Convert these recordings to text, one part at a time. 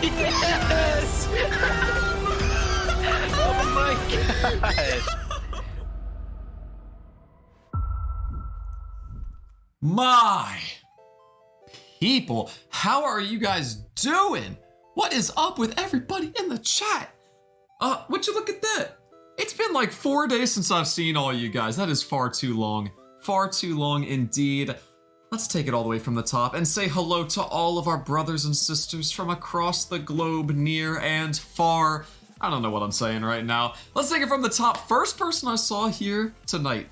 Yes! Oh my god! My people, how are you guys doing? What is up with everybody in the chat? Would you look at that? It's been like 4 days since I've seen all you guys. That is far too long. Far too long indeed. Let's take it all the way from the top and say hello to all of our brothers and sisters from across the globe, near and far. I don't know what I'm saying right now. Let's take it from the top. First person I saw here tonight.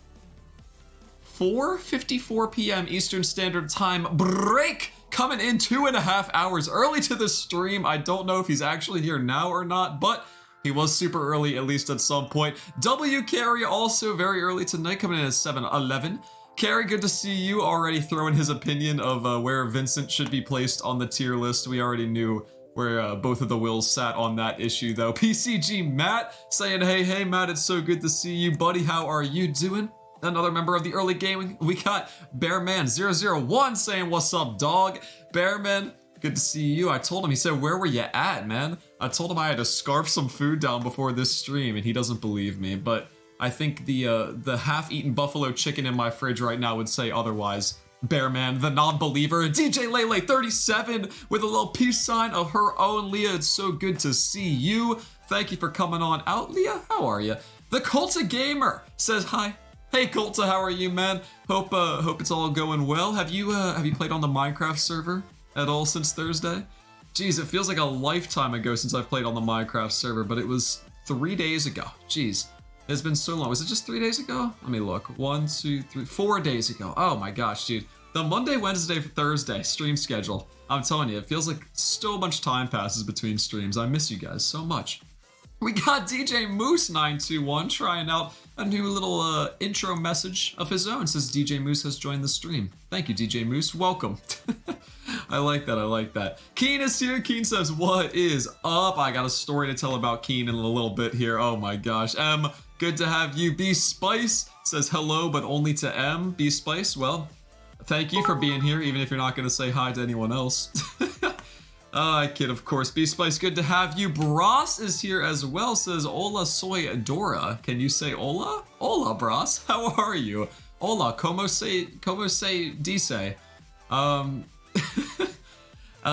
4:54 p.m. Eastern Standard Time break, coming in 2.5 hours early to the stream. I don't know if he's actually here now or not, but he was super early, at least at some point. W Carey also very early tonight, coming in at 7:11. Carey, good to see you, already throwing his opinion of where Vincent should be placed on the tier list. We already knew where both of the wills sat on that issue, though. PCG Matt saying, hey, Matt, it's so good to see you, buddy. How are you doing? Another member of the early gaming. We got Bearman001 saying, what's up, dog? Bearman, good to see you. I told him, he said, where were you at, man? I told him I had to scarf some food down before this stream, and he doesn't believe me, but I think the half-eaten buffalo chicken in my fridge right now would say otherwise. Bearman, the non-believer. DJ Lele 37 with a little peace sign of her own. Leah, it's so good to see you. Thank you for coming on out. Leah, how are you? The Colta Gamer says hi. Hey Colta, how are you, man? Hope it's all going well. Have you played on the Minecraft server at all since Thursday? Jeez, it feels like a lifetime ago since I've played on the Minecraft server, but it was 3 days ago. Jeez, it's been so long. Was it just 3 days ago? Let me look. 1, 2, 3, 4 days ago. Oh my gosh, dude. The Monday, Wednesday, Thursday stream schedule. I'm telling you, it feels like so much time passes between streams. I miss you guys so much. We got DJ Moose921 trying out a new little intro message of his own. It says DJ Moose has joined the stream. Thank you, DJ Moose. Welcome. I like that. I like that. Keen is here. Keen says, what is up? I got a story to tell about Keen in a little bit here. Oh my gosh. M, good to have you. B Spice says hello, but only to M. B Spice, well, thank you for being here, even if you're not going to say hi to anyone else. I kid, of course. B-Spice, good to have you. Bros is here as well, says, hola, soy Dora. Can you say hola? Hola, Bros. How are you? Hola, como se dice?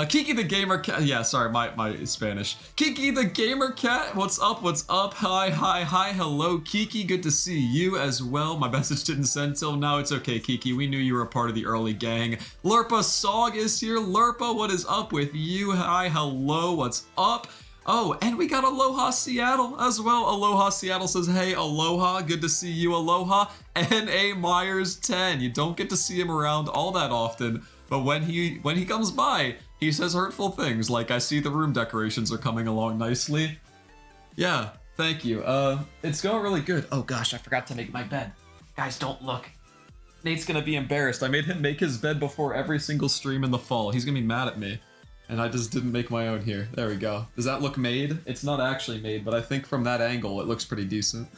Kiki the Gamer Cat. Yeah, sorry, my Spanish. Kiki the Gamer Cat. What's up? What's up? Hi. Hello, Kiki. Good to see you as well. My message didn't send till now. It's okay, Kiki. We knew you were a part of the early gang. Lurpa Sog is here. Lurpa, what is up with you? Hi. Hello. What's up? Oh, and we got Aloha Seattle as well. Aloha Seattle says, hey, aloha. Good to see you. Aloha. N.A. Myers 10. You don't get to see him around all that often, but when he comes by, he says hurtful things, like I see the room decorations are coming along nicely. Yeah, thank you. It's going really good. Oh gosh, I forgot to make my bed. Guys, don't look. Nate's gonna be embarrassed. I made him make his bed before every single stream in the fall. He's gonna be mad at me. And I just didn't make my own here. There we go. Does that look made? It's not actually made, but I think from that angle, it looks pretty decent.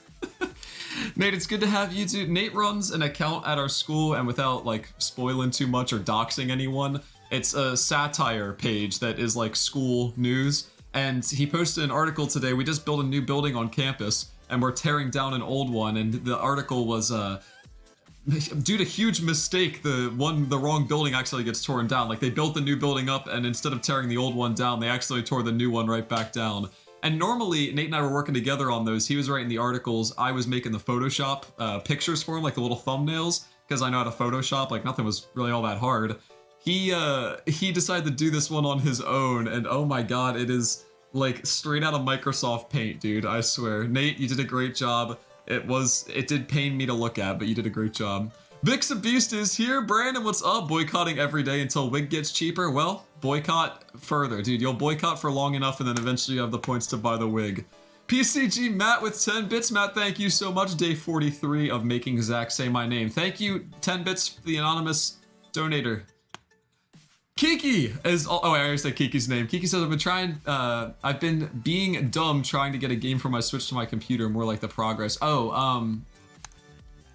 Nate, it's good to have you too. Nate runs an account at our school, and without like spoiling too much or doxing anyone, it's a satire page that is like school news, and he posted an article today. We just built a new building on campus, and we're tearing down an old one, and the article was due to huge mistake, the wrong building actually gets torn down. Like, they built the new building up, and instead of tearing the old one down, they actually tore the new one right back down. And normally, Nate and I were working together on those. He was writing the articles, I was making the Photoshop pictures for him, like the little thumbnails, because I know how to Photoshop, like nothing was really all that hard. He decided to do this one on his own, and oh my god, it is like straight out of Microsoft Paint, dude, I swear. Nate, you did a great job. It did pain me to look at, but you did a great job. Vix the Beast is here. Brandon, what's up? Boycotting every day until wig gets cheaper. Well, boycott further, dude. You'll boycott for long enough, and then eventually you have the points to buy the wig. PCG Matt with 10 bits. Matt, thank you so much. Day 43 of making Zach say my name. Thank you, 10 bits, for the anonymous donator. Kiki is, oh, I already said Kiki's name. Kiki says, I've been being dumb trying to get a game for my Switch to my computer, more like the progress. Oh,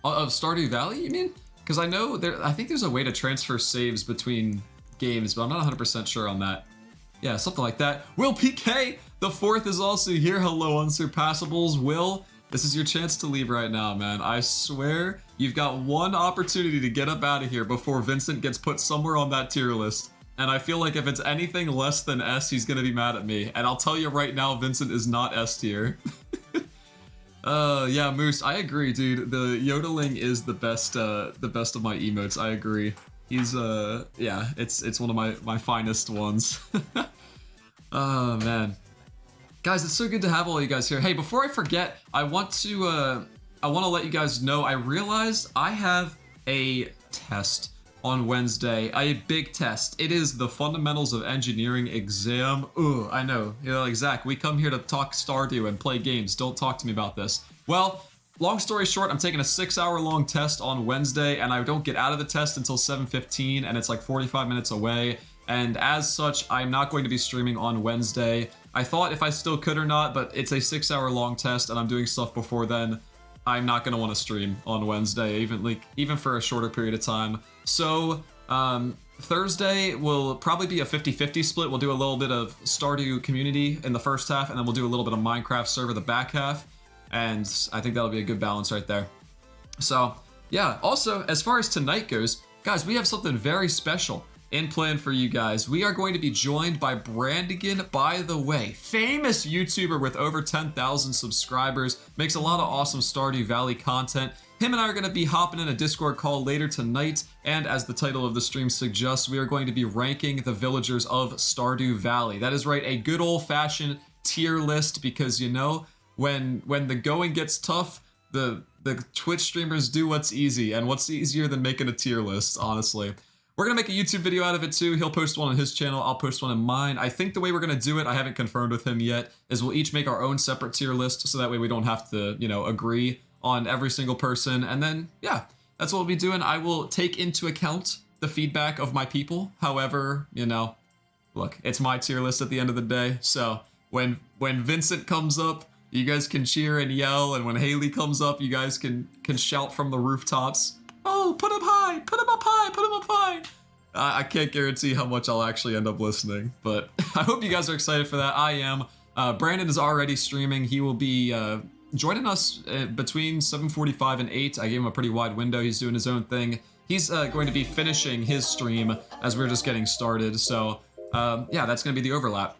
of Stardew Valley, you mean? Because I think there's a way to transfer saves between games, but I'm not 100% sure on that. Yeah, something like that. Will PK, the 4th is also here. Hello, Unsurpassables. Will, this is your chance to leave right now, man. I swear you've got one opportunity to get up out of here before Vincent gets put somewhere on that tier list. And I feel like if it's anything less than S, he's gonna be mad at me. And I'll tell you right now, Vincent is not S tier. Yeah, Moose, I agree, dude. The yodeling is the best of my emotes. I agree. He's yeah, it's one of my finest ones. Oh man, guys, it's so good to have all you guys here. Hey, before I forget, I want to let you guys know I realized I have a test on Wednesday, a big test. It is the Fundamentals of Engineering exam. Ugh, I know. You're like, Zach, we come here to talk Stardew and play games. Don't talk to me about this. Well, long story short, I'm taking a 6-hour-long test on Wednesday, and I don't get out of the test until 7:15, and it's like 45 minutes away. And as such, I'm not going to be streaming on Wednesday. I thought if I still could or not, but it's a 6-hour-long test, and I'm doing stuff before then. I'm not going to want to stream on Wednesday, even for a shorter period of time. So Thursday will probably be a 50-50 split. We'll do a little bit of Stardew community in the first half, and then we'll do a little bit of Minecraft server the back half. And I think that'll be a good balance right there. So yeah, also, as far as tonight goes, guys, we have something very special in plan for you guys. We are going to be joined by Brandigan, by the way, famous YouTuber with over 10,000 subscribers, makes a lot of awesome Stardew Valley content. Him and I are going to be hopping in a Discord call later tonight, and as the title of the stream suggests, we are going to be ranking the villagers of Stardew Valley. That is right, a good old-fashioned tier list, because you know, when the going gets tough, the Twitch streamers do what's easy, and what's easier than making a tier list, honestly. We're going to make a YouTube video out of it too. He'll post one on his channel, I'll post one on mine. I think the way we're going to do it, I haven't confirmed with him yet, is we'll each make our own separate tier list, so that way we don't have to, you know, agree on every single person. And then, yeah, that's what we'll be doing. I will take into account the feedback of my people. However, you know, look, it's my tier list at the end of the day. So when Vincent comes up, you guys can cheer and yell, and when Haley comes up, you guys can shout from the rooftops. Oh, put him high, put him up high, put him up high. I can't guarantee how much I'll actually end up listening, but I hope you guys are excited for that. I am. Brandon is already streaming. He will be joining us between 7:45 and 8. I gave him a pretty wide window. He's doing his own thing. He's going to be finishing his stream as we're just getting started. So yeah, that's going to be the overlap.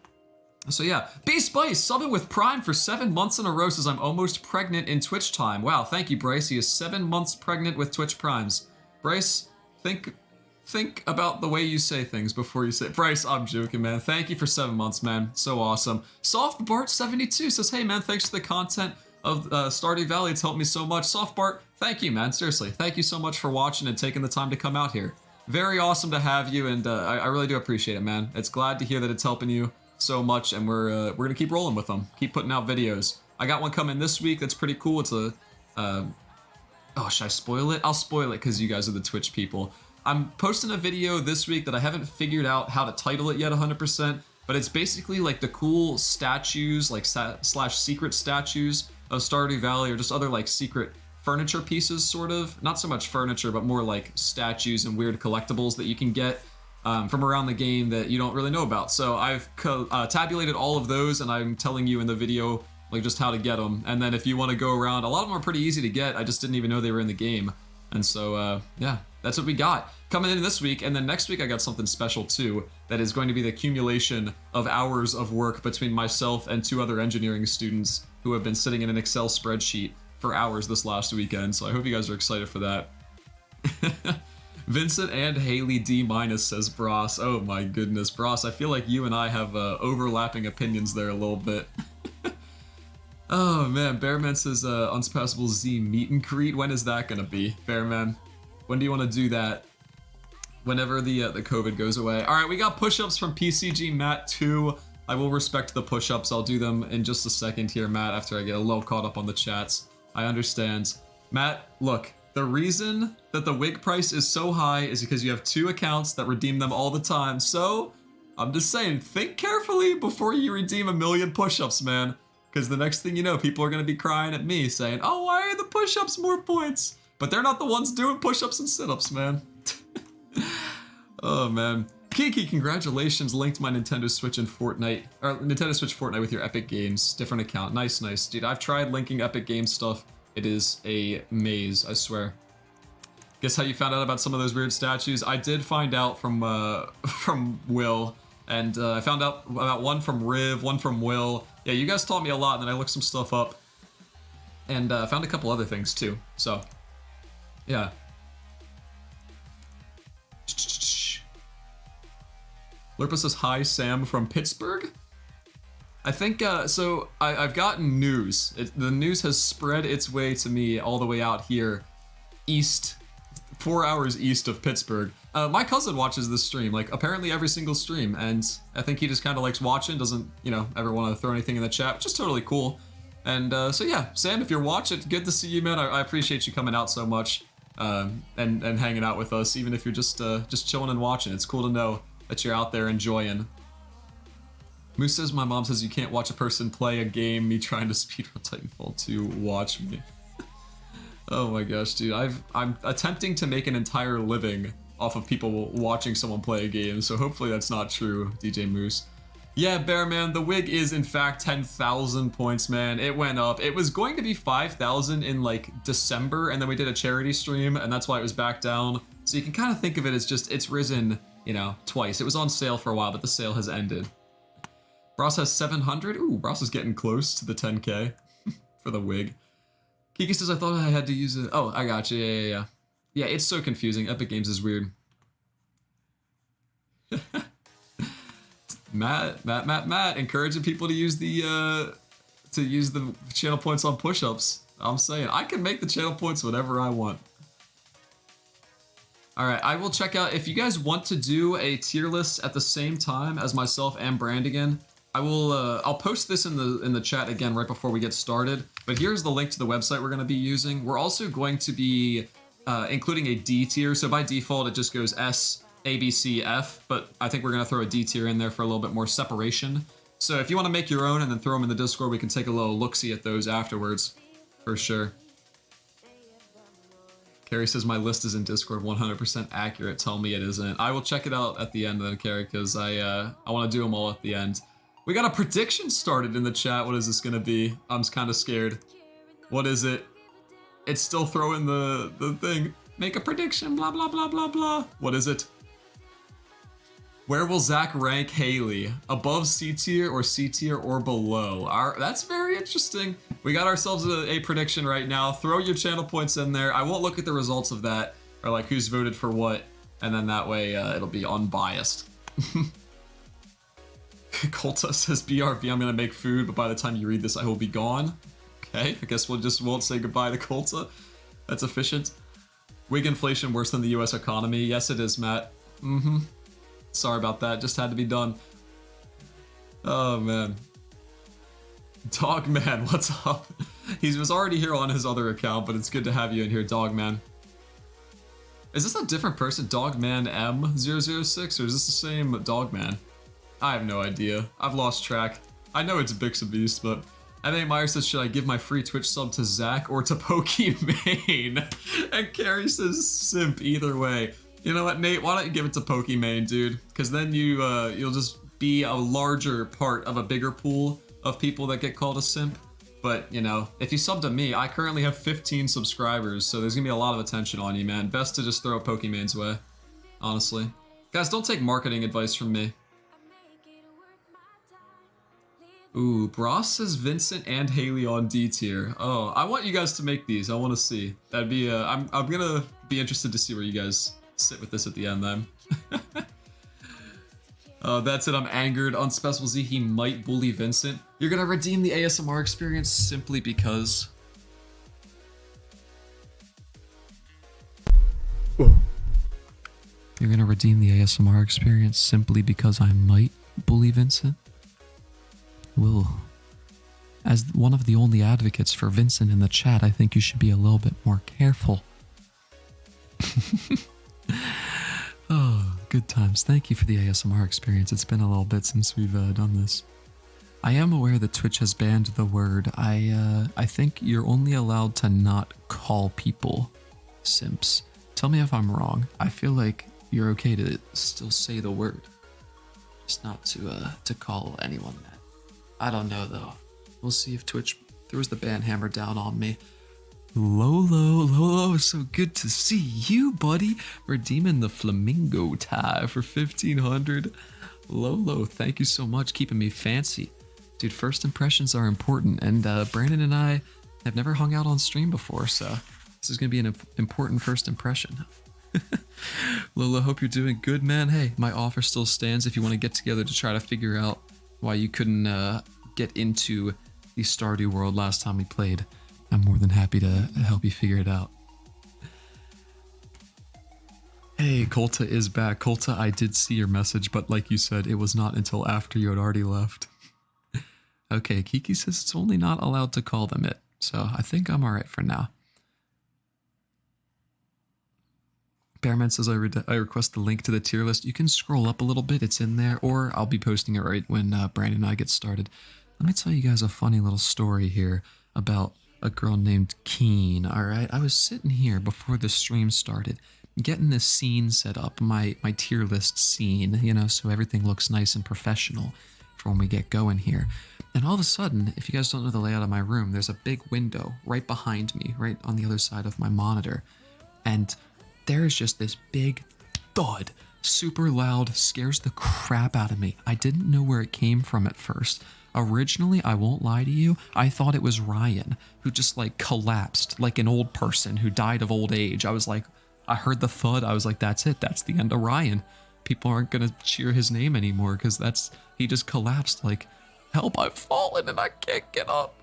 So yeah, B-Spice, subbing with Prime for 7 months in a row, says I'm almost pregnant in Twitch time. Wow, thank you, Bryce. He is 7 months pregnant with Twitch Primes. Bryce, think about the way you say things before you say. Bryce, I'm joking, man. Thank you for 7 months, man. So awesome. Soft Bart 72 says, hey, man, thanks for the content of Stardew Valley. It's helped me so much. Soft Bart, thank you, man. Seriously, thank you so much for watching and taking the time to come out here. Very awesome to have you, and I really do appreciate it, man. It's glad to hear that it's helping you so much, and we're gonna keep rolling with them. Keep putting out videos. I got one coming this week that's pretty cool. It's a oh, should I spoil it? I'll spoil it because you guys are the Twitch people. I'm posting a video this week that I haven't figured out how to title it yet 100%, but it's basically like the cool statues, like slash secret statues of Stardew Valley, or just other like secret furniture pieces, sort of. Not so much furniture, but more like statues and weird collectibles that you can get from around the game that you don't really know about. So I've tabulated all of those, and I'm telling you in the video like just how to get them. And then if you want to go around, a lot of them are pretty easy to get. I just didn't even know they were in the game. And so yeah, that's what we got coming in this week. And then next week I got something special too, that is going to be the accumulation of hours of work between myself and 2 other engineering students who have been sitting in an Excel spreadsheet for hours this last weekend. So I hope you guys are excited for that. Vincent and Haley D- says Bros. Oh my goodness, Bros, I feel like you and I have overlapping opinions there a little bit. Oh man, Bearman says UnsurpassableZ meet and greet. When is that gonna be, Bearman? When do you want to do that? Whenever the COVID goes away. All right, we got push-ups from PCG Matt 2. I will respect the push-ups. I'll do them in just a second here, Matt, after I get a little caught up on the chats. I understand. Matt, look. The reason that the wig price is so high is because you have 2 accounts that redeem them all the time. So, I'm just saying, think carefully before you redeem 1,000,000 push-ups, man. Because the next thing you know, people are going to be crying at me saying, oh, why are the push-ups more points? But they're not the ones doing push-ups and sit-ups, man. Oh, man. Kiki, congratulations. Linked my Nintendo Switch and Fortnite, or Nintendo Switch Fortnite with your Epic Games. Different account. Nice, nice. Dude, I've tried linking Epic Games stuff. It is a maze, I swear. Guess how you found out about some of those weird statues? I did find out from from Will, and I found out about one from Riv, one from Will. Yeah, you guys taught me a lot, and then I looked some stuff up, and found a couple other things too. So, yeah. Lurpa says, hi, Sam from Pittsburgh? I think, so I've gotten news. The news has spread its way to me all the way out here, east, 4 hours east of Pittsburgh. My cousin watches this stream, like, apparently every single stream, and I think he just kind of likes watching, doesn't, you know, ever want to throw anything in the chat, which is totally cool. And, so yeah, Sam, if you're watching, good to see you, man. I appreciate you coming out so much, and hanging out with us, even if you're just chilling and watching. It's cool to know that you're out there enjoying. Moose says, my mom says you can't watch a person play a game, me trying to speedrun Titanfall 2, watch me. Oh my gosh, dude, I'm attempting to make an entire living off of people watching someone play a game, so hopefully that's not true, DJ Moose. Yeah, Bearman, the wig is in fact 10,000 points, man. It went up. It was going to be 5,000 in like December, and then we did a charity stream, and that's why it was back down. So you can kind of think of it as just, it's risen, you know, twice. It was on sale for a while, but the sale has ended. Bros has 700. Ooh, Bros is getting close to the 10K for the wig. Kiki says, I thought I had to use it. Oh, I got you. Yeah. Yeah, it's so confusing. Epic Games is weird. Matt, encouraging people to use the channel points on push-ups. I'm saying, I can make the channel points whatever I want. Alright, I will check out, if you guys want to do a tier list at the same time as myself and Brandigan, I will, I'll post this in the chat again right before we get started, but here's the link to the website we're going to be using. We're also going to be including a D tier, so by default it just goes S, A, B, C, F, but I think we're going to throw a D tier in there for a little bit more separation. So if you want to make your own and then throw them in the Discord, we can take a little look-see at those afterwards, for sure. Carrie says my list is in Discord 100% accurate. Tell me it isn't. I will check it out at the end then, Carrie, because I want to do them all at the end. We got a prediction started in the chat. What is this going to be? I'm kind of scared. What is it? It's still throwing the thing. Make a prediction, blah, blah, blah, blah, blah. What is it? Where will Zach rank Haley? Above C tier or C tier or below? That's very interesting. We got ourselves a prediction right now. Throw your channel points in there. I won't look at the results of that, or like who's voted for what, and then that way it'll be unbiased. Colta says, BRB, I'm gonna make food, but by the time you read this, I will be gone. Okay, I guess we'll just won't say goodbye to Colta. That's efficient. Wig inflation worse than the US economy. Yes, it is, Matt. Mm-hmm. Sorry about that, just had to be done. Oh, man. Dogman, what's up? He was already here on his other account, but it's good to have you in here, Dogman. Is this a different person, Dogman M006, or is this the same Dogman? I have no idea. I've lost track. I know it's Bixabeast, but... M.A. Meyer says, should I give my free Twitch sub to Zach or to Pokimane? And Carrie says, simp, either way. You know what, Nate? Why don't you give it to Pokimane, dude? Because then you'll just be a larger part of a bigger pool of people that get called a simp. But, you know, if you sub to me, I currently have 15 subscribers, so there's gonna be a lot of attention on you, man. Best to just throw Pokimane's way, honestly. Guys, don't take marketing advice from me. Ooh, Bros says Vincent and Haley on D tier. Oh, I want you guys to make these. I want to see. That'd be, I'm gonna be interested to see where you guys sit with this at the end then. That's it, I'm angered. UnsurpassableZ, he might bully Vincent. You're gonna redeem the ASMR experience simply because... You're gonna redeem the ASMR experience simply because I might bully Vincent? Well, as one of the only advocates for Vincent in the chat, I think you should be a little bit more careful. Oh, good times. Thank you for the ASMR experience. It's been a little bit since we've done this. I am aware that Twitch has banned the word. I think you're only allowed to not call people simps. Tell me if I'm wrong. I feel like you're okay to still say the word. Just not to call anyone that. I don't know though. We'll see if Twitch throws the ban hammer down on me. Lolo, so good to see you, buddy. Redeeming the flamingo tie for 1500. Lolo, thank you so much, keeping me fancy. Dude, first impressions are important, and Brandon and I have never hung out on stream before, so this is gonna be an important first impression. Lolo, hope you're doing good, man. Hey, my offer still stands if you want to get together to try to figure out why you couldn't get into the Stardew world last time we played. I'm more than happy to help you figure it out. Hey, Colta is back. Colta, I did see your message, but like you said, it was not until after you had already left. Okay, Kiki says it's only not allowed to call them it, so I think I'm alright for now. Bearman says I request the link to the tier list. You can scroll up a little bit, it's in there, or I'll be posting it right when Brandon and I get started. Let me tell you guys a funny little story here about a girl named Keen, alright? I was sitting here before the stream started, getting this scene set up, my tier list scene, you know, so everything looks nice and professional for when we get going here. And all of a sudden, if you guys don't know the layout of my room, there's a big window right behind me, right on the other side of my monitor. And there is just this big thud, super loud, scares the crap out of me. I didn't know where it came from at first. Originally, I won't lie to you, I thought it was Ryan, who just like collapsed like an old person who died of old age. I was like, I heard the thud, I was like, that's it, that's the end of Ryan. People aren't gonna cheer his name anymore because he just collapsed like, help, I've fallen and I can't get up.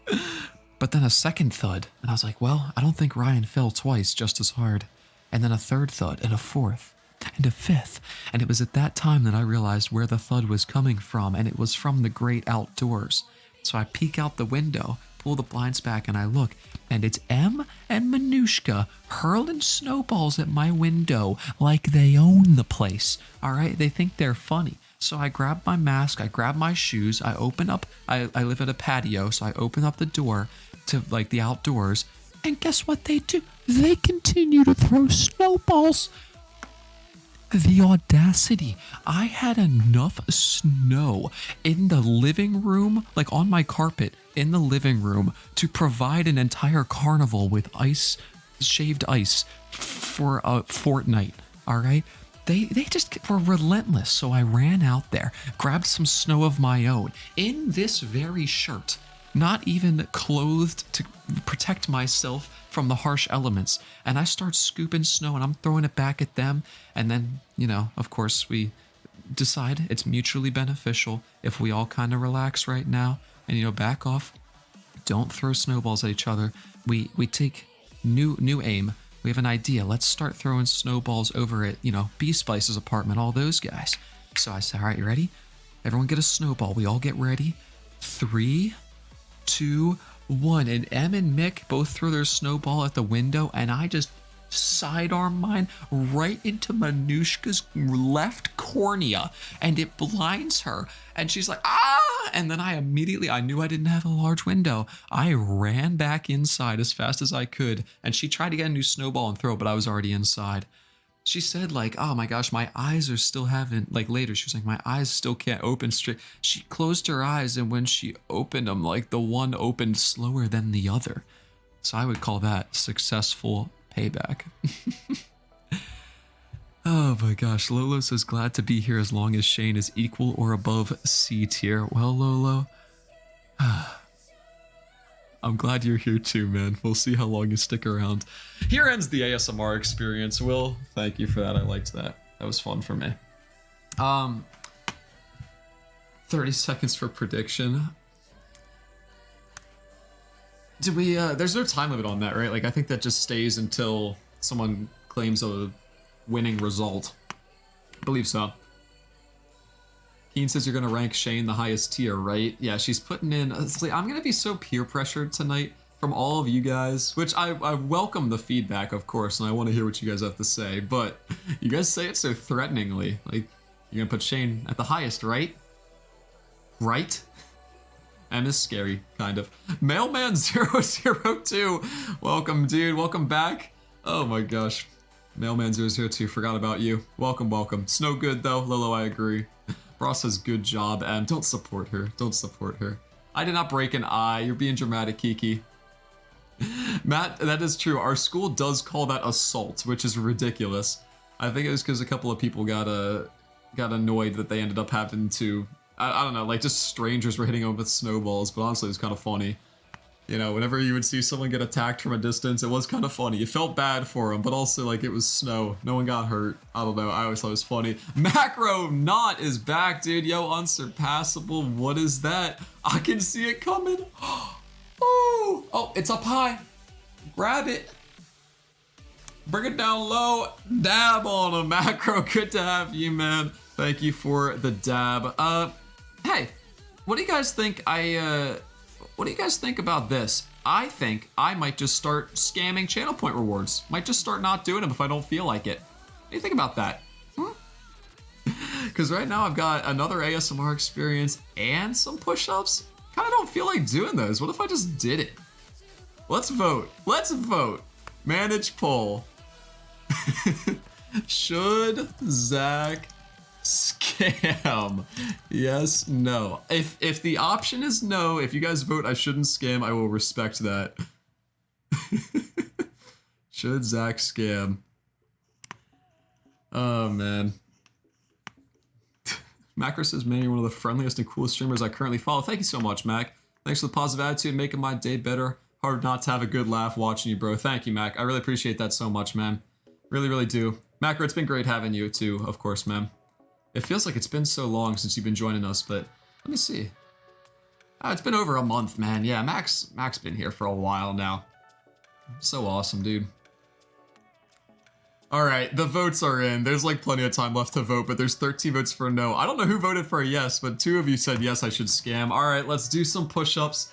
But then a second thud, and I was like, well, I don't think Ryan fell twice just as hard. And then a third thud, and a fourth, and a fifth. And it was at that time that I realized where the thud was coming from, and it was from the great outdoors. So I peek out the window, pull the blinds back, and I look, and it's Em and Manushka hurling snowballs at my window like they own the place. All right, they think they're funny. So I grab my mask, I grab my shoes, I open up, I live at a patio, so I open up the door to like the outdoors, and guess what they do? They continue to throw snowballs. The audacity. I had enough snow in the living room, like on my carpet in the living room, to provide an entire carnival with ice, shaved ice for a fortnight, all right? They just were relentless, so I ran out there, grabbed some snow of my own, in this very shirt, not even clothed to protect myself from the harsh elements, and I start scooping snow and I'm throwing it back at them, and then, you know, of course we decide it's mutually beneficial if we all kind of relax right now and, you know, back off, don't throw snowballs at each other. We take new aim. We have an idea. Let's start throwing snowballs over at, you know, B Spice's apartment, all those guys. So I said, all right, you ready? Everyone get a snowball. We all get ready. 3, 2, 1. And Em and Mick both throw their snowball at the window, and I just sidearm mine right into Manushka's left cornea, and it blinds her. And she's like, ah! And then I knew I didn't have a large window. I ran back inside as fast as I could, and she tried to get a new snowball and throw, but I was already inside. She said, like, oh my gosh, my eyes are still like later, she was like, my eyes still can't open straight. She closed her eyes, and when she opened them, like the one opened slower than the other. So I would call that successful payback. Oh my gosh, Lolo says glad to be here as long as Shane is equal or above C tier. Well, Lolo, I'm glad you're here too, man. We'll see how long you stick around. Here ends the ASMR experience. Will, thank you for that. I liked that. That was fun for me. 30 seconds for prediction. Did we, there's no time limit on that, right? Like, I think that just stays until someone claims a winning result. I believe so. Keen says you're going to rank Shane the highest tier, right? Yeah, she's putting in... Like, I'm going to be so peer pressured tonight from all of you guys, which I welcome the feedback, of course, and I want to hear what you guys have to say, but you guys say it so threateningly. Like, you're going to put Shane at the highest, right? Right? M is scary, kind of. Mailman002, welcome, dude. Welcome back. Oh my gosh. Mailman002, forgot about you. Welcome, welcome. Snow good, though. Lolo, I agree. Bros says good job, and don't support her. Don't support her. I did not break an eye. You're being dramatic, Kiki. Matt, that is true. Our school does call that assault, which is ridiculous. I think it was because a couple of people got annoyed that they ended up having to, I don't know, like just strangers were hitting them with snowballs, but honestly it was kind of funny. You know, whenever you would see someone get attacked from a distance, it was kind of funny. You felt bad for them, but also like it was snow. No one got hurt. I don't know. I always thought it was funny. Macro Not is back, dude. Yo, Unsurpassable. What is that? I can see it coming. Oh, it's up high. Grab it. Bring it down low. Dab on a Macro. Good to have you, man. Thank you for the dab. Hey, what do you guys think? What do you guys think about this? I think I might just start scamming channel point rewards. Might just start not doing them if I don't feel like it. What do you think about that? Because right now I've got another ASMR experience and some push-ups. Kind of don't feel like doing those. What if I just did it? Let's vote. Let's vote. Manage poll. Should Zach scam? Yes, no. If the option is no, if you guys vote I shouldn't scam, I will respect that. Should Zach scam? Oh man. Macro says, man, you're one of the friendliest and coolest streamers I currently follow. Thank you so much, Mac. Thanks for the positive attitude, making my day better. Hard not to have a good laugh watching you, bro. Thank you, Mac. I really appreciate that so much, man. Really, really do. Macro, it's been great having you too, of course, man. It feels like it's been so long since you've been joining us, but let me see. Oh, it's been over a month, man. Yeah, Mac's been here for a while now. So awesome, dude. All right, the votes are in. There's like plenty of time left to vote, but there's 13 votes for no. I don't know who voted for a yes, but 2 of you said yes, I should scam. All right, let's do some push-ups.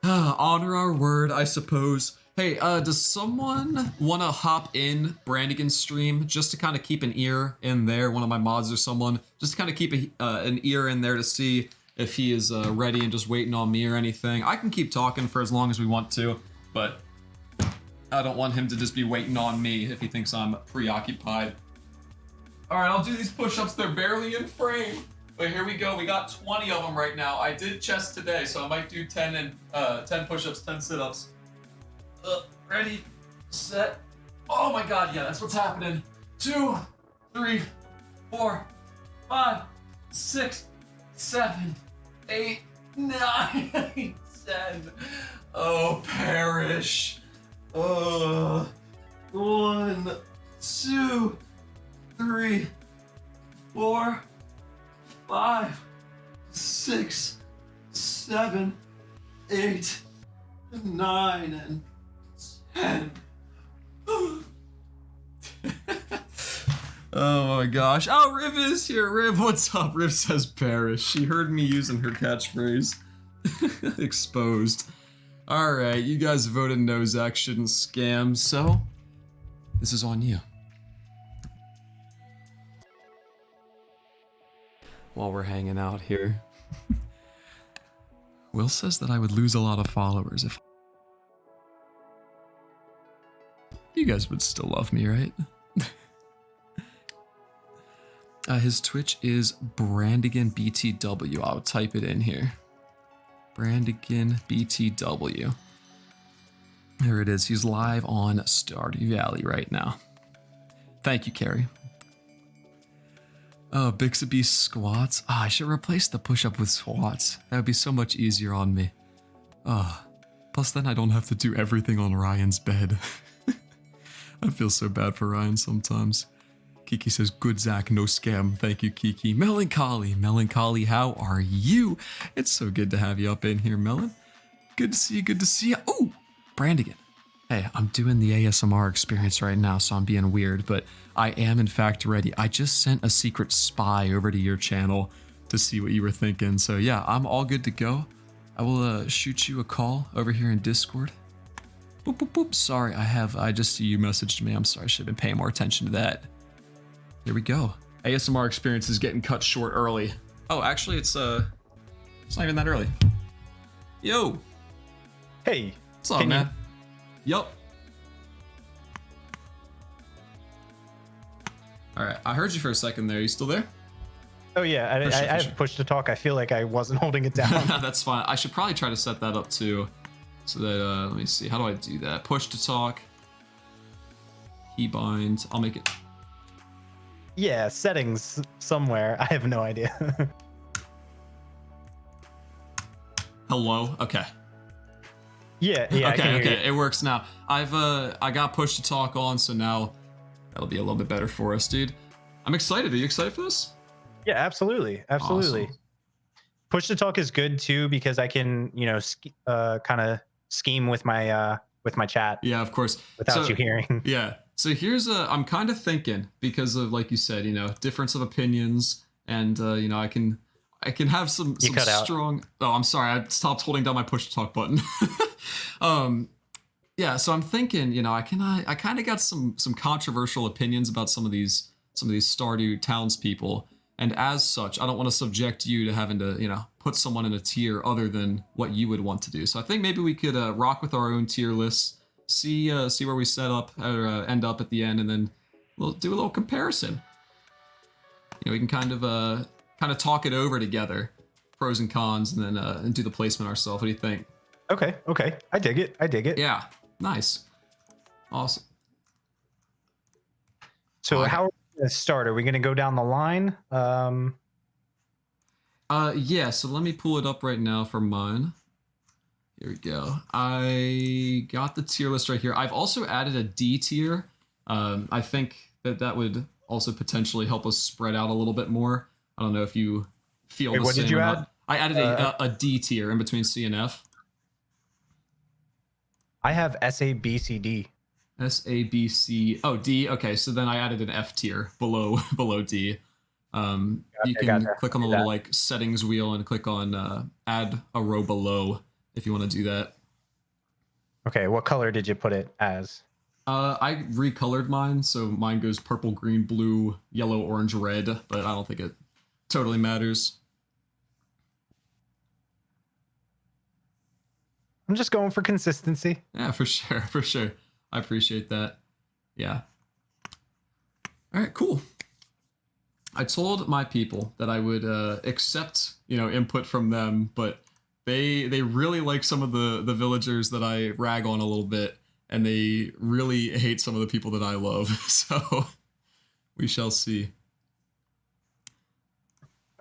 Honor our word, I suppose. Hey, does someone want to hop in Brandigan's stream just to kind of keep an ear in there? One of my mods or someone, just to kind of keep an ear in there to see if he is ready and just waiting on me or anything. I can keep talking for as long as we want to, but I don't want him to just be waiting on me if he thinks I'm preoccupied. All right, I'll do these push-ups. They're barely in frame, but here we go. We got 20 of them right now. I did chest today, so I might do 10 push-ups, 10 sit-ups. Ready, set. Oh my God, yeah, that's what's happening. 2, 3, 4, 5, 6, 7, 8, 9, 10. Oh, perish. 1, 2, 3, 4, 5, 6, 7, 8, 9, and 10. Oh my gosh. Oh, Riv is here. Riv, what's up? Riv says perish. She heard me using her catchphrase. Exposed. Alright, you guys voted no, Zach shouldn't scam, so this is on you. While we're hanging out here. Will says that I would lose a lot of followers if... You guys would still love me, right? His Twitch is Brandigan BTW. I'll type it in here. Brandigan BTW. There it is. He's live on Stardew Valley right now. Thank you, Carrie. Oh, Bixby squats. I should replace the push-up with squats. That would be so much easier on me. Plus then I don't have to do everything on Ryan's bed. I feel so bad for Ryan sometimes. Kiki says, good Zach, no scam. Thank you, Kiki. Melancholy, how are you? It's so good to have you up in here, Melon. Good to see you, good to see you. Oh, Brandigan. Hey, I'm doing the ASMR experience right now, so I'm being weird, but I am in fact ready. I just sent a secret spy over to your channel to see what you were thinking. So yeah, I'm all good to go. I will shoot you a call over here in Discord. Boop, boop, boop. Sorry, I just see you messaged me. I'm sorry, I should have been paying more attention to that. Here we go. ASMR experience is getting cut short early. Oh, actually, it's not even that early. Yo. Hey. What's up, man? Yup. All right, I heard you for a second there. You still there? Oh yeah, For sure, I for have sure. push to talk. I feel like I wasn't holding it down. That's fine. I should probably try to set that up too. So that, let me see. How do I do that? Push to talk. Keybind. I'll make it. Yeah, settings somewhere. I have no idea. Hello? Okay. Yeah, I can Okay, hear okay. you. It works now. I got push to talk on, so now that'll be a little bit better for us, dude. I'm excited. Are you excited for this? Yeah, absolutely. Absolutely. Awesome. Push to talk is good too because I can, kind of scheme with my chat Yeah, of course. without you hearing. Yeah. So here's I'm kind of thinking because of, like you said, difference of opinions, and I can have some cut out. strong. Oh, I'm sorry. I stopped holding down my push to talk button. Yeah. So I'm thinking, I kind of got some controversial opinions about some of these Stardew townspeople, and as such, I don't want to subject you to having to put someone in a tier other than what you would want to do. So I think maybe we could rock with our own tier lists, see where we set up or end up at the end, and then we'll do a little comparison. We can kind of talk it over together, pros and cons, and then and do the placement ourselves. What do you think? Okay. I dig it. Yeah, nice, awesome. So how are we going to start? Are we going to go down the line? Yeah. So let me pull it up right now for mine. Here we go. I got the tier list right here. I've also added a D tier. I think that would also potentially help us spread out a little bit more. I don't know if you feel the same. What did you or add? not. I added a D tier in between C and F. I have SABCD. SABC. Oh, D. Okay, so then I added an F tier below D. You can Gotcha. click on the little like settings wheel and click on add a row below if you want to do that. Okay, what color did you put it as? I recolored mine, so mine goes purple, green, blue, yellow, orange, red, but I don't think it totally matters. I'm just going for consistency. Yeah, for sure. I appreciate that. Yeah. All right, cool. I told my people that I would accept, input from them, but they really like some of the villagers that I rag on a little bit, and they really hate some of the people that I love. So we shall see.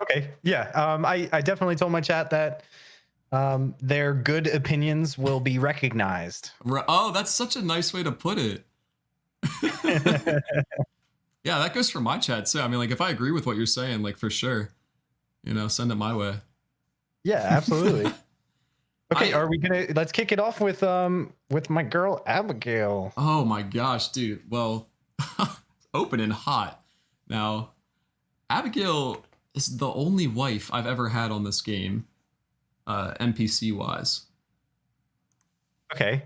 Okay. Yeah. I definitely told my chat that their good opinions will be recognized. Oh, that's such a nice way to put it. Yeah, that goes for my chat too. I mean, like, if I agree with what you're saying, like, for sure, send it my way. Yeah, absolutely. Okay, let's kick it off with my girl Abigail. Oh my gosh, dude. Well, opening hot. Now, Abigail is the only wife I've ever had on this game, NPC wise. Okay.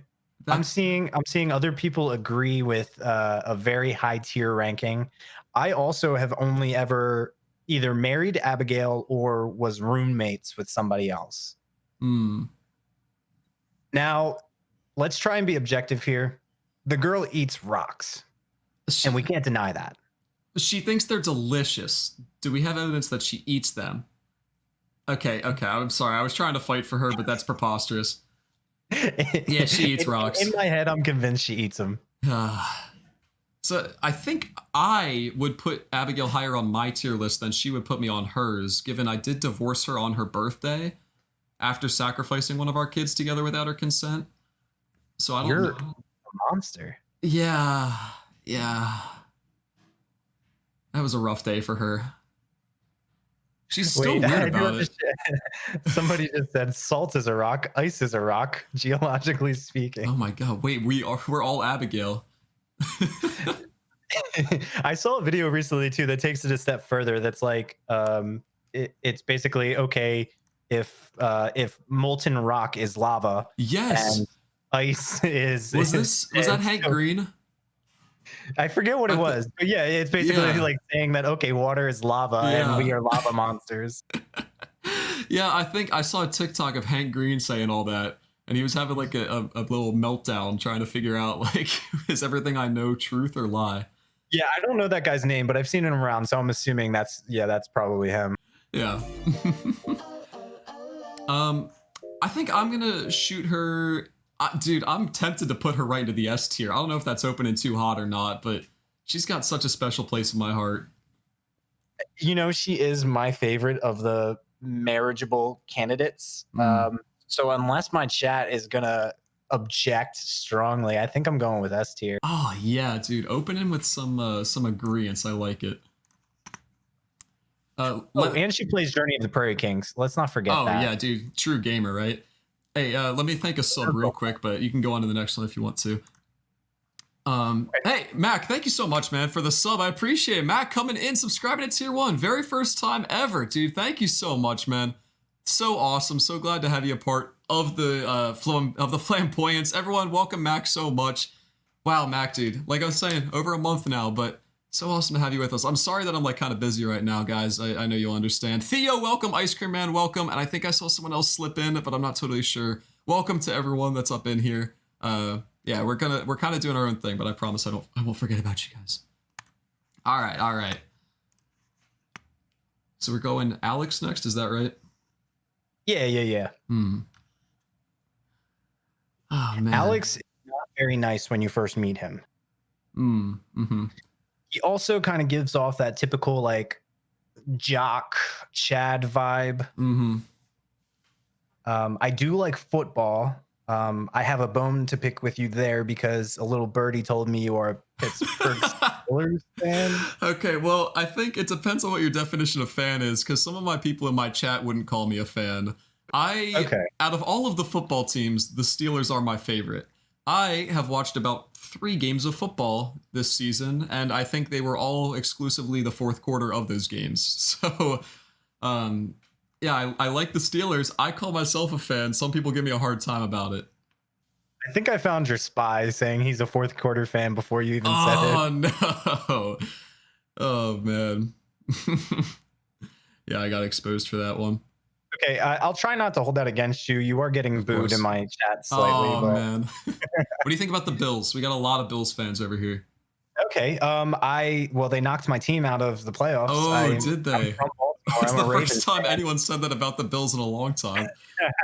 I'm seeing other people agree with a very high tier ranking. I also have only ever either married Abigail or was roommates with somebody else. Now, let's try and be objective here. The girl eats rocks, and we can't deny that. She thinks they're delicious. Do we have evidence that she eats them? Okay. I'm sorry. I was trying to fight for her, but that's preposterous. Yeah, she eats rocks. In my head, I'm convinced she eats them. So I think I would put Abigail higher on my tier list than she would put me on hers, given I did divorce her on her birthday after sacrificing one of our kids together without her consent. So I don't know. You're a monster. Yeah. That was a rough day for her. She's still weird about it. Somebody just said salt is a rock, ice is a rock, geologically speaking. Oh my god! Wait, we're all Abigail. I saw a video recently too that takes it a step further. That's like, it's basically okay if molten rock is lava. Yes. And ice is. Was that Hank Green? I forget what it was, but yeah, it's basically like saying that okay, water is lava and we are lava monsters. Yeah, I think I saw a TikTok of Hank Green saying all that, and he was having like a little meltdown trying to figure out like, is everything I know truth or lie? Yeah, I don't know that guy's name, but I've seen him around, so I'm assuming that's probably him. Yeah. I think I'm gonna shoot her. Dude, I'm tempted to put her right into the S tier. I don't know if that's open and too hot or not, but she's got such a special place in my heart. You know, she is my favorite of the marriageable candidates. So unless my chat is gonna object strongly, I think I'm going with S tier. Oh yeah, dude. Opening with some agreeance. I like it. And she plays Journey of the Prairie Kings. Let's not forget that. Oh yeah, dude. True gamer, right? Hey, let me thank a sub real quick, but you can go on to the next one if you want to. Hey, Mac, thank you so much, man, for the sub. I appreciate it. Mac coming in, subscribing to tier 1. Very first time ever, dude. Thank you so much, man. So awesome. So glad to have you a part of the flamboyance. Everyone, welcome Mac so much. Wow, Mac, dude. Like I was saying, over a month now, but so awesome to have you with us. I'm sorry that I'm like kind of busy right now, guys. I know you'll understand. Theo, welcome. Ice Cream Man, welcome. And I think I saw someone else slip in, but I'm not totally sure. Welcome to everyone that's up in here. Yeah, we're kind of doing our own thing, but I promise I won't forget about you guys. All right. So we're going Alex next, is that right? Yeah. Oh man. Alex is not very nice when you first meet him. He also kind of gives off that typical like jock Chad vibe. I do like football. I have a bone to pick with you there because a little birdie told me you are a Pittsburgh Steelers fan. Okay, well, I think it depends on what your definition of fan is, because some of my people in my chat wouldn't call me a fan. Out of all of the football teams, the Steelers are my favorite. I have watched about 3 games of football this season, and I think they were all exclusively the fourth quarter of those games. So, yeah, I like the Steelers. I call myself a fan. Some people give me a hard time about it. I think I found your spy saying he's a fourth quarter fan before you even said it. Oh, no. Oh, man. Yeah, I got exposed for that one. Okay, I'll try not to hold that against you. You are getting booed in my chat slightly. Oh, man. What do you think about the Bills? We got a lot of Bills fans over here. Okay, they knocked my team out of the playoffs. Oh, did they? It's the first time fan. anyone said that about the Bills in a long time.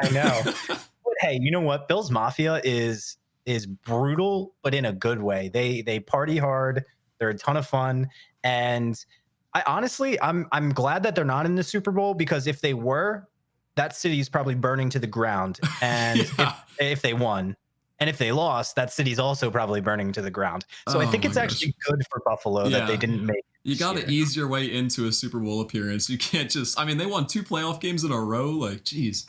I know. But hey, you know what? Bills Mafia is brutal, but in a good way. They party hard. They're a ton of fun, and I honestly, I'm glad that they're not in the Super Bowl, because if they were, that city's probably burning to the ground. And if they won, and if they lost, that city's also probably burning to the ground. So I think it's actually good for Buffalo that they didn't make. You got to ease your way into a Super Bowl appearance. You can't just, I mean, they won 2 playoff games in a row. Like, geez.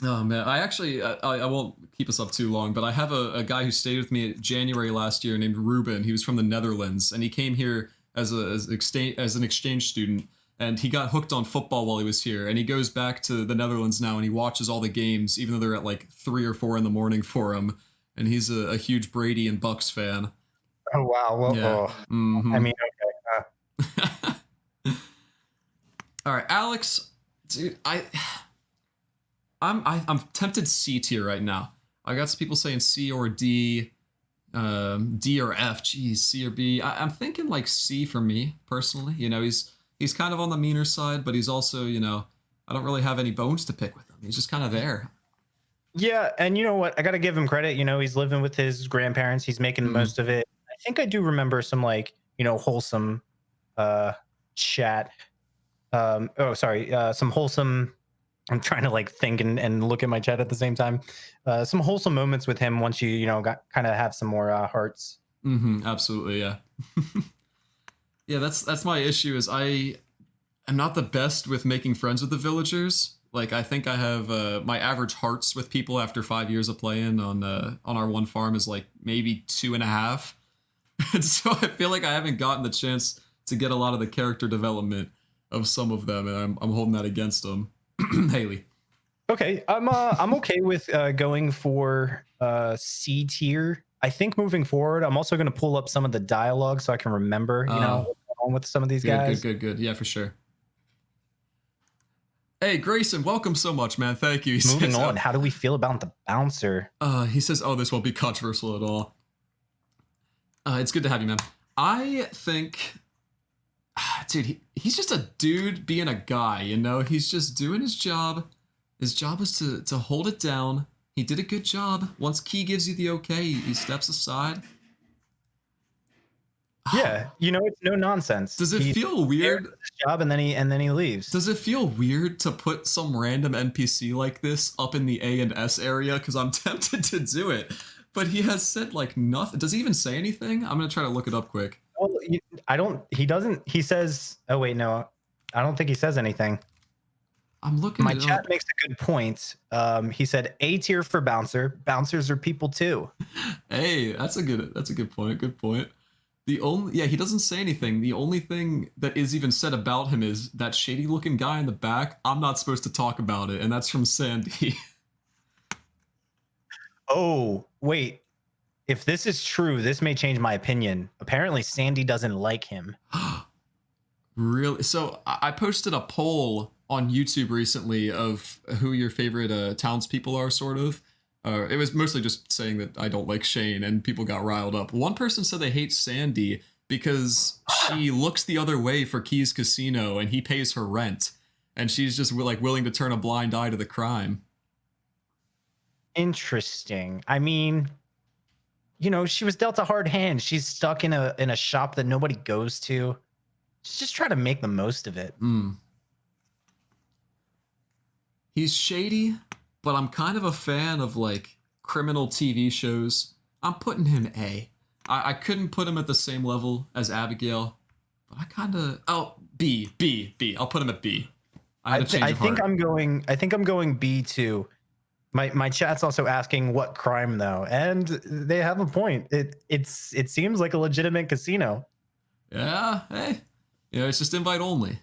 Oh, man. I actually, I won't keep us up too long, but I have a guy who stayed with me in January last year named Reuben. He was from the Netherlands, and he came here as an exchange student, and he got hooked on football while he was here. And he goes back to the Netherlands now, and he watches all the games, even though they're at like 3 or 4 in the morning for him. And he's a huge Brady and Bucks fan. Oh, wow. Well, yeah. I mean, okay. All right, Alex, dude, I'm tempted C tier right now. I got some people saying C or D, D or F. Geez, C or B. I'm thinking like C for me personally. You know, he's kind of on the meaner side, but he's also, you know, I don't really have any bones to pick with him. He's just kind of there. Yeah, and you know what? I got to give him credit. You know, he's living with his grandparents. He's making the most of it. I think I do remember some like, you know, wholesome chat. Some wholesome. I'm trying to like think and look at my chat at the same time. Some wholesome moments with him once you know, got kind of have some more hearts. Absolutely, yeah. Yeah, that's my issue. Is I am not the best with making friends with the villagers. Like, I think I have my average hearts with people after 5 years of playing on our one farm is like maybe 2.5. And so I feel like I haven't gotten the chance to get a lot of the character development of some of them, and I'm holding that against them. Haley. Okay, I'm okay with going for C tier. I think moving forward, I'm also going to pull up some of the dialogue so I can remember, you know, what's going on with some of these guys. Good. Yeah, for sure. Hey, Grayson, welcome so much, man. Thank you. Moving on, how do we feel about the bouncer? He says, oh, this won't be controversial at all. It's good to have you, man. I think, dude, he's just a dude being a guy, you know? He's just doing his job. His job is to hold it down. He did a good job. Once Key gives you the okay, he steps aside. Yeah, it's no nonsense. Does it feel weird? His job and then he leaves. Does it feel weird to put some random NPC like this up in the A and S area? Because I'm tempted to do it, but he has said like nothing. Does he even say anything? I'm gonna try to look it up quick. Well, I don't. He doesn't. He says. Oh wait, no. I don't think he says anything. I'm looking. My chat makes a good point. He said A tier for bouncer. Bouncers are people too. Hey, that's a good point. Good point. He doesn't say anything. The only thing that is even said about him is that shady looking guy in the back. I'm not supposed to talk about it, and that's from Sandy. Oh, wait. If this is true, this may change my opinion. Apparently, Sandy doesn't like him. Really? So I posted a poll on YouTube recently of who your favorite townspeople are, sort of. It was mostly just saying that I don't like Shane, and people got riled up. One person said they hate Sandy because she looks the other way for Key's Casino, and he pays her rent, and she's just like willing to turn a blind eye to the crime. Interesting. I mean, she was dealt a hard hand. She's stuck in a shop that nobody goes to. She's just trying to make the most of it. He's shady, but I'm kind of a fan of like criminal TV shows. I'm putting him A. I couldn't put him at the same level as Abigail, but I kind of B. I'll put him at B. I think I'm going B too. My chat's also asking what crime though, and they have a point. It seems like a legitimate casino. Yeah, hey, it's just invite only.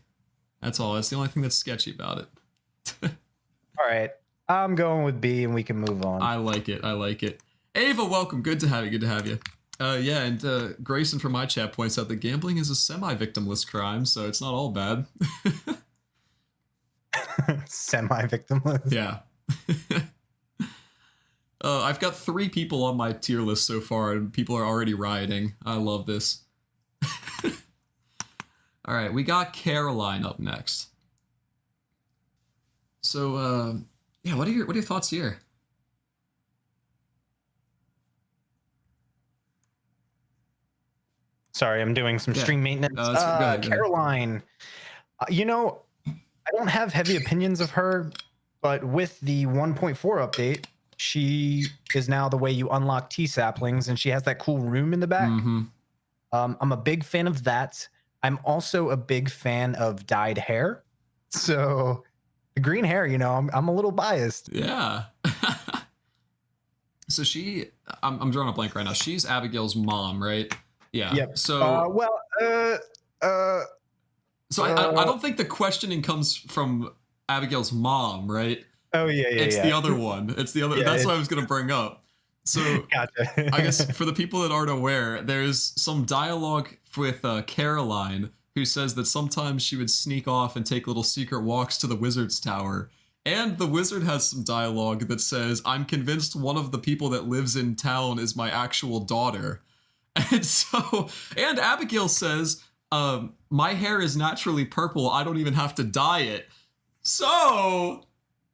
That's all. That's the only thing that's sketchy about it. All right, I'm going with B, and we can move on. I like it. Ava, welcome. Good to have you. Yeah, and Grayson from my chat points out that gambling is a semi-victimless crime, so it's not all bad. Semi-victimless. Yeah. I've got 3 people on my tier list so far, and people are already rioting. I love this. All right, we got Caroline up next. So, yeah, what are your thoughts here? Sorry, I'm doing some stream maintenance. Go ahead. Caroline, I don't have heavy opinions of her, but with the 1.4 update, she is now the way you unlock tea saplings, and she has that cool room in the back. Mm-hmm. I'm a big fan of that. I'm also a big fan of dyed hair. So the green hair, I'm a little biased. Yeah. So I'm drawing a blank right now. She's Abigail's mom, right? Yeah. Yep. So so I don't think the questioning comes from Abigail's mom, right? Oh yeah. It's the other one. It's the other. Yeah, that's what I was gonna bring up. So gotcha. I guess for the people that aren't aware, there's some dialogue with Caroline, who says that sometimes she would sneak off and take little secret walks to the wizard's tower. And the wizard has some dialogue that says, "I'm convinced one of the people that lives in town is my actual daughter." And Abigail says, "My hair is naturally purple. I don't even have to dye it." So,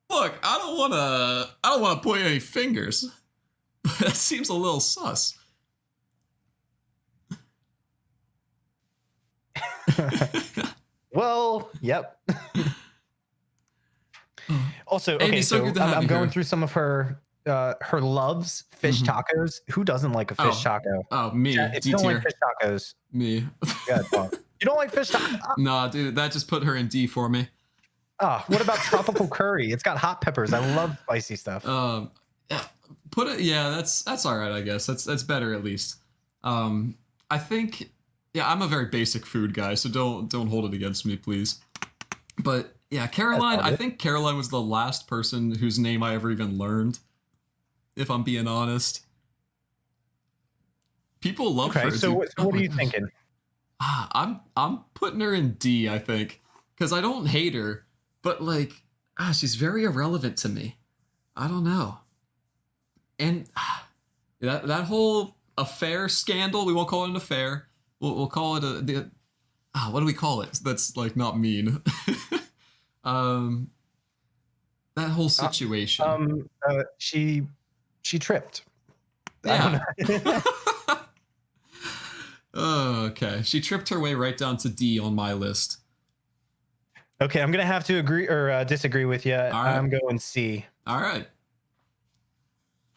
look, I don't want to point any fingers, but that seems a little sus. Well, yep. Also, Amy, okay, so I'm going here. through some of her loves, fish tacos. Who doesn't like a fish taco? Oh, me. If you don't like fish tacos, me. yeah, well, you don't like fish tacos? Nah, dude, that just put her in D for me. What about tropical curry? It's got hot peppers. I love spicy stuff. Yeah, that's all right, I guess. That's better at least. I think, yeah, I'm a very basic food guy, so don't hold it against me, please. But yeah, Caroline, I think Caroline was the last person whose name I ever even learned, if I'm being honest. People love her. So what are you thinking? I'm putting her in D, I think, because I don't hate her, but like, she's very irrelevant to me. I don't know. And that whole affair scandal, we won't call it an affair, we'll call it what do we call it? That's like not mean. um, that whole situation. She tripped. I Yeah. don't know. Oh, okay. She tripped her way right down to D on my list. Okay, I'm gonna have to agree or disagree with you. All right. I'm going C. All right.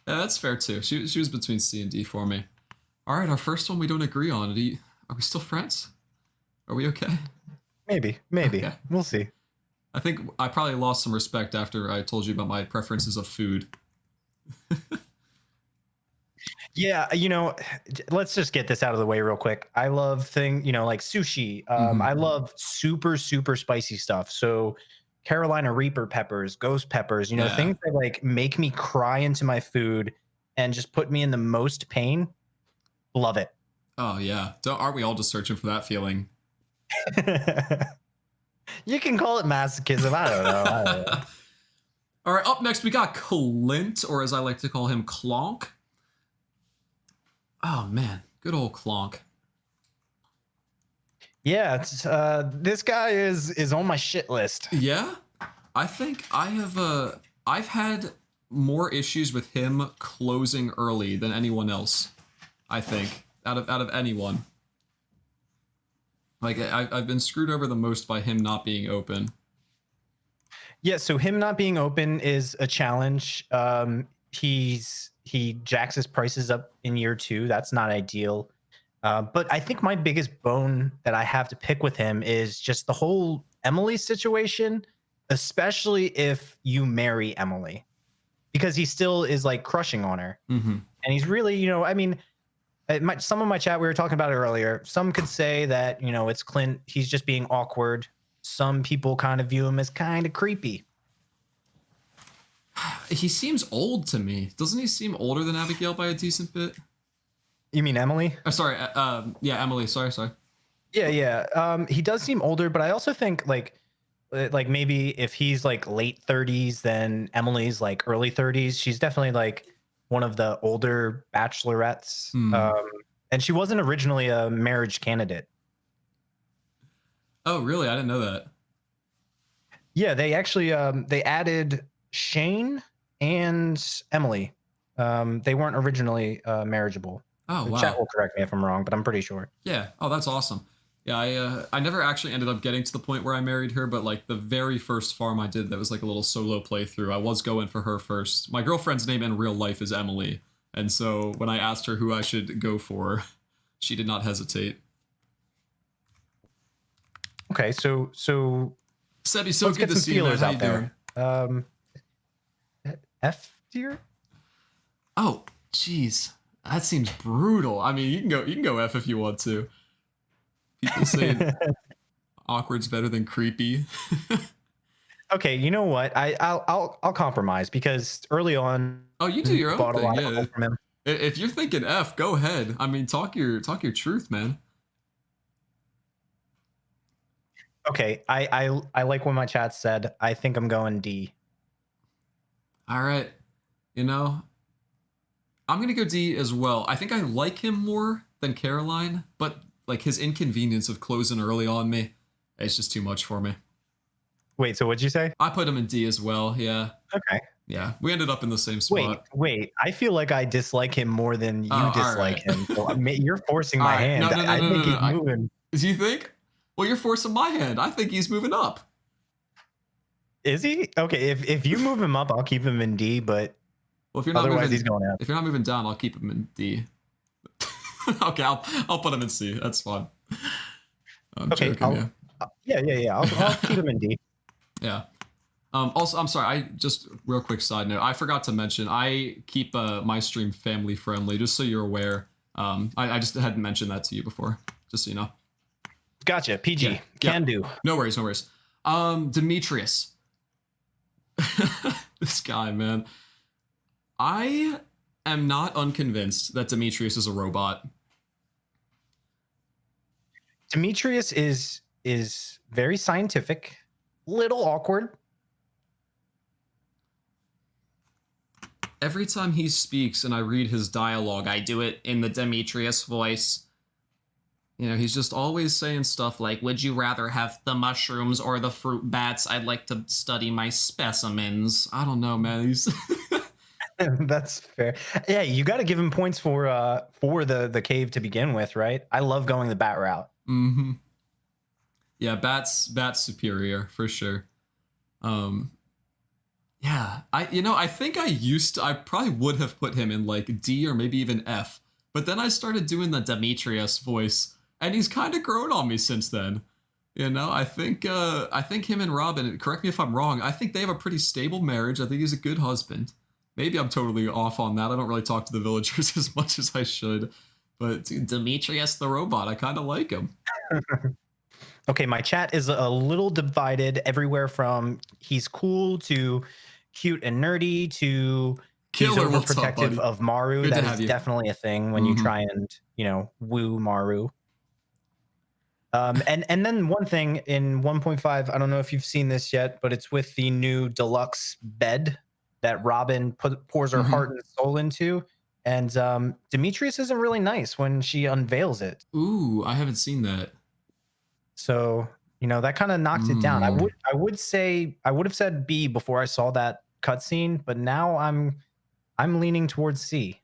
Yeah, that's fair too. She was between C and D for me. All right, our first one we don't agree on. Are we still friends? Are we okay? Maybe. Okay. We'll see. I think I probably lost some respect after I told you about my preferences of food. Yeah, let's just get this out of the way real quick. I love like sushi. I love super, super spicy stuff. So Carolina Reaper peppers, ghost peppers, Yeah. things that like make me cry into my food and just put me in the most pain. Love it. Oh yeah. Aren't we all just searching for that feeling? You can call it masochism. I don't know. All right, up next we got Clint, or as I like to call him, Clonk. Oh man, good old Clonk. Yeah, it's, this guy is on my shit list. Yeah, I think I've had more issues with him closing early than anyone else. I think out of anyone. Like I've been screwed over the most by him not being open. Yeah, so him not being open is a challenge. He jacks his prices up in year 2. That's not ideal. But I think my biggest bone that I have to pick with him is just the whole Emily situation, especially if you marry Emily, because he still is like crushing on her. Mm-hmm. And he's really, I mean, some of my chat, we were talking about it earlier. Some could say that, it's Clint. He's just being awkward. Some people kind of view him as kind of creepy. He seems old to me. Doesn't he seem older than Abigail by a decent bit? You mean Emily? Oh, sorry. Yeah, Emily. Sorry. Yeah. He does seem older, but I also think like maybe if he's like late 30s, then Emily's like early 30s. She's definitely like one of the older bachelorettes. And she wasn't originally a marriage candidate. Oh, really? I didn't know that. Yeah, they actually they added Shane and Emily. They weren't originally marriageable. Oh, The wow. chat will correct me if I'm wrong, but I'm pretty sure. Yeah. Oh, that's awesome. Yeah, I never actually ended up getting to the point where I married her, but like the very first farm I did that was like a little solo playthrough, I was going for her first. My girlfriend's name in real life is Emily, and so when I asked her who I should go for, she did not hesitate. Okay, so Sebby, so let's good get to some see you, man. feelers How out you doing? there. F tier? Oh, jeez, that seems brutal. I mean, you can go F if you want to. People say awkward's better than creepy. Okay, you know what? I'll compromise because early on. Oh, you do your own bought a thing, lot of yeah. help from him. If you're thinking F, go ahead. I mean, talk your truth, man. Okay, I like what my chat said. I think I'm going D. All right, I'm gonna go D as well. I think I like him more than Caroline, but like his inconvenience of closing early on me, it's just too much for me. Wait, so what'd you say? I put him in D as well. Yeah. Okay. Yeah, we ended up in the same spot. Wait. I feel like I dislike him more than you Oh, dislike right. him. So you're forcing my All right. hand. No, I think he's moving. Do you think? Well, you're forcing my hand. I think he's moving up. Is he? Okay, if you move him up, I'll keep him in D, but Well, if you're not otherwise moving, he's going up. if you're not moving down, I'll keep him in D. Okay, I'll put him in C. That's fine. I'm Okay, joking, yeah. I'll keep him in D. Yeah. Also, I'm sorry. I just real quick side note. I forgot to mention. I keep my stream family friendly, just so you're aware. I just hadn't mentioned that to you before, just so you know. Gotcha. PG. Yeah. Can do. No worries. Demetrius. This guy, man. I am not unconvinced that Demetrius is a robot. Demetrius is very scientific, little awkward. Every time he speaks and I read his dialogue, I do it in the Demetrius voice. You know, he's just always saying stuff like, would you rather have the mushrooms or the fruit bats? I'd like to study my specimens. I don't know, man. He's That's fair. Yeah, you got to give him points for the cave to begin with, right? I love going the bat route. mm-hmm. Yeah, Bat's superior for sure. Yeah, I think I probably would have put him in like D or maybe even F. But then I started doing the Demetrius voice, and he's kind of grown on me since then. You know, I think him and Robin, correct me if I'm wrong, I think they have a pretty stable marriage. I think he's a good husband. Maybe I'm totally off on that. I don't really talk to the villagers as much as I should. But dude, Demetrius the robot, I kind of like him. Okay, my chat is a little divided everywhere from he's cool to cute and nerdy to Killer, he's what's up, overprotective buddy? of Maru. Good to That have is you. definitely a thing when you try and, woo Maru. And then one thing in 1.5, I don't know if you've seen this yet, but it's with the new deluxe bed that Robin pours her heart and soul into. And Demetrius isn't really nice when she unveils it. Ooh, I haven't seen that. So, that kind of knocked it down. I would say I would have said B before I saw that cutscene, but now I'm leaning towards C.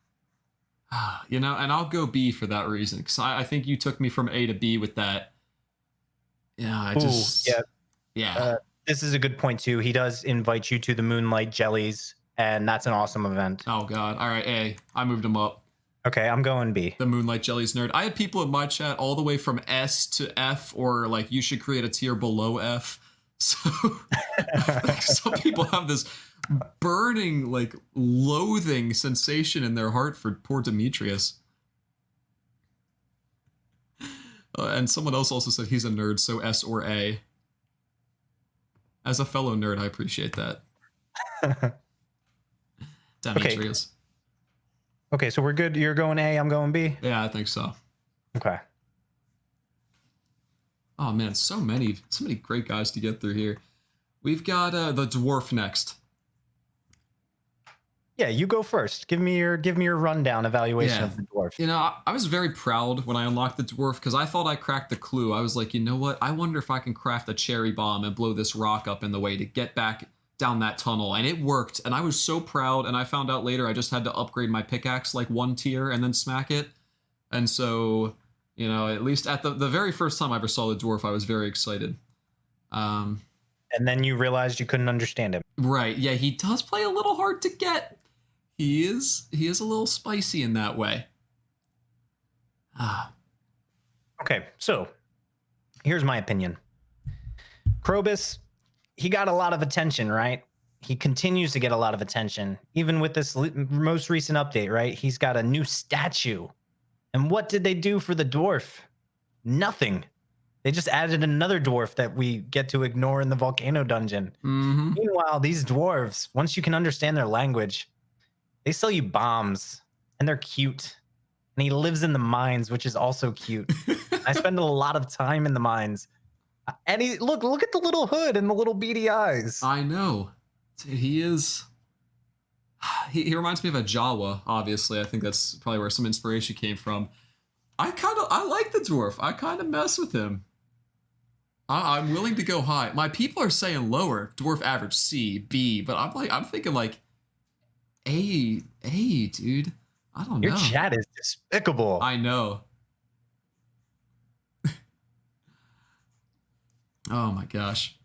And I'll go B for that reason, because I think you took me from A to B with that. Yeah, yeah. This is a good point too. He does invite you to the Moonlight Jellies, and that's an awesome event. Oh God! All right, A. I moved him up. Okay, I'm going B. The Moonlight Jellies nerd. I had people in my chat all the way from S to F, or like you should create a tier below F. So like, some people have this burning, like loathing sensation in their heart for poor Demetrius. And someone else also said he's a nerd, so S or A. As a fellow nerd, I appreciate that. Demetrius. Okay, so we're good. You're going A, I'm going B? Yeah, I think so. Okay. Oh man, so many great guys to get through here. We've got the dwarf next. Yeah, you go first. Give me your rundown evaluation of the dwarf. I was very proud when I unlocked the dwarf because I thought I cracked the clue. I was like, you know what? I wonder if I can craft a cherry bomb and blow this rock up in the way to get back down that tunnel, and it worked. And I was so proud. And I found out later I just had to upgrade my pickaxe like 1 tier and then smack it. And so, at least at the very first time I ever saw the dwarf, I was very excited. And then you realized you couldn't understand him. Right? Yeah, he does play a little hard to get. He is a little spicy in that way. Okay, so here's my opinion. Krobus, he got a lot of attention, right? He continues to get a lot of attention, even with this most recent update, right? He's got a new statue. And what did they do for the dwarf? Nothing. They just added another dwarf that we get to ignore in the volcano dungeon. Meanwhile, these dwarves, once you can understand their language, they sell you bombs, and they're cute. And he lives in the mines, which is also cute. I spend a lot of time in the mines. And look at the little hood and the little beady eyes. I know. Dude, he is. He reminds me of a Jawa, obviously. I think that's probably where some inspiration came from. I like the dwarf. I kind of mess with him. I'm willing to go high. My people are saying lower. Dwarf average C, B, but I'm thinking like A, dude. I don't know. Your chat is despicable. I know. Oh my gosh.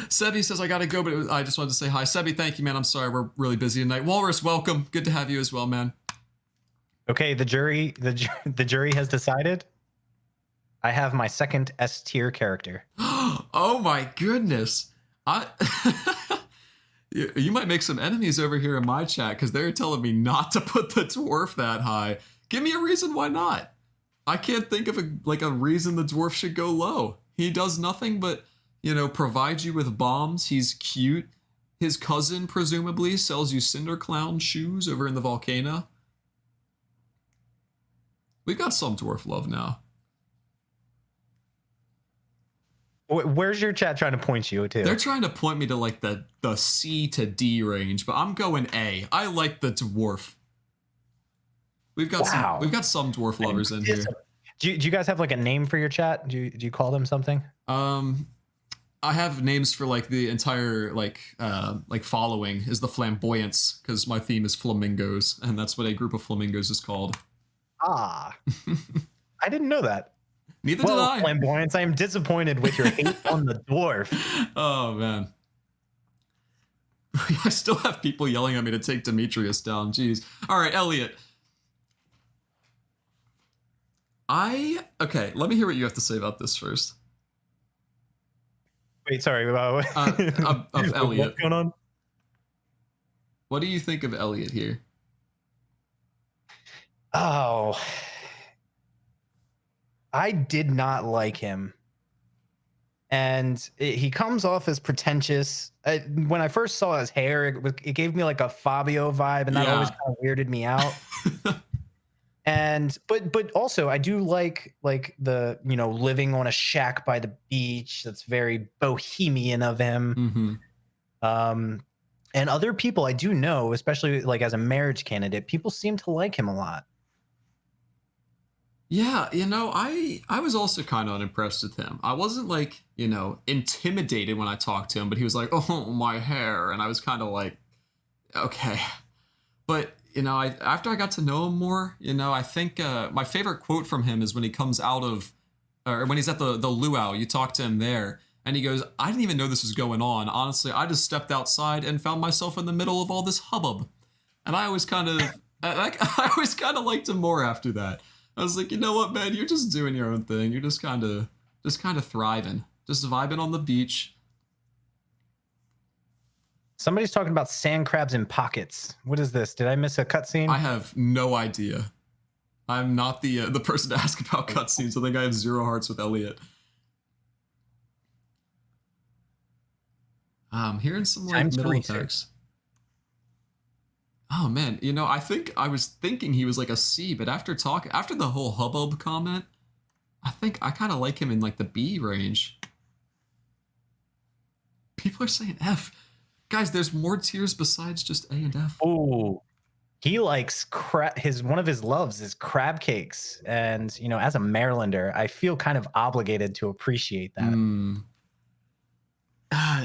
Sebi says I gotta go, but I just wanted to say hi. Sebi, thank you, man. I'm sorry we're really busy tonight. Walrus, welcome. Good to have you as well, man. Okay, the jury has decided. I have my second S tier character. Oh my goodness. You might make some enemies over here in my chat because they're telling me not to put the dwarf that high. Give me a reason why not. I can't think of a reason the dwarf should go low. He does nothing but, provide you with bombs. He's cute. His cousin presumably sells you Cinder Clown shoes over in the volcano. We've got some dwarf love now. Where's your chat trying to point you to? They're trying to point me to like the C to D range, but I'm going A. I like the dwarf. We've got some dwarf lovers in here. Do you guys have like a name for your chat? Do you call them something? I have names for like the entire like following is the flamboyance because my theme is flamingos, and that's what a group of flamingos is called. Ah, I didn't know that. Neither did I. Flamboyance, I am disappointed with your hate on the dwarf. Oh man. I still have people yelling at me to take Demetrius down. Jeez. All right, Elliot. Okay, let me hear what you have to say about this first. Wait, sorry. Of Elliot. What's going on? What do you think of Elliot here? Oh, I did not like him. And he comes off as pretentious. When I first saw his hair, it gave me like a Fabio vibe, and that always kind of weirded me out. But also I do like the living on a shack by the beach. That's very bohemian of him. Mm-hmm. And other people I do know, especially like as a marriage candidate, people seem to like him a lot. Yeah, I was also kind of unimpressed with him. I wasn't like, intimidated when I talked to him, but he was like, "Oh, my hair." And I was kind of like, okay. But, after I got to know him more, I think my favorite quote from him is when he comes out of, or when he's at the luau, you talk to him there, and he goes, "I didn't even know this was going on. Honestly, I just stepped outside and found myself in the middle of all this hubbub." And I always kind of, I always kind of liked him more after that. I was like, you know what, man? You're just doing your own thing. You're just kind of thriving, just vibing on the beach. Somebody's talking about sand crabs in pockets. What is this? Did I miss a cutscene? I have no idea. I'm not the person to ask about cutscenes. I think I have 0 hearts with Elliot. I'm hearing some like middle text. Oh man, I think I was thinking he was like a C, but after the whole hubbub comment, I think I kind of like him in like the B range. People are saying F. Guys, there's more tiers besides just A and F. Oh, he likes one of his loves is crab cakes, and as a Marylander, I feel kind of obligated to appreciate that.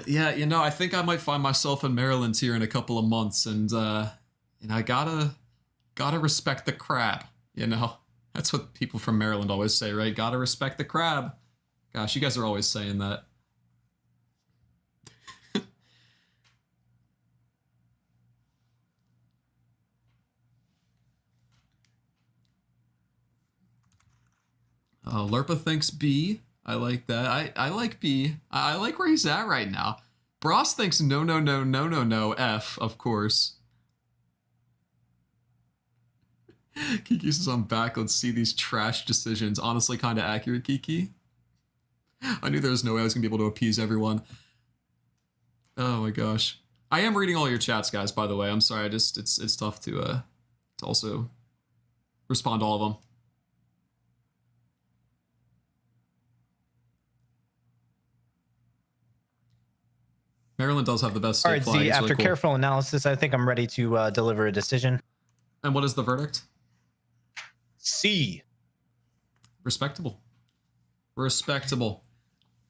Yeah, I think I might find myself in Maryland here in a couple of months, and I gotta respect the crab. That's what people from Maryland always say, right? Gotta respect the crab. Gosh, you guys are always saying that. Lerpa thinks B. I like that. I like B. I like where he's at right now. Bros thinks no, F, of course. Kiki says, "I'm back. Let's see these trash decisions." Honestly, kind of accurate, Kiki. I knew there was no way I was going to be able to appease everyone. Oh my gosh. I am reading all your chats, guys, by the way. I'm sorry. It's tough to also respond to all of them. Maryland does have the best state All right, flag. Z, after really cool. careful analysis, I think I'm ready to deliver a decision. And what is the verdict? C. Respectable. Respectable.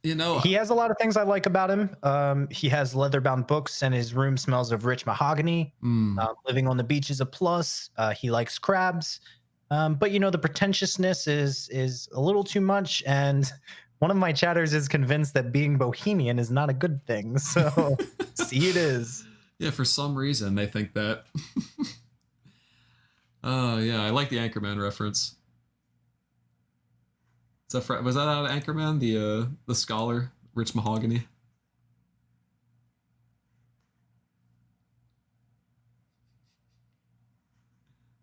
He has a lot of things I like about him. He has leather-bound books, and his room smells of rich mahogany. Living on the beach is a plus. He likes crabs. But the pretentiousness is a little too much, and one of my chatters is convinced that being bohemian is not a good thing. So C it is. Yeah, for some reason they think that. Yeah, I like the Anchorman reference. Was that out of Anchorman? The scholar, Rich Mahogany.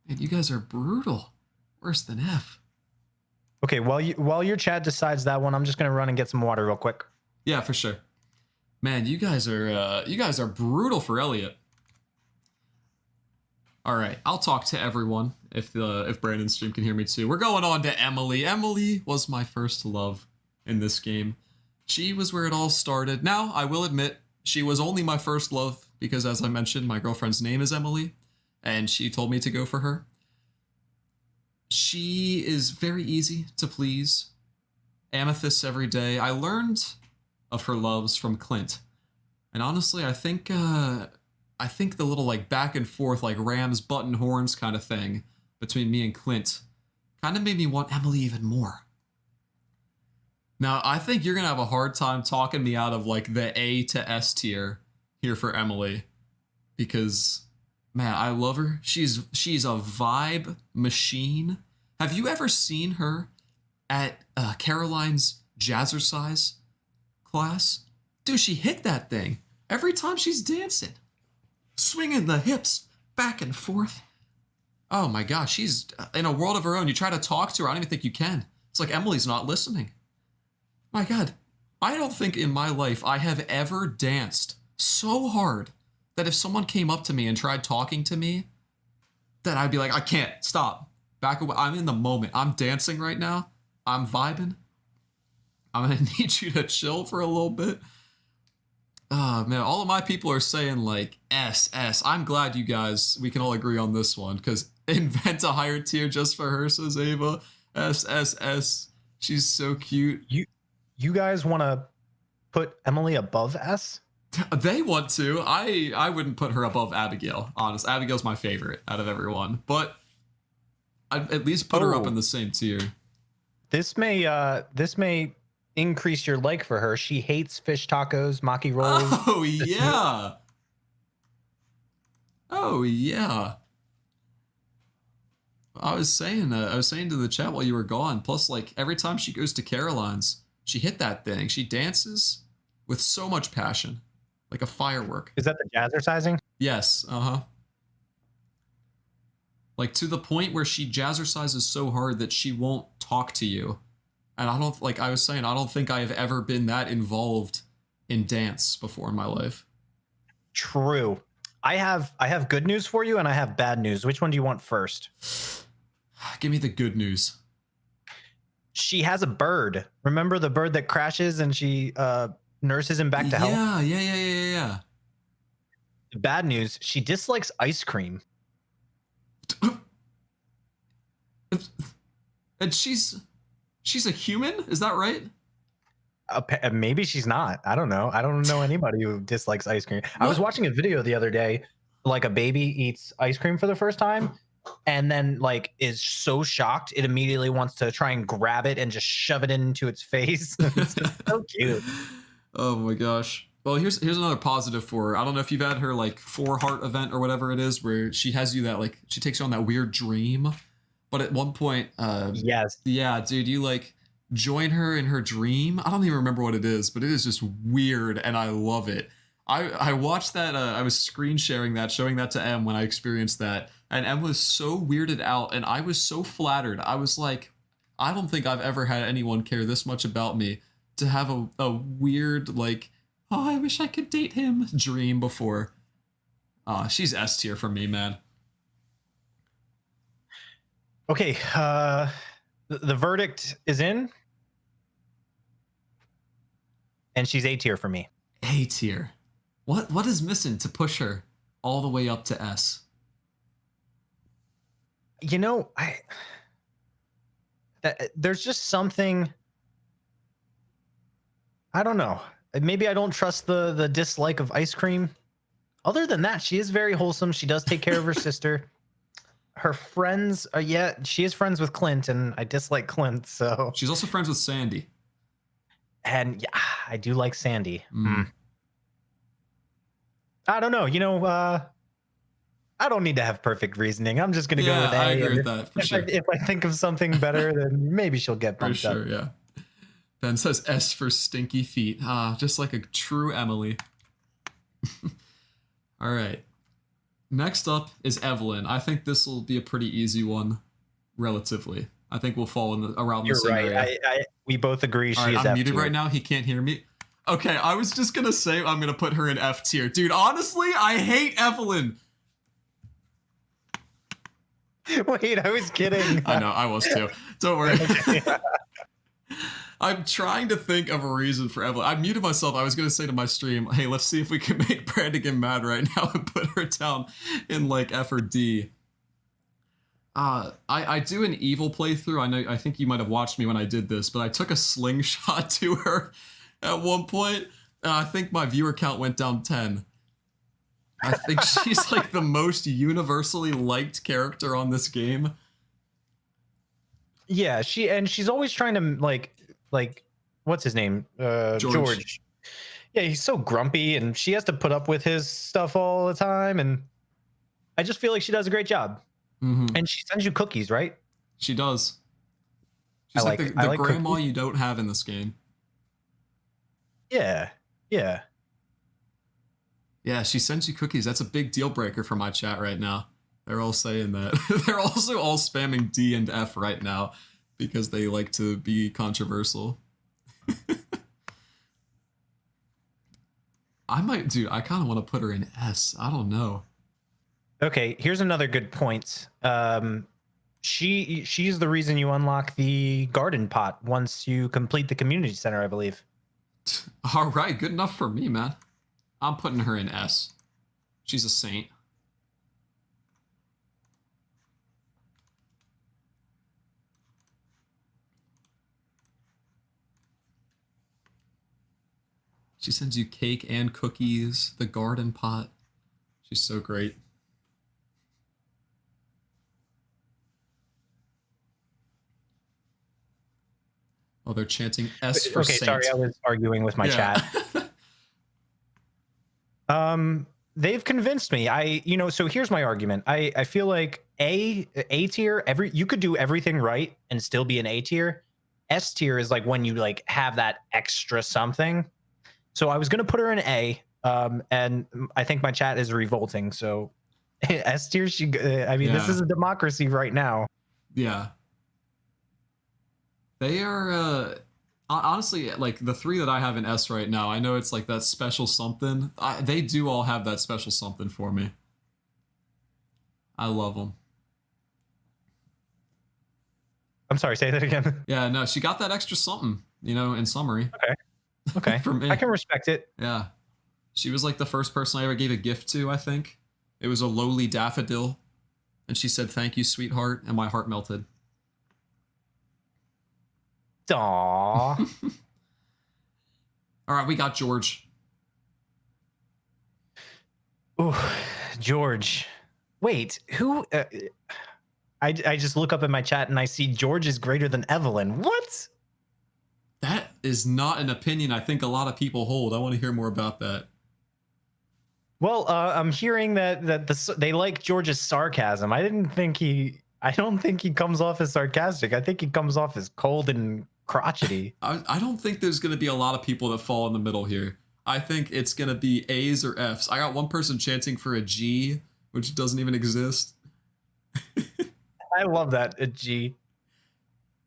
Man, you guys are brutal. Worse than F. Okay, while your chat decides that one, I'm just gonna run and get some water real quick. Yeah, for sure. Man, you guys are brutal for Elliot. All right, I'll talk to everyone if Brandon's stream can hear me too. We're going on to Emily. Emily was my first love in this game. She was where it all started. Now, I will admit, she was only my first love because, as I mentioned, my girlfriend's name is Emily, and she told me to go for her. She is very easy to please. Amethysts every day. I learned of her loves from Clint. And honestly, I think the little like back and forth like Rams button horns kind of thing between me and Clint kind of made me want Emily even more. Now, I think you're going to have a hard time talking me out of like the A to S tier here for Emily because man, I love her. She's a vibe machine. Have you ever seen her at Caroline's jazzercise class? Dude, she hit that thing every time she's dancing. Swinging the hips back and forth. Oh my gosh, she's in a world of her own. You try to talk to her, I don't even think you can. It's like Emily's not listening. My God, I don't think in my life I have ever danced so hard that if someone came up to me and tried talking to me, that I'd be like, I can't, stop. Back away. I'm in the moment. I'm dancing right now. I'm vibing. I'm gonna need you to chill for a little bit. Oh man, all of my people are saying like S. I'm glad you guys, we can all agree on this one, because invent a higher tier just for her, says Ava. S. She's so cute. You guys want to put Emily above S? They want to. I wouldn't put her above Abigail, honest. Abigail's my favorite out of everyone, but I'd at least put her up in the same tier. This may increase your like for her. She hates fish tacos, maki rolls. Oh yeah. Oh yeah. I was saying to the chat while you were gone. Plus, like every time she goes to Caroline's, she hit that thing. She dances with so much passion, like a firework. Is that the jazzercising? Yes. Like to the point where she jazzercises so hard that she won't talk to you. And I don't, like I was saying, I don't think I have ever been that involved in dance before in my life. True. I have good news for you and I have bad news. Which one do you want first? Give me the good news. She has a bird. Remember the bird that crashes and she nurses him back to health? Yeah. The bad news, she dislikes ice cream. And she's a human? Is that right? Maybe she's not. I don't know. I don't know anybody who dislikes ice cream. I was watching a video the other day, like a baby eats ice cream for the first time and then like is so shocked it immediately wants to try and grab it and just shove it into its face. It's so cute. Oh my gosh. Well, here's another positive for her. I don't know if you've had her like 4-heart event or whatever it is where she has you that like she takes you on that weird dream. But at one point, yes. Yeah, dude, you like join her in her dream. I don't even remember what it is, but it is just weird and I love it. I watched that, I was screen sharing that, showing that to Em when I experienced that. And Em was so weirded out and I was so flattered. I was like, I don't think I've ever had anyone care this much about me to have a weird like, oh, I wish I could date him dream before. She's S tier for me, man. Okay, the verdict is in. And she's A tier for me. A tier. What is missing to push her all the way up to S? You know, there's just something, I don't know. Maybe I don't trust the dislike of ice cream. Other than that, she is very wholesome. She does take care of her sister. Her friends are, yeah, she is friends with Clint, and I dislike Clint, so. She's also friends with Sandy. And yeah, I do like Sandy. I don't know. You know, I don't need to have perfect reasoning. I'm just going to go with A. I agree with that, for sure. If I think of something better, then maybe she'll get bumped up. For sure, yeah. Ben says S for stinky feet. Just like a true Emily. All right. Next up is Evelyn. I think this will be a pretty easy one, relatively. I think we'll fall in around the same area. We both agree she is I'm F muted tier. right now. He can't hear me. Okay, I was just going to say I'm going to put her in F tier. Dude, honestly, I hate Evelyn. Wait, I was kidding. I know, I was too. Don't worry. I'm trying to think of a reason for Evelyn. I muted myself. I was going to say to my stream, hey, let's see if we can make Brandon get mad right now and put her down in like F or D. I do an evil playthrough. I think you might have watched me when I did this, but I took a slingshot to her at one point. I think my viewer count went down 10. I think she's like the most universally liked character on this game. Yeah, she's always trying to like what's his name? George. Yeah, he's so grumpy and she has to put up with his stuff all the time, and I just feel like she does a great job. And she sends you cookies, right? She does. She's like the grandma cookies you don't have in this game. Yeah. Yeah. Yeah, she sends you cookies. That's a big deal breaker for my chat right now. They're all saying that. They're also all spamming D and F right now because they like to be controversial. I kind of want to put her in S. I don't know. Okay, here's another good point. She's the reason you unlock the garden pot once you complete the community center, I believe. All right, good enough for me, man. I'm putting her in S. She's a saint. She sends you cake and cookies, the garden pot. She's so great. Oh, they're chanting S for saint. Sorry, I was arguing with my chat. They've convinced me. So here's my argument. I feel like A tier, you could do everything right and still be an A tier. S tier is like when you like have that extra something. So I was gonna put her in A, and I think my chat is revolting. So S tier, this is a democracy right now. Yeah. They are honestly, like the three that I have in S right now, I know it's like that special something. They do all have that special something for me. I love them. I'm sorry, say that again. Yeah, no, she got that extra something, in summary. Okay. For me. I can respect it. Yeah. She was like the first person I ever gave a gift to, I think. It was a lowly daffodil. And she said, "Thank you, sweetheart." And my heart melted. Aww. All right, we got George. Ooh, George. Wait, who? I just look up in my chat and I see George is greater than Evelyn. What? That is not an opinion I think a lot of people hold. I want to hear more about that. Well, I'm hearing that they like George's sarcasm. I don't think he comes off as sarcastic. I think he comes off as cold and crotchety. I don't think there's going to be a lot of people that fall in the middle here. I think it's going to be A's or F's. I got one person chanting for a G, which doesn't even exist. I love that, a G.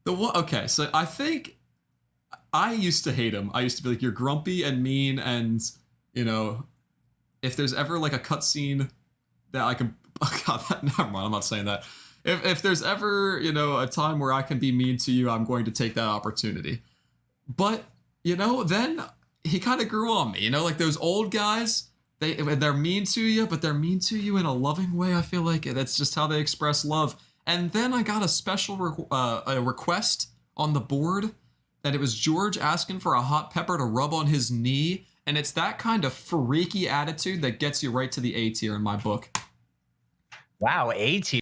Okay, so I think I used to hate him. I used to be like, you're grumpy and mean, and if there's ever like a cutscene that I can, oh god, never mind, I'm not saying that. If there's ever a time where I can be mean to you, I'm going to take that opportunity. But then he kind of grew on me. Like those old guys, they're mean to you, but they're mean to you in a loving way. I feel like that's just how they express love. And then I got a special request on the board. And it was George asking for a hot pepper to rub on his knee. And it's that kind of freaky attitude that gets you right to the A tier in my book. Wow, A tier.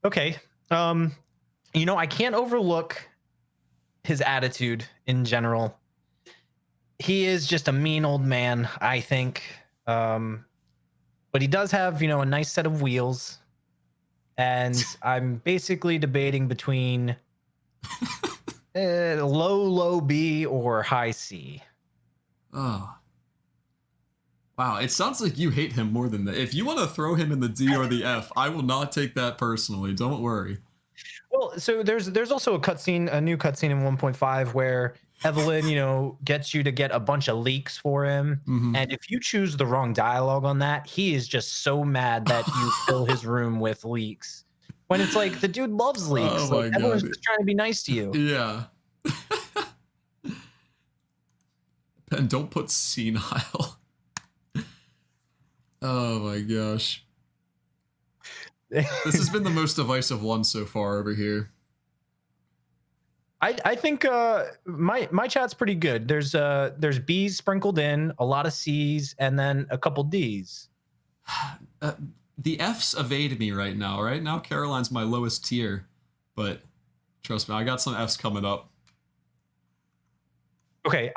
Okay. I can't overlook his attitude in general. He is just a mean old man, I think. But he does have, a nice set of wheels. And I'm basically debating between low B or high C. Oh. Wow, it sounds like you hate him more than that. If you want to throw him in the D or the F, I will not take that personally. Don't worry. Well, so there's also a new cutscene in 1.5 where Evelyn, gets you to get a bunch of leaks for him. Mm-hmm. And if you choose the wrong dialogue on that, he is just so mad that you fill his room with leaks. When it's like, the dude loves leaks. Oh my God. Everyone's just trying to be nice to you. Yeah. And don't put senile. Oh my gosh. This has been the most divisive one so far over here. I think my chat's pretty good. There's B's sprinkled in, a lot of C's, and then a couple D's. The F's evade me right now. Right now, Caroline's my lowest tier, but trust me, I got some F's coming up. Okay,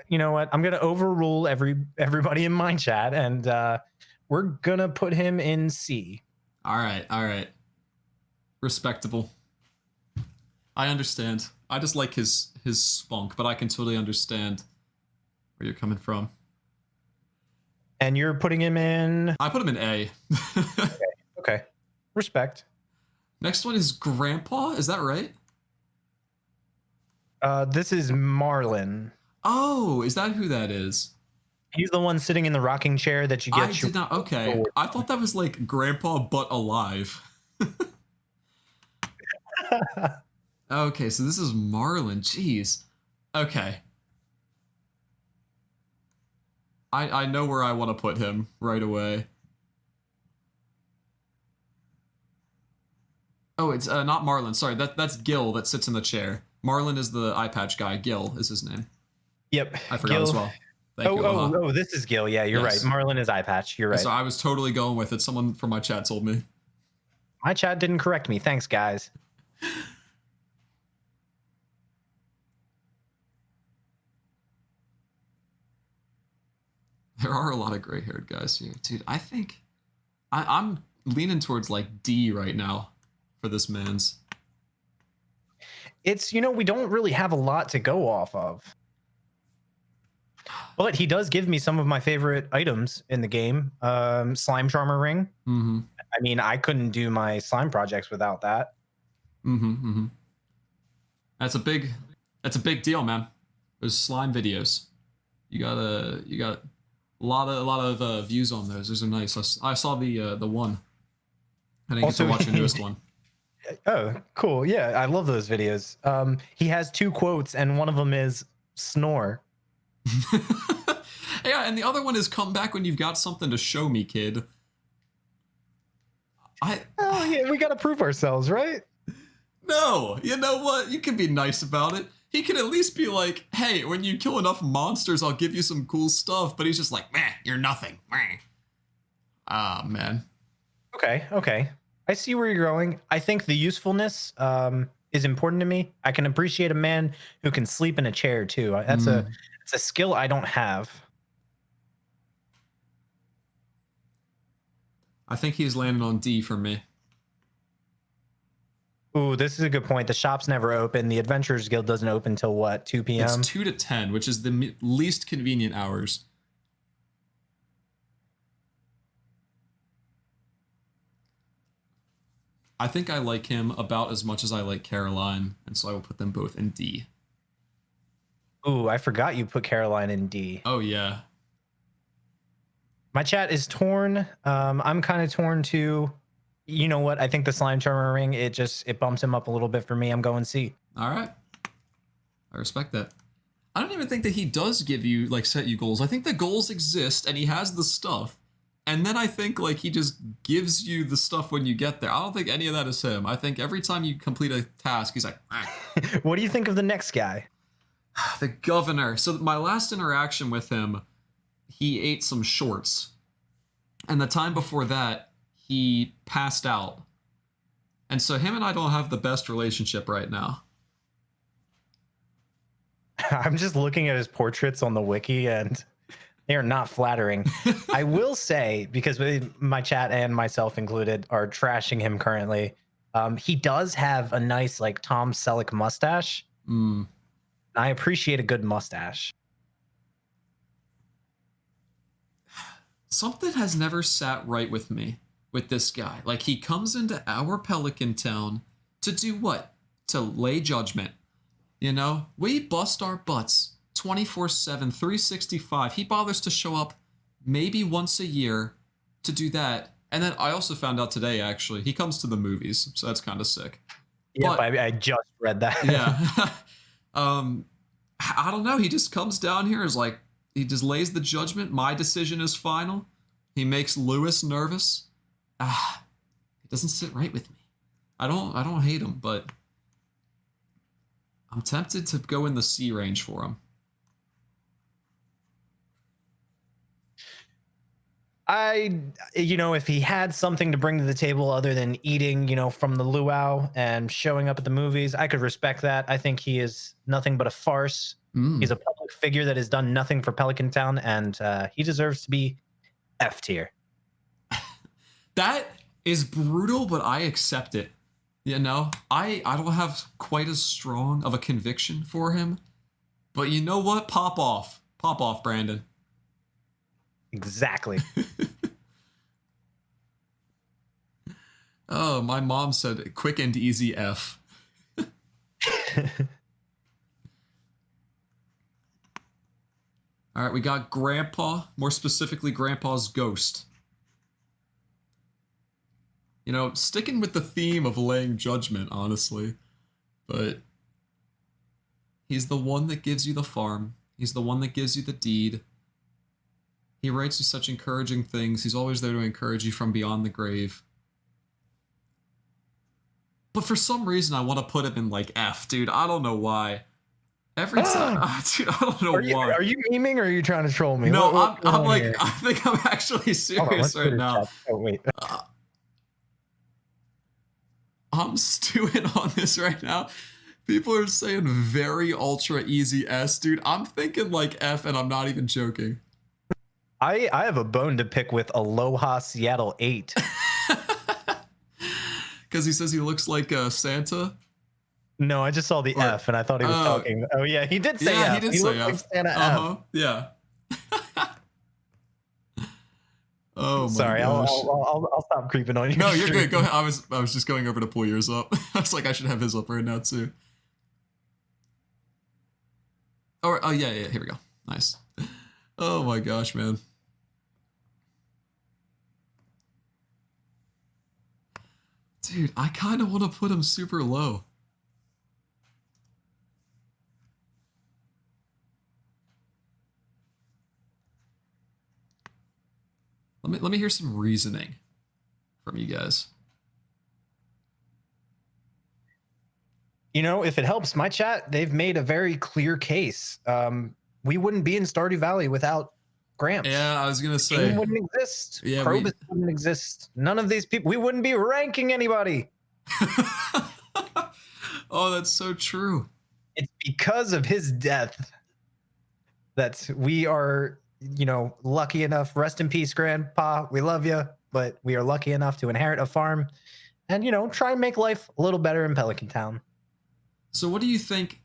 you know what? I'm gonna overrule everybody in my chat, and we're gonna put him in C. All right. Respectable. I understand. I just like his spunk, but I can totally understand where you're coming from. And you're putting him in? I put him in A. Okay. Respect. Next one is Grandpa. Is that right? This is Marlin. Oh, is that who that is? He's the one sitting in the rocking chair that you get. I did not. Okay. I thought that was like Grandpa, but alive. Okay, so this is Marlin. Jeez. Okay. I know where I want to put him right away. Oh, it's not Marlin. Sorry, that's Gil that sits in the chair. Marlin is the eye patch guy. Gil is his name. Yep. I forgot Gil. as well. Thank you. Oh, this is Gil. Yeah, you're right. Marlin is eye patch. You're right. So I was totally going with it. Someone from my chat told me. My chat didn't correct me. Thanks, guys. There are a lot of gray-haired guys here. Dude, I think I'm leaning towards like D right now for this man's. It's, we don't really have a lot to go off of. But he does give me some of my favorite items in the game. Slime Charmer Ring. Mm-hmm. I mean, I couldn't do my slime projects without that. Mm-hmm. That's a big deal, man. Those slime videos. You got a lot of views on those. Those are nice. I saw the one. I didn't get to watch the newest one. Oh, cool. Yeah, I love those videos. He has 2 quotes, and one of them is snore. Yeah, and the other one is come back when you've got something to show me, kid. Oh, yeah, we got to prove ourselves, right? No, you know what? You can be nice about it. He can at least be like, hey, when you kill enough monsters, I'll give you some cool stuff. But he's just like, meh, you're nothing. Meh. Ah, man. Okay. I see where you're going. I think the usefulness is important to me. I can appreciate a man who can sleep in a chair, too. It's a skill I don't have. I think he's landing on D for me. Ooh, this is a good point. The shop's never open. The Adventurers Guild doesn't open until what, 2 p.m.? It's 2 to 10, which is the least convenient hours. I think I like him about as much as I like Caroline, and so I will put them both in D. Ooh, I forgot you put Caroline in D. Oh, yeah. My chat is torn. I'm kind of torn, too. You know what? I think the Slime Charmer Ring, it bumps him up a little bit for me. I'm going C. All right. I respect that. I don't even think that he does give you, like, set you goals. I think the goals exist, and he has the stuff. And then I think, like, he just gives you the stuff when you get there. I don't think any of that is him. I think every time you complete a task, he's like, What do you think of the next guy? The governor. So my last interaction with him, he ate some shorts. And the time before that, he passed out. And so him and I don't have the best relationship right now. I'm just looking at his portraits on the wiki, and they are not flattering. I will say, because my chat and myself included are trashing him currently, he does have a nice, like, Tom Selleck mustache. I appreciate a good mustache. Something has never sat right with me with this guy. Like, he comes into our Pelican Town to do what? To lay judgment. You know? We bust our butts 24/7, 365. He bothers to show up maybe once a year to do that. And then I also found out today, actually, he comes to the movies. So that's kind of sick. Yep, I just read that. Yeah. I don't know. He just comes down here as like, he just lays the judgment. My decision is final. He makes Lewis nervous. He Doesn't sit right with me. I don't hate him, but I'm tempted to go in the C range for him. If he had something to bring to the table other than eating, from the luau and showing up at the movies, I could respect that. I think he is nothing but a farce. He's a public figure that has done nothing for Pelican Town, and he deserves to be F tier. That is brutal, but I accept it. I don't have quite as strong of a conviction for him, but you know what? Pop off, Brandon. Exactly. Oh, my mom said quick and easy F. All right, we got Grandpa, more specifically Grandpa's ghost. Sticking with the theme of laying judgment, honestly. But he's the one that gives you the farm. He's the one that gives you the deed. He writes you such encouraging things. He's always there to encourage you from beyond the grave. But for some reason, I want to put him in like F, dude. I don't know why. Every time, dude, I don't know why. Are you memeing or are you trying to troll me? No, I'm like, here? I think I'm actually serious right now. Oh, wait. I'm stewing on this right now. People are saying very ultra easy S, dude. I'm thinking like F, and I'm not even joking. I have a bone to pick with Aloha Seattle 8. Because he says he looks like Santa. No, I just saw the F and I thought he was talking. Oh yeah, he did say F. He did say F. Like Santa F. Yeah. Oh my Sorry, gosh. I'll stop creeping on you. No, you're good. Go ahead. I was just going over to pull yours up. I was like, I should have his up right now too. Oh yeah. Here we go. Nice. Oh my gosh, man. Dude, I kind of want to put him super low. Let me hear some reasoning from you guys. If it helps my chat, they've made a very clear case. We wouldn't be in Stardew Valley without Gramps. Yeah, I was gonna say King wouldn't exist. Yeah, Krobus wouldn't exist. None of these people. We wouldn't be ranking anybody. Oh, that's so true. It's because of his death that we are, lucky enough. Rest in peace, Grandpa. We love you, but we are lucky enough to inherit a farm and, try and make life a little better in Pelican Town. So what do you think?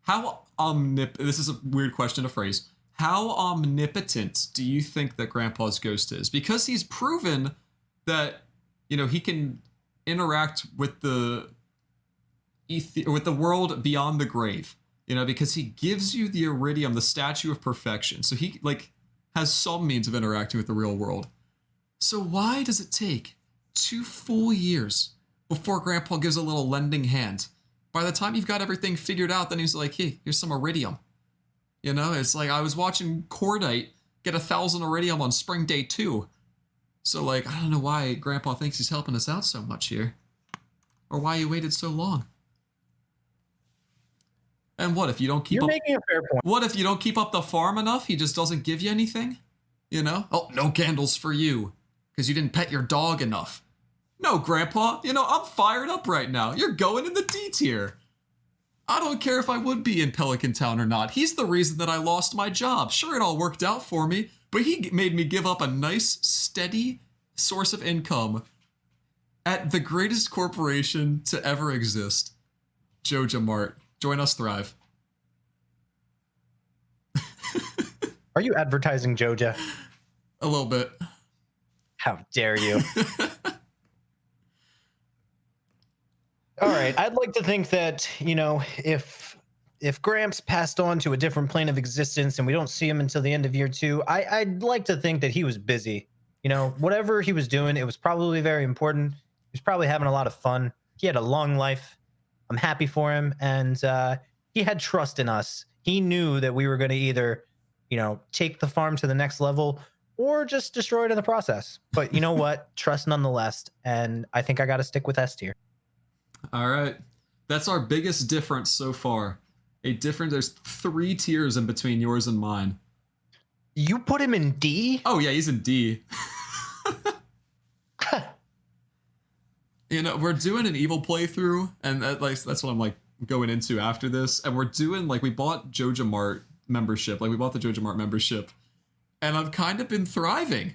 How this is a weird question to phrase. How omnipotent do you think that Grandpa's ghost is? Because he's proven that, he can interact with the world beyond the grave. Because he gives you the iridium, the statue of perfection. So he has some means of interacting with the real world. So why does it take 2 full years before Grandpa gives a little lending hand? By the time you've got everything figured out, then he's like, hey, here's some iridium. It's like I was watching Cordite get 1,000 iridium on spring day 2. So I don't know why Grandpa thinks he's helping us out so much here. Or why he waited so long. And what if you don't keep You're making a fair point. What if you don't keep up the farm enough? He just doesn't give you anything? Oh, no candles for you. Because you didn't pet your dog enough. No, Grandpa. I'm fired up right now. You're going in the D tier. I don't care if I would be in Pelican Town or not. He's the reason that I lost my job. Sure, it all worked out for me, but he made me give up a nice, steady source of income at the greatest corporation to ever exist. Joja Mart. Join us, Thrive. Are you advertising Joja? A little bit. How dare you? All right, I'd like to think that, if Gramps passed on to a different plane of existence and we don't see him until the end of year 2, I'd like to think that he was busy. Whatever he was doing, it was probably very important. He was probably having a lot of fun. He had a long life. I'm happy for him. And he had trust in us. He knew that we were going to either, take the farm to the next level or just destroy it in the process. But you know what? Trust nonetheless. And I think I got to stick with S tier. All right. That's our biggest difference so far. There's 3 tiers in between yours and mine. You put him in D? Oh, yeah, he's in D. You know, we're doing an evil playthrough, and that's what I'm like going into after this. And we're doing we bought Joja Mart membership, we bought the Joja Mart membership, and I've kind of been thriving.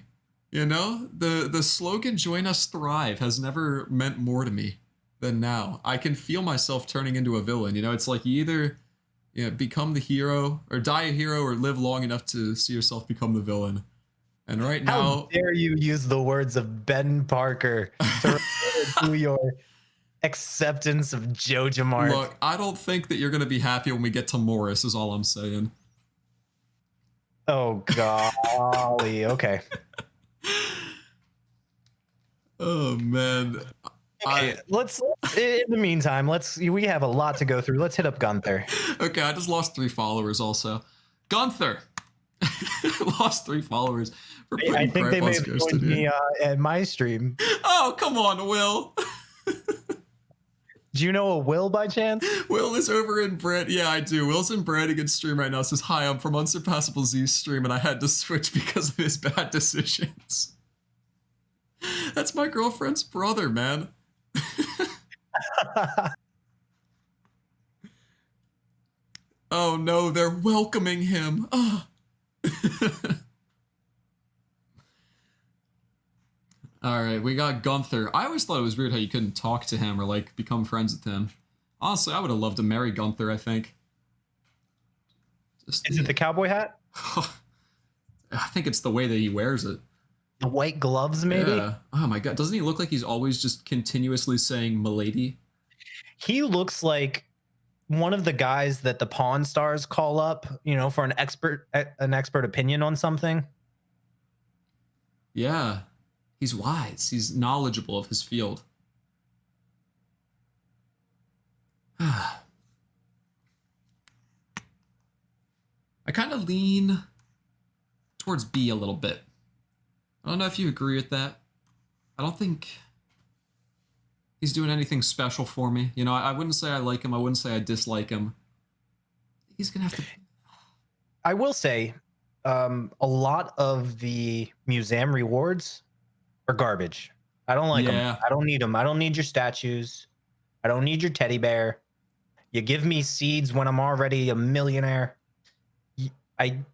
You know, the slogan "Join Us Thrive" has never meant more to me than now. I can feel myself turning into a villain. You know, it's like you either become the hero or die a hero, or live long enough to see yourself become the villain. And right now, how dare you use the words of Ben Parker to your acceptance of Joja Mart? Look, I don't think that you're going to be happy when we get to Morris, is all I'm saying. Oh, golly. Okay. Oh, man. Okay, let's in the meantime, we have a lot to go through. Let's hit up Gunther. Okay, I just lost 3 followers also. Gunther! Lost 3 followers. I think they may have joined me at my stream. Oh, come on, Will. Do you know a Will by chance? Will is over in Brett. Yeah, I do. Will's in Brannigan's stream right now. Says, "Hi, I'm from UnsurpassableZ's stream, and I had to switch because of his bad decisions." That's my girlfriend's brother, man. Oh no, they're welcoming him. Oh. All right, we got Gunther. I always thought it was weird how you couldn't talk to him or become friends with him. Honestly, I would have loved to marry Gunther, I think. Is it the cowboy hat? I think it's the way that he wears it. The white gloves, maybe? Yeah. Oh my god, doesn't he look like he's always just continuously saying "milady"? He looks like one of the guys that the Pawn Stars call up, for an expert opinion on something. Yeah. He's wise. He's knowledgeable of his field. I kind of lean towards B a little bit. I don't know if you agree with that. I don't think he's doing anything special for me. You know, I wouldn't say I like him. I wouldn't say I dislike him. He's going to have to... I will say a lot of the museum rewards are garbage. I don't like them. I don't need them. I don't need your statues. I don't need your teddy bear. You give me seeds when I'm already a millionaire.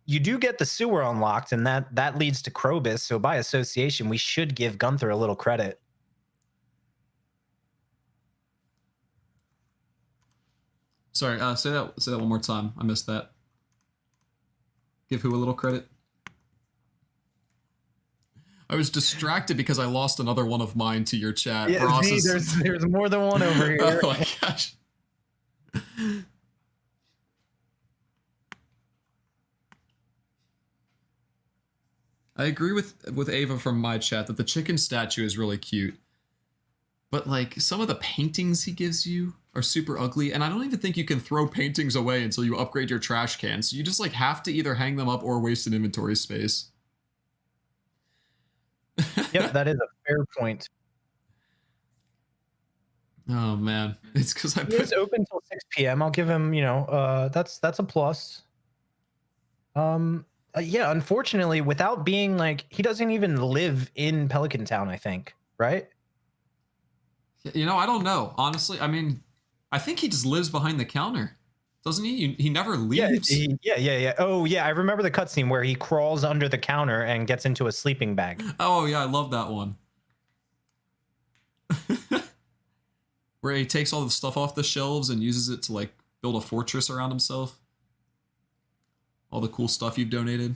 You do get the sewer unlocked, and that leads to Krobus. So by association, we should give Gunther a little credit. Sorry, say that one more time. I missed that. Give who a little credit? I was distracted because I lost another one of mine to your chat. Yeah, see, there's more than one over here. Oh my gosh. I agree with Ava from my chat that the chicken statue is really cute. But some of the paintings he gives you are super ugly, and I don't even think you can throw paintings away until you upgrade your trash can. So you just have to either hang them up or waste an inventory space. Yep, that is a fair point. Oh man, it's because It's open till 6 p.m. I'll give him, that's a plus. Yeah, unfortunately, without being he doesn't even live in Pelican Town, I think, right? I don't know. Honestly, I mean, I think he just lives behind the counter. Doesn't he? He never leaves. Yeah. Oh, yeah. I remember the cutscene where he crawls under the counter and gets into a sleeping bag. Oh, yeah. I love that one. Where he takes all the stuff off the shelves and uses it to build a fortress around himself. All the cool stuff you've donated.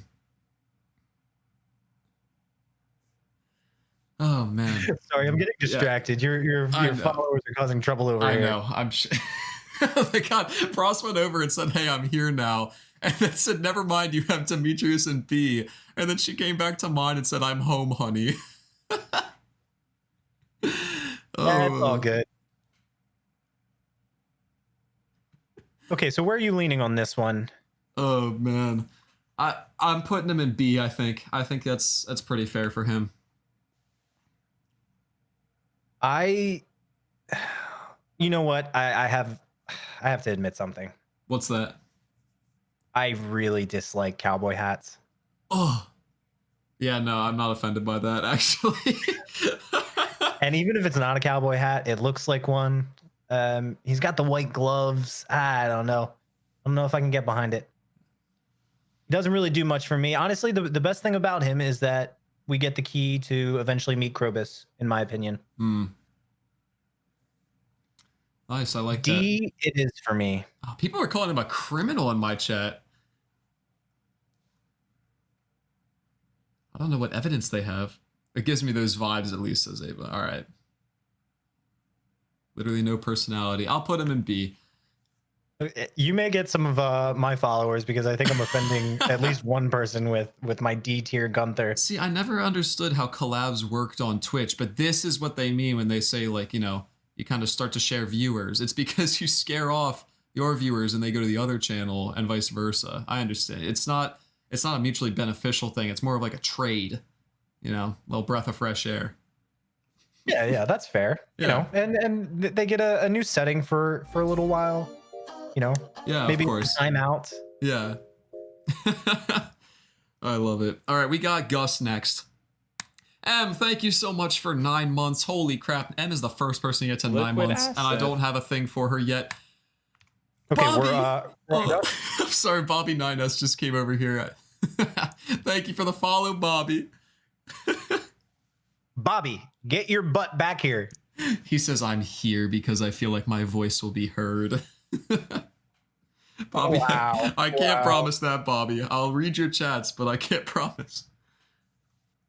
Oh man. Sorry, I'm getting distracted. Yeah. Your followers are causing trouble over here. I know. I'm oh my god. Frost went over and said, "Hey, I'm here now." And then said, "Never mind, you have Demetrius and B." And then she came back to mine and said, "I'm home, honey." That's all good. Okay, so where are you leaning on this one? Oh man. I'm putting him in B. I think that's pretty fair for him. You know what? I have to admit something. What's that? I really dislike cowboy hats. Oh, yeah. No, I'm not offended by that actually. And even if it's not a cowboy hat, it looks like one. He's got the white gloves. I don't know. I don't know if I can get behind it. He doesn't really do much for me. Honestly, the best thing about him is that we get the key to eventually meet Krobus, in my opinion. Nice, I like D, that. It is for me. Oh, people are calling him a criminal in my chat. I don't know what evidence they have. It gives me those vibes, at least, says Ava. All right. Literally no personality. I'll put him in B. You may get some of my followers because I think I'm offending at least one person with my D tier Gunther. See, I never understood how collabs worked on Twitch, but this is what they mean when they say, like, you know, you kind of start to share viewers. It's because you scare off your viewers and they go to the other channel and vice versa. I understand. It's not a mutually beneficial thing. It's more of like a trade, you know, a little breath of fresh air. Yeah, that's fair. Yeah. You know, and they get a new setting for a little while. You know, yeah, maybe of course. Time out. Yeah. I love it. All right, we got Gus next. M, thank you so much for 9 months. Holy crap. M is the first person to get to 9 months, and I don't have a thing for her yet. Okay, Bobby, I'm sorry, Bobby 9S just came over here. Thank you for the follow, Bobby. Bobby, get your butt back here. He says I'm here because I feel like my voice will be heard. Bobby, wow. I can't promise that, Bobby. I'll read your chats, but I can't promise.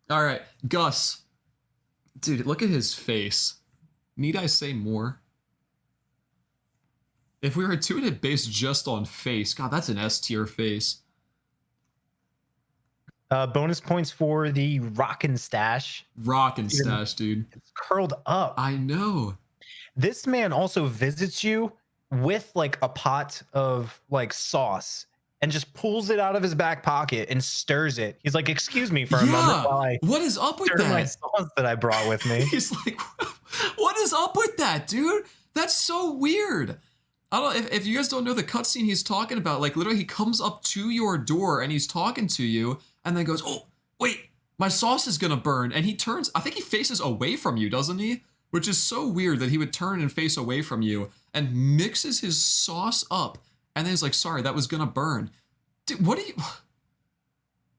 All right, Gus. Dude, look at his face. Need I say more? If we were doing it based just on face, God, that's an S tier face. Bonus points for the rockin' stash. Rockin' stash, dude. It's curled up. I know. This man also visits you with like a pot of like sauce and just pulls it out of his back pocket and stirs it. He's like, "Excuse me for a moment while I what is up with that? My sauce that I brought with me." He's like, "What is up with that, dude? That's so weird." I don't. If you guys don't know the cutscene he's talking about, like literally, he comes up to your door and he's talking to you, and then goes, "Oh, wait, my sauce is gonna burn," and he turns. I think he faces away from you, doesn't he? Which is so weird that he would turn and face away from you and mixes his sauce up, and then he's like, "Sorry, that was gonna burn." Dude, what do you?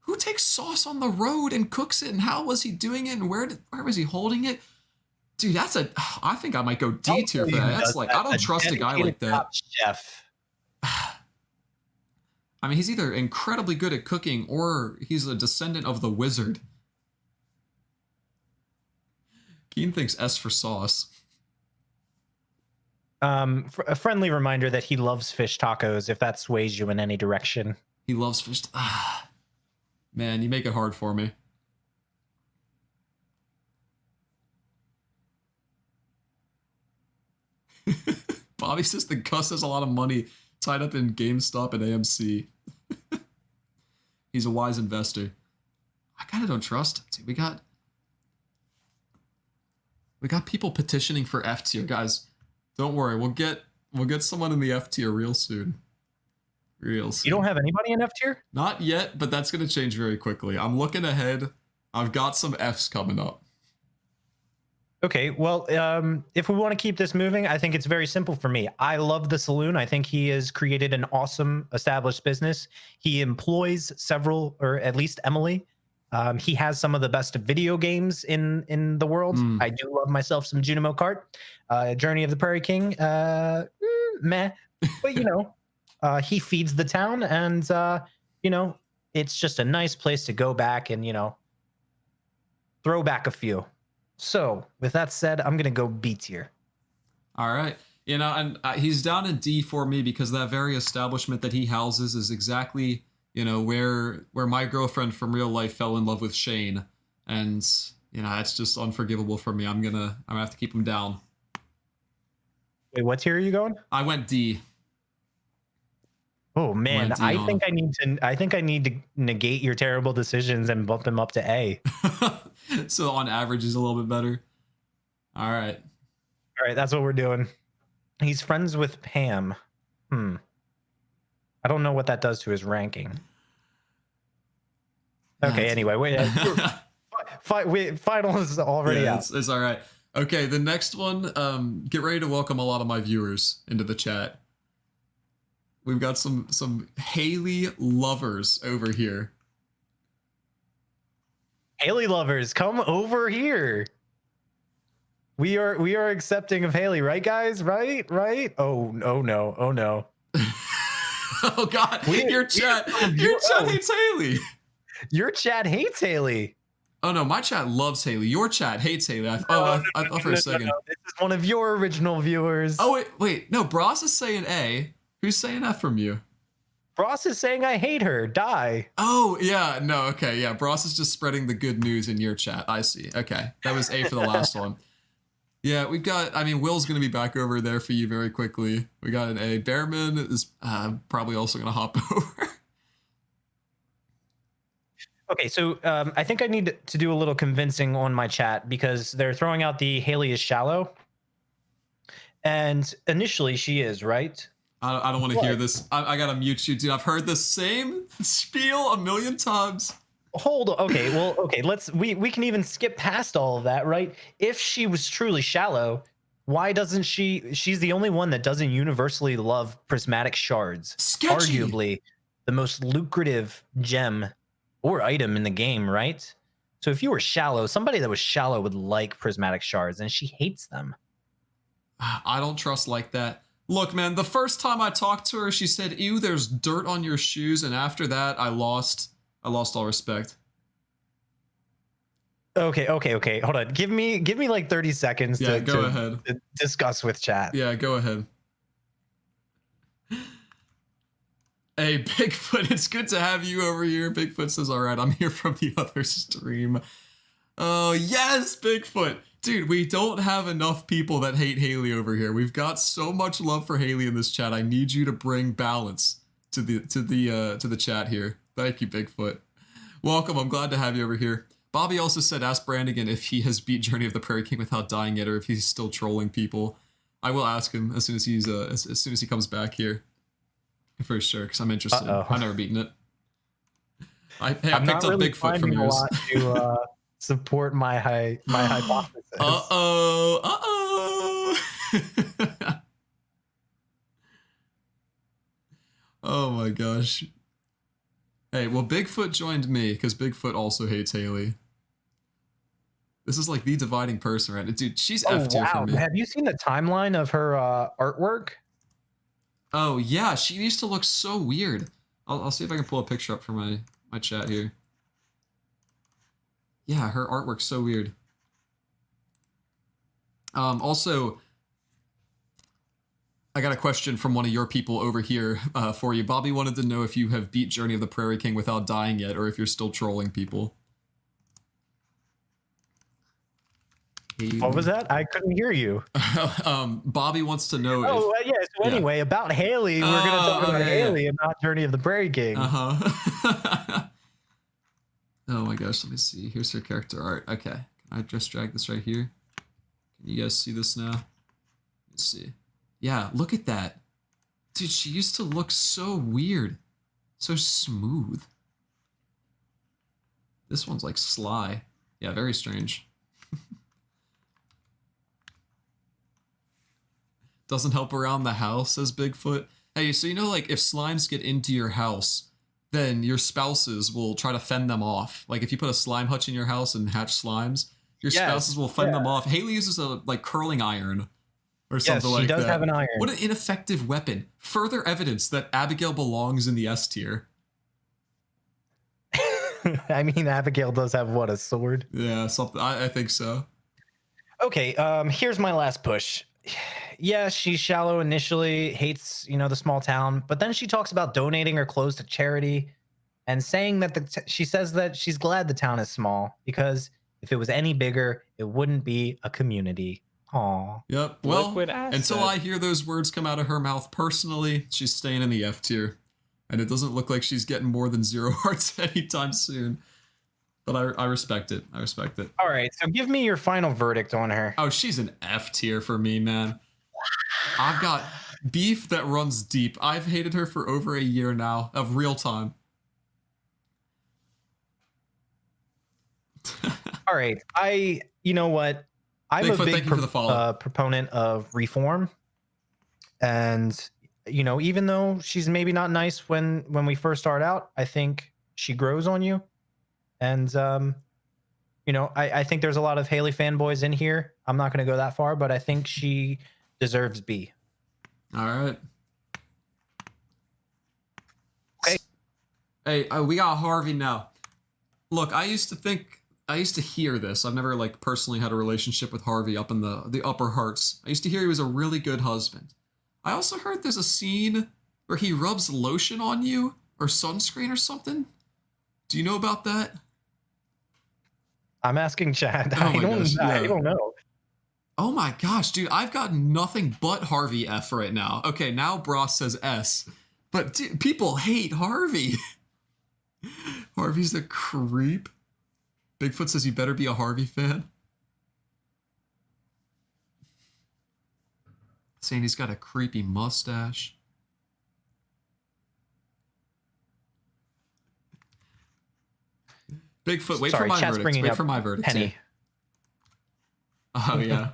Who takes sauce on the road and cooks it, and how was he doing it, and where was he holding it? Dude, that's a. I think I might go D tier for that. That's like I don't trust a guy like that. Chef. I mean, he's either incredibly good at cooking or he's a descendant of the wizard. Keen thinks S for sauce. A friendly reminder that he loves fish tacos, if that sways you in any direction. He loves fish. Man, you make it hard for me. Bobby says the Gus has a lot of money tied up in GameStop and AMC. He's a wise investor. I kind of don't trust him. Dude, we got people petitioning for F tier, guys. Don't worry, we'll get someone in the F tier real soon. Real soon. You don't have anybody in F tier? Not yet, but that's gonna change very quickly. I'm looking ahead. I've got some Fs coming up. Okay, well, if we want to keep this moving, I think it's very simple for me. I love the saloon. I think he has created an awesome established business. He employs several, or at least Emily. He has some of the best video games in the world. I do love myself some Junimo Kart. Journey of the Prairie King, meh. But, you know, he feeds the town, and, you know, it's just a nice place to go back and, you know, throw back a few. So, with that said, I'm going to go B tier. All right. You know, and he's down in D for me because that very establishment that he houses is exactly, you know, where my girlfriend from real life fell in love with Shane. And, you know, that's just unforgivable for me. I'm gonna have to keep him down. Wait, what tier are you going? I went D. Oh man, Plenty I off. think I need to negate your terrible decisions and bump him up to A. So on average, he's a little bit better. All right. All right, that's what we're doing. He's friends with Pam. I don't know what that does to his ranking. Okay, anyway, wait. Final is already out. It's all right. Okay, the next one. Get ready to welcome a lot of my viewers into the chat. We've got some Haley lovers over here. Haley lovers, come over here. We are accepting of Haley, right, guys? Right? Oh no. Oh God, your chat hates Haley. Your chat hates Haley. Oh no, my chat loves Haley. Your chat hates Haley. I thought for a second. This is one of your original viewers. Oh wait. No, Bros is saying A. Who's saying F from you? Bros is saying I hate her. Die. Oh yeah, no, okay, yeah. Bros is just spreading the good news in your chat. I see. Okay, that was A for the last one. Yeah, we've got. I mean, Will's gonna be back over there for you very quickly. We got an A. Bearman is probably also gonna hop over. Okay, so I think I need to do a little convincing on my chat because they're throwing out the Haley is shallow. And initially she is, right? I don't want to hear this. I gotta mute you, dude. I've heard the same spiel a million times. Hold on. Okay, well, okay, we can even skip past all of that, right? If she was truly shallow, why doesn't she's the only one that doesn't universally love prismatic shards. Sketchy. Arguably the most lucrative gem or item in the game, right? So if you were shallow, somebody that was shallow would like prismatic shards, and she hates them. I don't trust like that. Look, man, the first time I talked to her, she said, "Ew, there's dirt on your shoes," and after that, I lost all respect. Okay. Hold on. Give me like 30 seconds to discuss with chat. Yeah, go ahead. Hey, Bigfoot, it's good to have you over here. Bigfoot says, all right, I'm here from the other stream. Oh, yes, Bigfoot. Dude, we don't have enough people that hate Haley over here. We've got so much love for Haley in this chat. I need you to bring balance to the chat here. Thank you, Bigfoot. Welcome. I'm glad to have you over here. Bobby also said, ask Brannigan if he has beat Journey of the Prairie King without dying yet, or if he's still trolling people. I will ask him as soon as he's as soon as he comes back here. For sure, because I'm interested. I've never beaten it. I picked up really Bigfoot from yours. To support my hypothesis. Oh my gosh. Hey, well, Bigfoot joined me because Bigfoot also hates Haley. This is like the dividing person, right? Dude, she's F tier for me. Have you seen the timeline of her artwork? Oh yeah, she used to look so weird. I'll see if I can pull a picture up for my chat here. Yeah, her artwork's so weird. Also, I got a question from one of your people over here for you. Bobby wanted to know if you have beat Journey of the Prairie King without dying yet, or if you're still trolling people. What was that? I couldn't hear you. Bobby wants to know. Oh, yeah. So anyway, about Haley, we're going to talk about Haley and not Journey of the Prairie King. Oh my gosh, let me see. Here's her character art. Okay, can I just drag this right here? Can you guys see this now? Let's see. Yeah, look at that. Dude, she used to look so weird. So smooth. This one's like sly. Yeah, very strange. Doesn't help around the house, says Bigfoot. Hey, so you know, like, if slimes get into your house, then your spouses will try to fend them off. Like, if you put a slime hutch in your house and hatch slimes, your spouses will fend them off. Haley uses a, like, curling iron or something like that. Yes, she does have an iron. What an ineffective weapon. Further evidence that Abigail belongs in the S tier. I mean, Abigail does have, what, a sword? Yeah, something. I think so. Okay, here's my last push. Yeah, she's shallow initially, hates, the small town, but then she talks about donating her clothes to charity and saying that she says that she's glad the town is small because if it was any bigger, it wouldn't be a community. Aw. Yep. Well, until I hear those words come out of her mouth personally, she's staying in the F tier. And it doesn't look like she's getting more than 0 hearts anytime soon. But I respect it. I respect it. All right, so give me your final verdict on her. Oh, she's an F tier for me, man. I've got beef that runs deep. I've hated her for over a year now of real time. All right, you know what? I'm Bigfoot, a big thank you for the follow. proponent of reform, and even though she's maybe not nice when we first start out, I think she grows on you, and I think there's a lot of Haley fanboys in here. I'm not going to go that far, but I think she deserves B. All right. Okay. Hey, we got Harvey now. Look, I used to hear this. I've never like personally had a relationship with Harvey up in the upper hearts. I used to hear he was a really good husband. I also heard there's a scene where he rubs lotion on you or sunscreen or something. Do you know about that? I'm asking Chad. Oh my gosh, I yeah. don't know. Oh my gosh, dude, I've got nothing but Harvey F right now. Okay, now Bros says S. But dude, people hate Harvey. Harvey's a creep. Bigfoot says you better be a Harvey fan. Saying he's got a creepy mustache. Bigfoot, wait for my verdict. Wait for my verdict. Penny. Oh, yeah.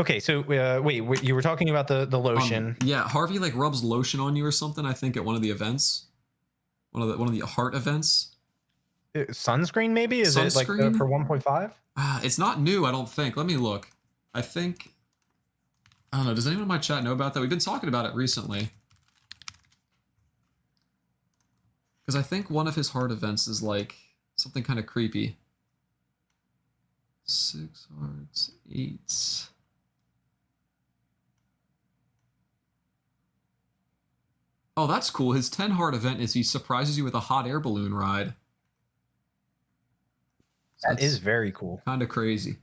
Okay, so wait, you were talking about the lotion. Yeah, Harvey like rubs lotion on you or something, I think, at one of the events. One of the heart events. Sunscreen, maybe? Is it like for 1.5? It's not new, I don't think. Let me look. I don't know. Does anyone in my chat know about that? We've been talking about it recently. Because I think one of his heart events is like something kind of creepy. 6 hearts, 8. Oh, that's cool. His 10 heart event is he surprises you with a hot air balloon ride. So that is very cool. Kind of crazy.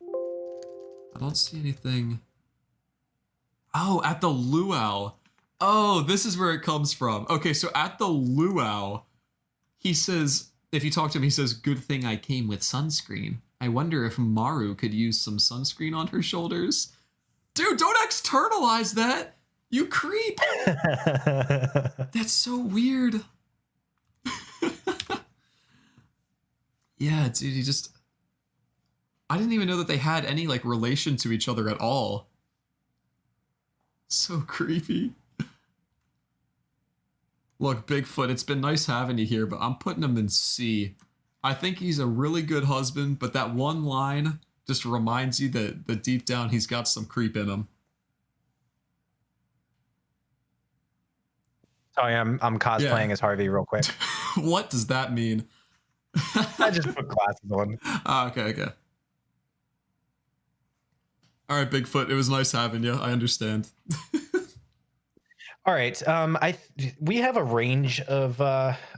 I don't see anything. Oh, at the luau. Oh, this is where it comes from. Okay, so at the luau, he says, if you talk to him, he says, "Good thing I came with sunscreen. I wonder if Maru could use some sunscreen on her shoulders." Dude, don't externalize that. You creep. That's so weird. Yeah, dude, I didn't even know that they had any, like, relation to each other at all. So creepy. Look, Bigfoot, it's been nice having you here, but I'm putting him in C. I think he's a really good husband, but that one line just reminds you that deep down he's got some creep in him. Sorry, I'm cosplaying as Harvey real quick. What does that mean? I just put glasses on. Okay. All right, Bigfoot, it was nice having you. I understand. All right. We have a range of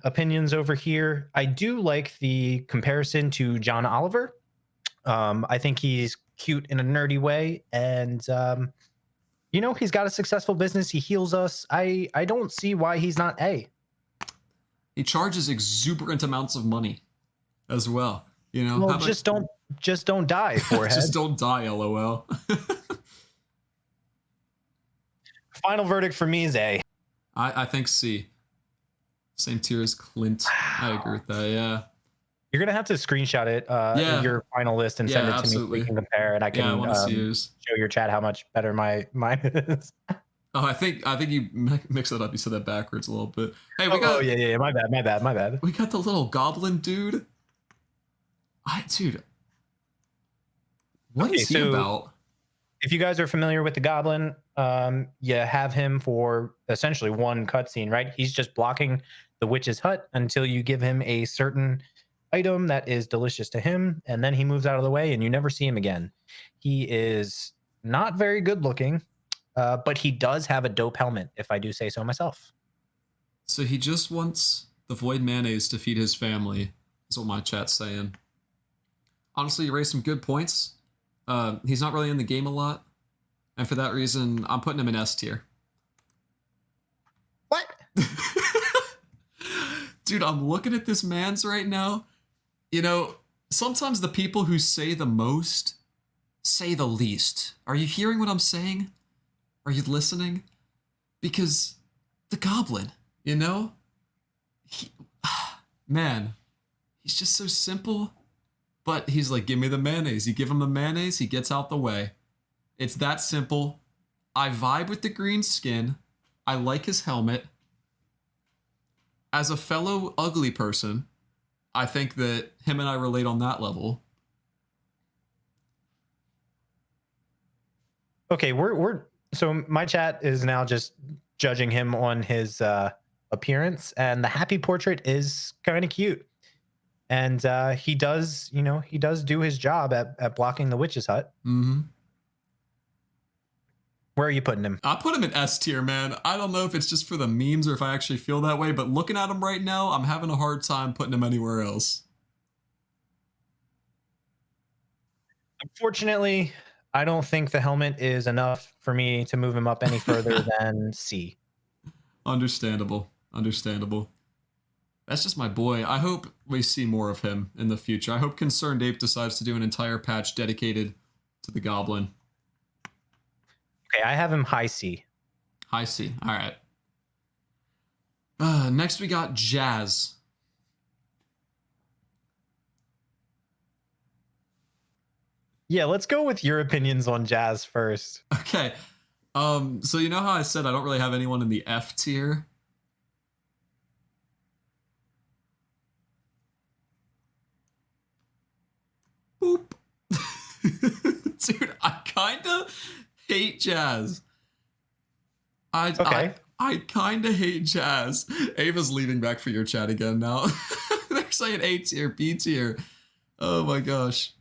opinions over here. I do like the comparison to John Oliver. I think he's cute in a nerdy way, and he's got a successful business. He heals us. I don't see why he's not A. He charges exuberant amounts of money as well. Well, just don't die, forehead. Just don't die, LOL. Final verdict for me is A. I think C. Same tier as Clint. Wow. I agree with that, yeah. You're going to have to screenshot it, your final list, and send it to me so we can compare, and I can show your chat how much better mine is. Oh, I think you mixed it up. You said that backwards a little bit. Hey, yeah. My bad. We got the little goblin dude. Dude. What is he about? If you guys are familiar with the goblin, you have him for essentially one cutscene, right? He's just blocking the witch's hut until you give him a certain item that is delicious to him, and then he moves out of the way and you never see him again. He is not very good looking, but he does have a dope helmet, if I do say so myself. So he just wants the void mayonnaise to feed his family, is what my chat's saying. Honestly, you raised some good points. He's not really in the game a lot. And for that reason, I'm putting him in S tier. What? Dude, I'm looking at this man's right now. You know, sometimes the people who say the most say the least. Are you hearing what I'm saying? Are you listening? Because the goblin, you know? Man, he's just so simple. But he's like, give me the mayonnaise. You give him the mayonnaise, he gets out the way. It's that simple. I vibe with the green skin. I like his helmet. As a fellow ugly person, I think that him and I relate on that level. Okay, we're so my chat is now just judging him on his appearance, and the happy portrait is kind of cute. And he does, you know, he does do his job at blocking the witch's hut. Mm-hmm. Where are you putting him? I put him in S tier, man. I don't know if it's just for the memes or if I actually feel that way, but looking at him right now, I'm having a hard time putting him anywhere else. Unfortunately, I don't think the helmet is enough for me to move him up any further than C. Understandable. Understandable. That's just my boy. I hope we see more of him in the future. I hope Concerned Ape decides to do an entire patch dedicated to the goblin. Okay, I have him high C. High C. All right. Next we got Jazz. Yeah, let's go with your opinions on Jazz first. Okay. So you know how I said I don't really have anyone in the F tier? Boop. Dude, I kinda hate Jazz. I kind of hate Jazz. Ava's leaving back for your chat again now. They're saying A tier, B tier. Oh my gosh.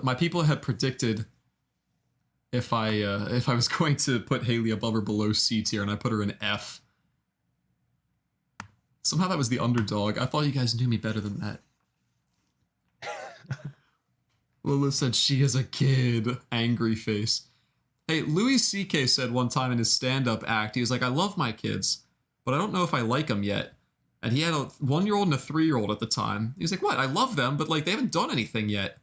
My people had predicted if I was going to put Haley above or below C tier, and I put her in F. Somehow that was the underdog. I thought you guys knew me better than that. Lila said she is a kid. Angry face. Hey, Louis C.K. said one time in his stand-up act, he was like, I love my kids, but I don't know if I like them yet. And he had a 1-year-old and a 3-year-old at the time. He was like, what? I love them, but like they haven't done anything yet.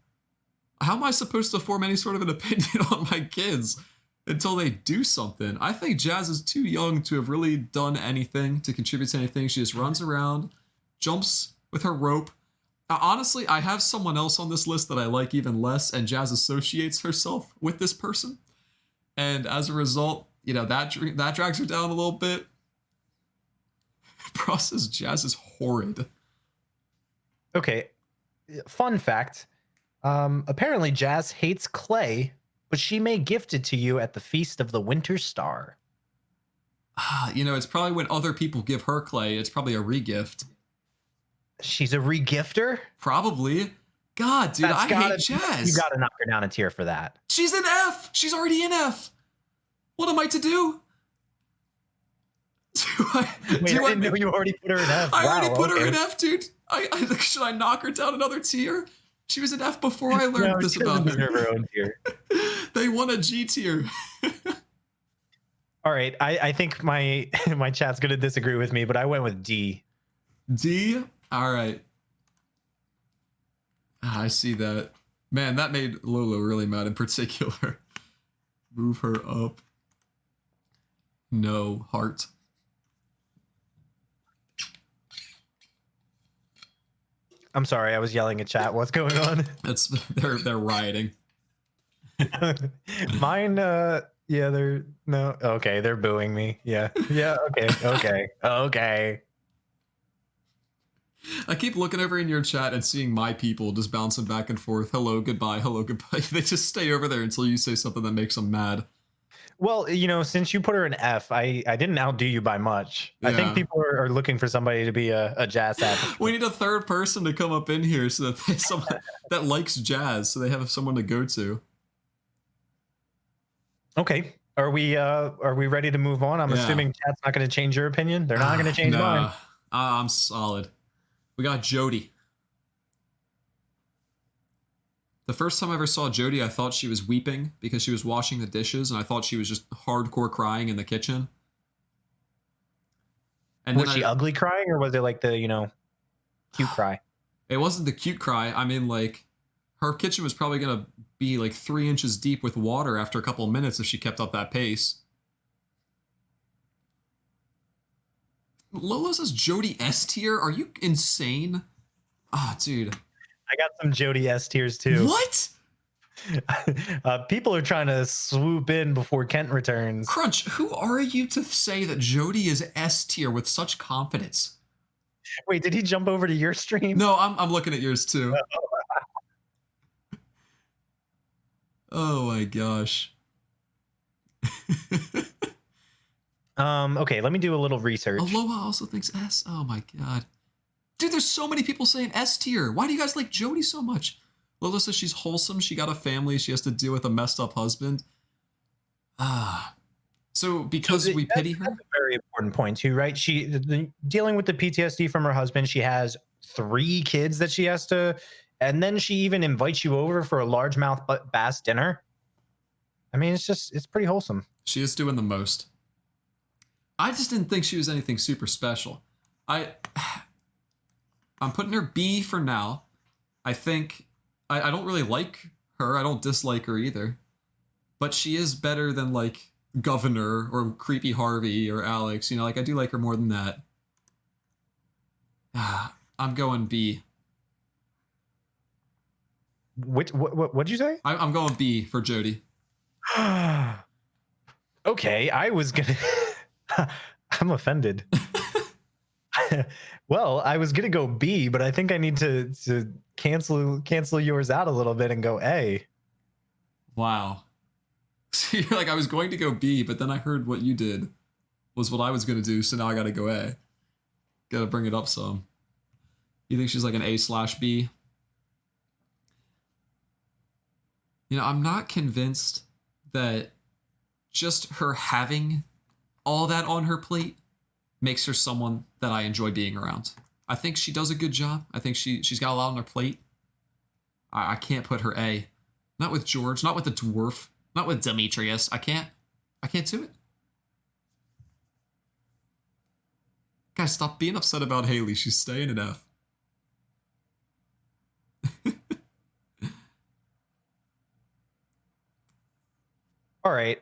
How am I supposed to form any sort of an opinion on my kids until they do something? I think Jazz is too young to have really done anything, to contribute to anything. She just runs around, jumps with her rope. Honestly, I have someone else on this list that I like even less, and Jazz associates herself with this person. And as a result, you know, that drags her down a little bit. Process Jazz is horrid. Okay, fun fact. Apparently Jazz hates clay, but she may gift it to you at the Feast of the Winter Star. You know, it's probably when other people give her clay, it's probably a regift. She's a regifter? Probably. God, dude, I hate Jazz. You gotta knock her down a tier for that. She's in F. She's already in F. What am I to do? I didn't know you already put her in F. I already put her in F, dude. Should I knock her down another tier? She was in F before I learned this about her. Her own tier. They want a G tier. All right, I think my chat's gonna disagree with me, but I went with D. D? All right. I see that. Man, that made Lolo really mad in particular. Move her up. No, heart. I'm sorry, I was yelling at chat. What's going on? They're rioting. Mine, yeah, they're no. Okay, they're booing me. Yeah, okay. I keep looking over in your chat and seeing my people just bouncing back and forth. Hello, goodbye. Hello, goodbye. They just stay over there until you say something that makes them mad. Well, you know, since you put her in F, I didn't outdo you by much. Yeah. I think people are looking for somebody to be a jazz advocate. We need a third person to come up in here so that someone that likes jazz, so they have someone to go to. Okay, Are we ready to move on? I'm Yeah. assuming chat's not going to change your opinion. They're not going to change mine. Nah, I'm solid. We got Jody. The first time I ever saw Jody, I thought she was weeping because she was washing the dishes, and I thought she was just hardcore crying in the kitchen. And Was she ugly crying, or was it like the, cute cry? It wasn't the cute cry. I mean, like, her kitchen was probably going to be like 3 inches deep with water after a couple of minutes if she kept up that pace. Lola says Jody S tier? Are you insane? Ah, dude. I got some Jody S tiers too. What? People are trying to swoop in before Kent returns. Crunch, who are you to say that Jody is S tier with such confidence? Wait, did he jump over to your stream? No, I'm looking at yours too. Oh my gosh. Okay, let me do a little research. Aloha also thinks S. Oh my god. Dude, there's so many people saying S tier. Why do you guys like Jody so much? Lola says she's wholesome. She got a family. She has to deal with a messed up husband. So because we pity her? That's a very important point too, right? Dealing with the PTSD from her husband, she has 3 kids that she has to, and then she even invites you over for a largemouth bass dinner. I mean, it's pretty wholesome. She is doing the most. I just didn't think she was anything super special. I'm putting her B for now. I think I don't really like her. I don't dislike her either. But she is better than like Governor or Creepy Harvey or Alex. You know, like I do like her more than that. I'm going B. What'd you say? I'm going B for Jody. Okay, I was gonna. I'm offended. Well, I was gonna go B, but I think I need to cancel yours out a little bit and go A. Wow. So you're like, I was going to go B, but then I heard what you did was what I was going to do, so now I got to go A. Got to bring it up some. You think she's like an A/B? You know, I'm not convinced that just her having all that on her plate makes her someone that I enjoy being around. I think she does a good job. I think she's got a lot on her plate. I can't put her A. Not with George, not with the dwarf, not with Demetrius. I can't do it. Guys, stop being upset about Haley. She's staying at F. All right.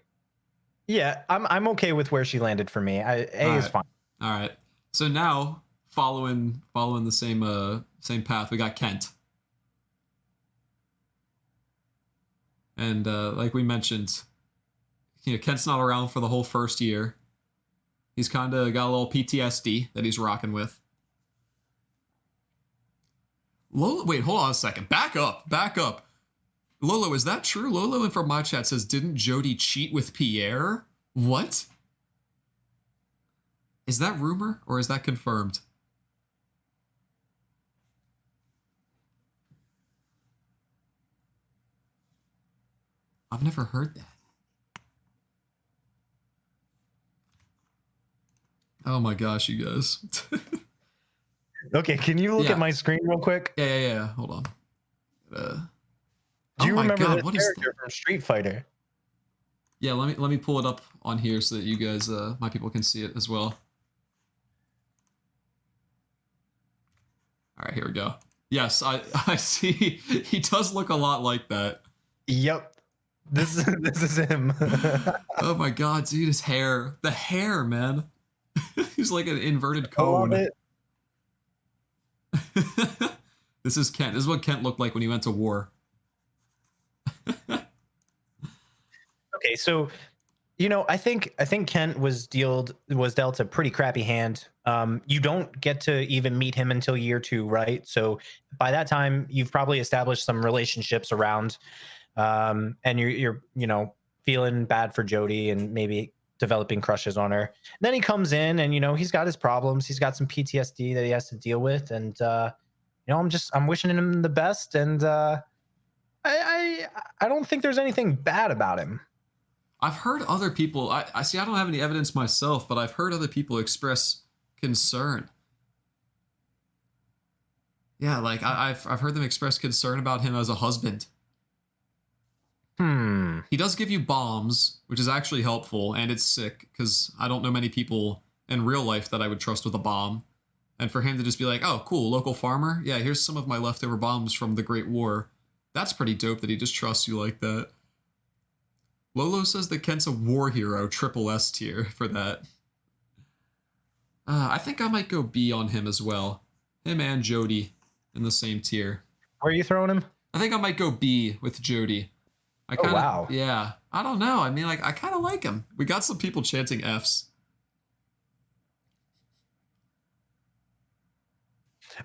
Yeah, I'm okay with where she landed for me. A is fine. All right. So now, following the same path, we got Kent. And like we mentioned, you know, Kent's not around for the whole first year. He's kind of got a little PTSD that he's rocking with. Lola, wait, hold on a second. Back up. Lolo, is that true? Lolo from my chat says, didn't Jody cheat with Pierre? What? Is that rumor or is that confirmed? I've never heard that. Oh my gosh, you guys. Okay, can you look at my screen real quick? Yeah. Hold on. Do you remember God, this character from Street Fighter? Yeah, let me pull it up on here so that you guys, my people, can see it as well. All right, here we go. Yes, I see. He does look a lot like that. Yep. This is him. Oh my god, dude, his hair. The hair, man. He's like an inverted cone. I love it. This is Kent. This is what Kent looked like when he went to war. Okay, so you know, I think Kent was dealt a pretty crappy hand. You don't get to even meet him until year 2, right? So by that time, you've probably established some relationships around, and you're you know, feeling bad for Jody and maybe developing crushes on her. And then he comes in and, you know, he's got his problems. He's got some PTSD that he has to deal with, and you know, I'm wishing him the best, and I don't think there's anything bad about him. I've heard other people. I see. I don't have any evidence myself, but I've heard other people express concern. Yeah, like I've heard them express concern about him as a husband. He does give you bombs, which is actually helpful, and it's sick because I don't know many people in real life that I would trust with a bomb. And for him to just be like, oh, cool, local farmer? Yeah, here's some of my leftover bombs from the Great War. That's pretty dope that he just trusts you like that. Lolo says that Kent's a war hero, triple S tier for that. I think I might go B on him as well. Him and Jody in the same tier. Where are you throwing him? I think I might go B with Jody. I kinda, wow. Yeah, I don't know. I mean, like, I kind of like him. We got some people chanting Fs.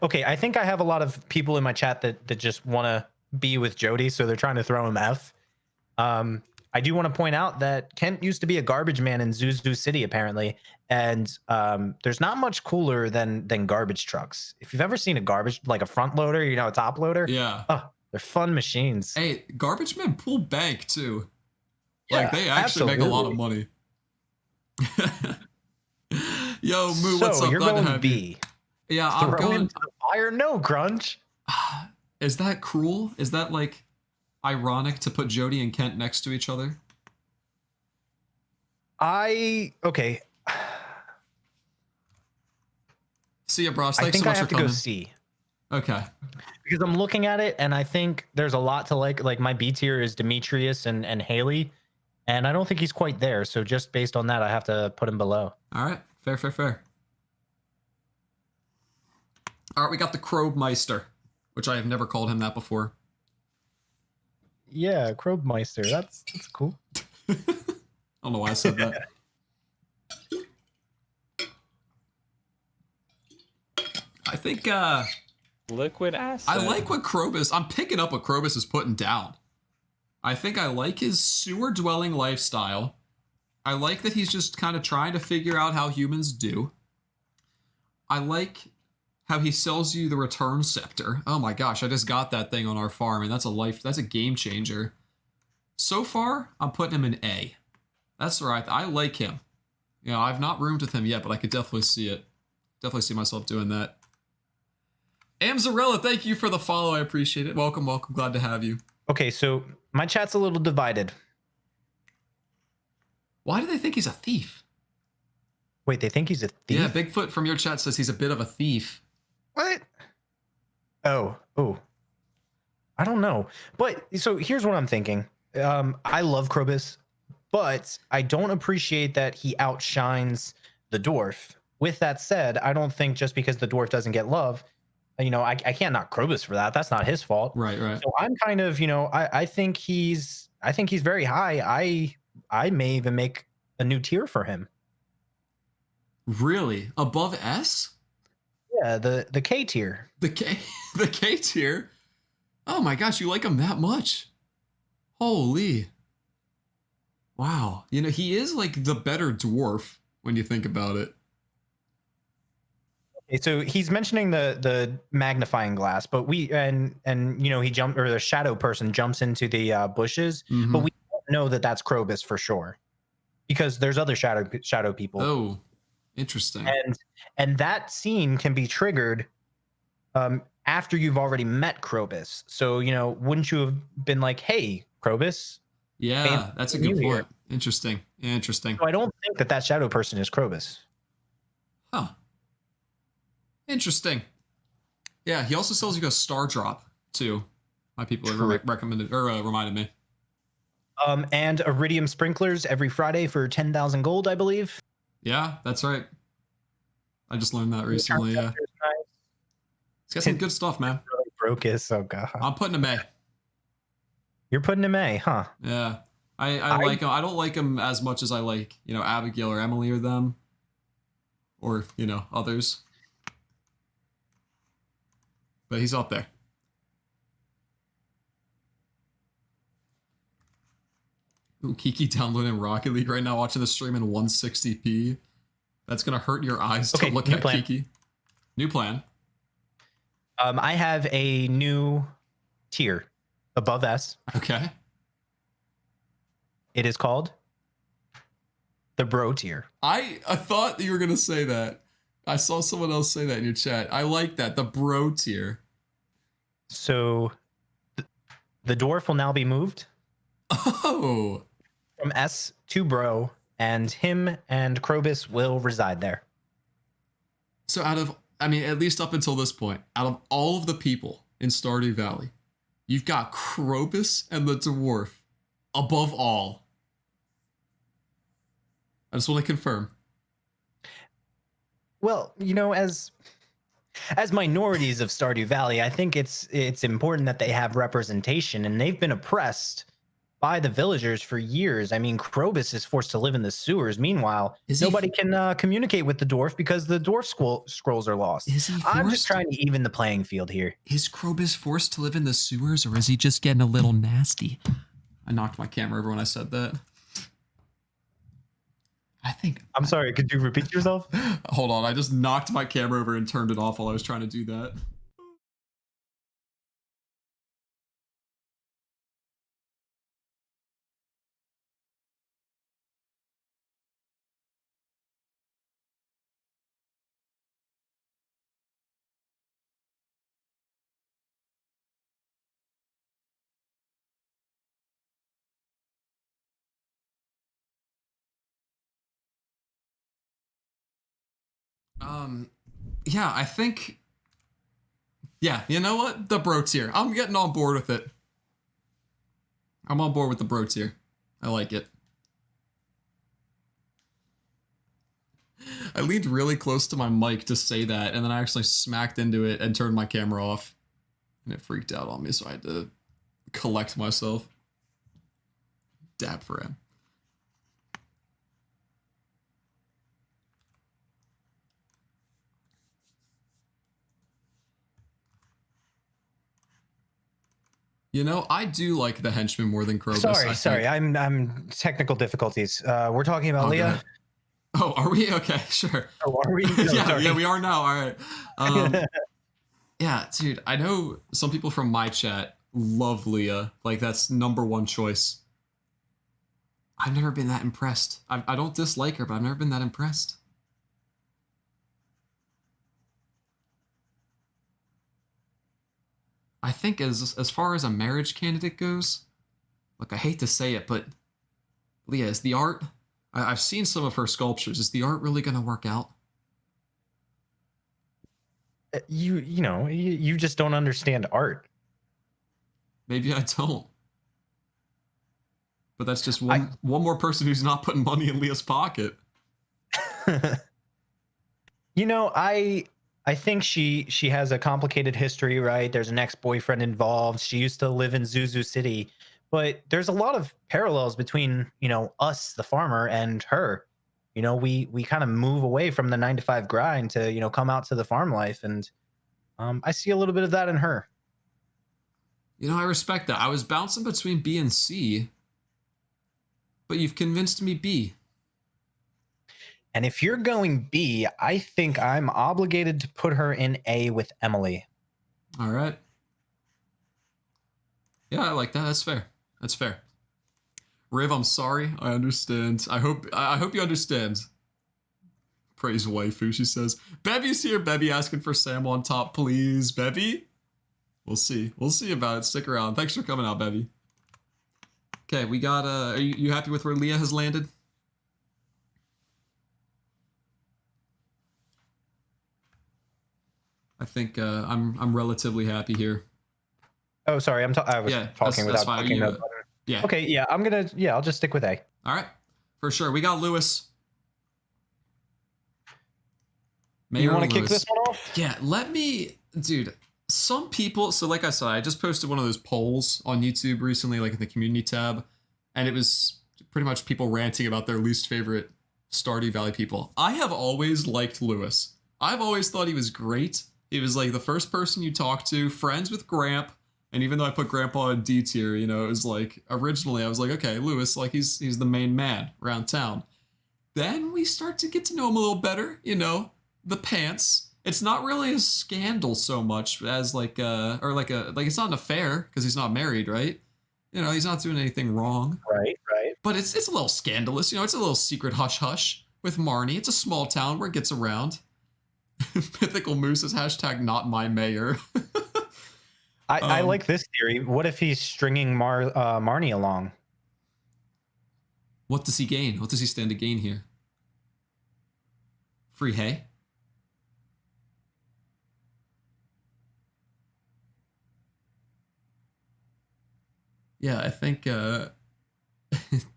Okay, I think I have a lot of people in my chat that just want to be with Jody, so they're trying to throw him F. I do want to point out that Kent used to be a garbage man in Zuzu City, apparently, and there's not much cooler than garbage trucks. If you've ever seen a garbage, like a front loader, you know, a top loader, Yeah. they're fun machines. Hey, garbage men pull bank too. Yeah, Like, they actually make a lot of money. Yo, Moo, so what's up? You're Glad to going have B. you. Yeah, I'm Throw going. into the fire? No, Grunge. Is that cruel? Is that like ironic to put Jody and Kent next to each other? Okay. See ya, Bros. Thanks I think so I much have for to coming. go C. Okay. Because I'm looking at it and I think there's a lot to like. Like my B tier is Demetrius and Haley, and I don't think he's quite there. So just based on that, I have to put him below. All right. Fair. All right, we got the Krobe Meister, which I have never called him that before. Yeah, Krobe Meister. That's cool. I don't know why I said that. I think Liquid acid. I like what Krobus. I'm picking up what Krobus is putting down. I think I like his sewer dwelling lifestyle. I like that he's just kind of trying to figure out how humans do. I like how he sells you the return scepter. Oh my gosh, I just got that thing on our farm, and that's a game changer. So far, I'm putting him in A. That's right. I like him. You know, I've not roomed with him yet, but I could definitely see it. Definitely see myself doing that. Amzarella, thank you for the follow. I appreciate it. Welcome. Glad to have you. Okay, so my chat's a little divided. Why do they think he's a thief? Wait, they think he's a thief? Yeah, Bigfoot from your chat says he's a bit of a thief. What? Oh. I don't know. But so here's what I'm thinking. I love Krobus, but I don't appreciate that he outshines the dwarf. With that said, I don't think just because the dwarf doesn't get love, you know, I can't knock Krobus for that. That's not his fault. Right. So I'm kind of, you know, I think he's very high. I may even make a new tier for him. Really? Above S? Yeah, the K tier. The K tier? Oh my gosh, you like him that much? Holy. Wow. You know, he is like the better dwarf when you think about it. Okay, so he's mentioning the magnifying glass, but and you know, the shadow person jumps into the bushes, Mm-hmm. but we don't know that that's Krobus for sure because there's other shadow people. Oh, interesting. And that scene can be triggered after you've already met Krobus. So, you know, wouldn't you have been like, hey, Krobus? Yeah, that's a good point. Interesting. So I don't think that shadow person is Krobus. Huh. Interesting. Yeah, he also sells you a star drop too. My people recommended or reminded me. And iridium sprinklers every Friday for 10,000 gold, I believe. Yeah, that's right. I just learned that recently. Yeah, it's got some good stuff, man. Really broke his. Oh god. I'm putting him A. You're putting him A, huh? Yeah, I like him. I don't like him as much as I like, you know, Abigail or Emily or them, or you know, others. But he's up there. Ooh, Kiki downloading Rocket League right now, watching the stream in 160p. That's gonna hurt your eyes to look at, Kiki. New plan. I have a new tier above S. Okay. It is called the bro tier. I thought you were gonna say that. I saw someone else say that in your chat. I like that, the bro tier. So the dwarf will now be moved Oh, from S to bro, and him and Krobus will reside there. so at least up until this point, out of all of the people in Stardew Valley, you've got Krobus and the dwarf above all. I just want to confirm. Well, as minorities of Stardew Valley, I think it's important that they have representation, and they've been oppressed by the villagers for years. I mean, Krobus is forced to live in the sewers. Meanwhile, nobody can communicate with the dwarf because the dwarf scrolls are lost. I'm just trying to even the playing field here. Is Krobus forced to live in the sewers, or is he just getting a little nasty? I knocked my camera over when I said that. I'm sorry, could you repeat yourself? Hold on, I just knocked my camera over and turned it off while I was trying to do that. Yeah, I think... Yeah, you know what? The bro tier. I'm getting on board with it. I'm on board with the bro tier. I like it. I leaned really close to my mic to say that, and then I actually smacked into it and turned my camera off. And it freaked out on me, so I had to collect myself. Dab for him. You know, I do like the henchman more than Krobus. Sorry, I'm technical difficulties. We're talking about Leah. Good. Oh, are we? Okay, sure. Oh, are we? No, yeah, we are now. All right. Yeah, dude, I know some people from my chat love Leah. Like, that's #1 choice. I've never been that impressed. I don't dislike her, but I've never been that impressed. I think as far as a marriage candidate goes, look, I hate to say it, but Leah, is the art... I've seen some of her sculptures. Is the art really going to work out? You just don't understand art. Maybe I don't. But that's just one more person who's not putting money in Leah's pocket. I think she has a complicated history, right? There's an ex-boyfriend involved. She used to live in Zuzu City. But there's a lot of parallels between, us, the farmer, and her. We kind of move away from the 9-to-5 grind to, come out to the farm life. And I see a little bit of that in her. I respect that. I was bouncing between B and C, but you've convinced me B. And if you're going B, I think I'm obligated to put her in A with Emily. All right. Yeah, I like that. That's fair. That's fair. Riv, I'm sorry. I understand. I hope you understand. Praise waifu, she says. Bebby's here. Bebby asking for Sam on top, please. Bebby? We'll see. We'll see about it. Stick around. Thanks for coming out, Bebby. Okay, we got, are you happy with where Leah has landed? I think I'm relatively happy here. Oh, sorry. I was talking without talking. Yeah. Okay. Yeah. I'll just stick with A. All right. For sure. We got Lewis. You want to kick this one off? Yeah. Dude, some people. So like I said, I just posted one of those polls on YouTube recently, like in the community tab. And it was pretty much people ranting about their least favorite Stardew Valley people. I have always liked Lewis. I've always thought he was great. He was like the first person you talk to, friends with Gramp. And even though I put Grandpa in D tier, it was like, originally I was like, okay, Lewis, like he's the main man around town. Then we start to get to know him a little better, the pants. It's not really a scandal so much as like it's not an affair because he's not married, right? He's not doing anything wrong. Right. but it's a little scandalous. You know, it's a little secret hush-hush with Marnie. It's a small town where it gets around. Mythical Moose is hashtag not my mayor. I like this theory. What if he's stringing Marnie along? What does he gain? What does he stand to gain here? Free hay? Yeah, I think,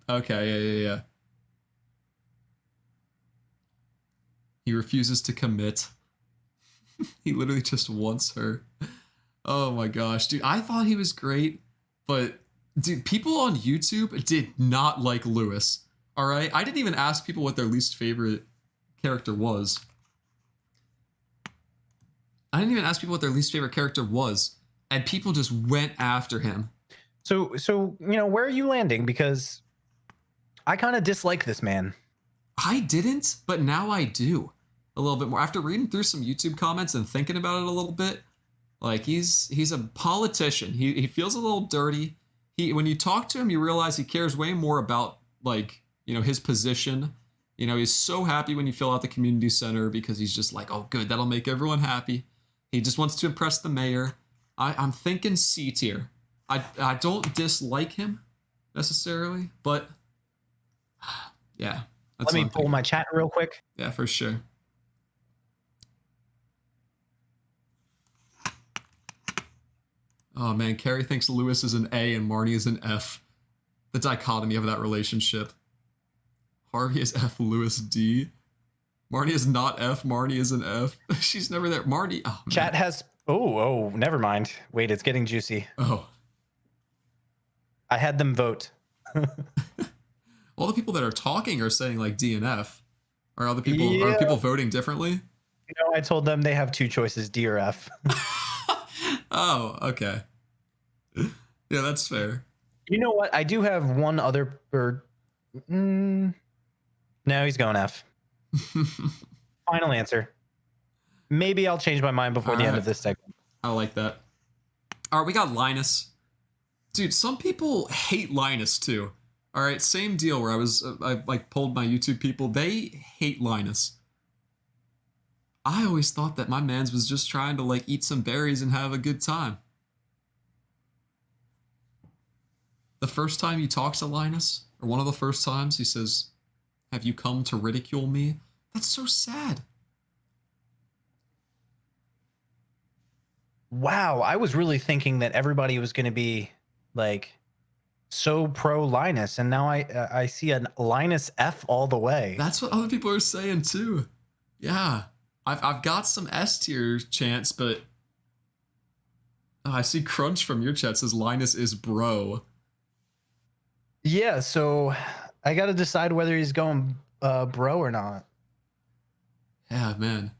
okay, yeah. He refuses to commit. He literally just wants her. Oh my gosh, dude, I thought he was great, but dude, people on YouTube did not like Lewis. All right, I didn't even ask people what their least favorite character was. I didn't even ask people what their least favorite character was, and people just went after him. So you know, where are you landing? Because I kind of dislike this man. I didn't, but now I do a little bit more after reading through some YouTube comments and thinking about it a little bit. Like he's a politician. He feels a little dirty. When you talk to him, you realize he cares way more about, like, you know, his position. You know, he's so happy when you fill out the community center because he's just like, oh, good, that'll make everyone happy. He just wants to impress the mayor. I'm thinking C tier. I don't dislike him necessarily, but yeah. Let me pull my chat real quick. Yeah, for sure. Oh man, Carrie thinks Lewis is an A and Marnie is an F. The dichotomy of that relationship. Harvey is F, Lewis D. Marnie is not F, Marnie is an F. She's never there. Marnie, oh man. Chat has, oh, never mind. Wait, it's getting juicy. Oh. I had them vote. All the people that are talking are saying like D and F. Are other people, are people voting differently? You know, I told them they have two choices, D or F. Oh, okay. Yeah, that's fair. You know what? I do have one other bird. No, he's going F. Final answer. Maybe I'll change my mind before the end of this segment. I like that. All right, we got Linus. Dude, some people hate Linus too. All right, same deal where I like polled my YouTube people. They hate Linus. I always thought that my mans was just trying to like eat some berries and have a good time. The first time he talks to Linus, or one of the first times, he says, "Have you come to ridicule me?" That's so sad. Wow, I was really thinking that everybody was going to be like so pro Linus, and now I see a Linus F all the way. That's what other people are saying too. Yeah. I've got some S tier chants, but I see Crunch from your chat says Linus is bro. Yeah, so I got to decide whether he's going bro or not. Yeah, man.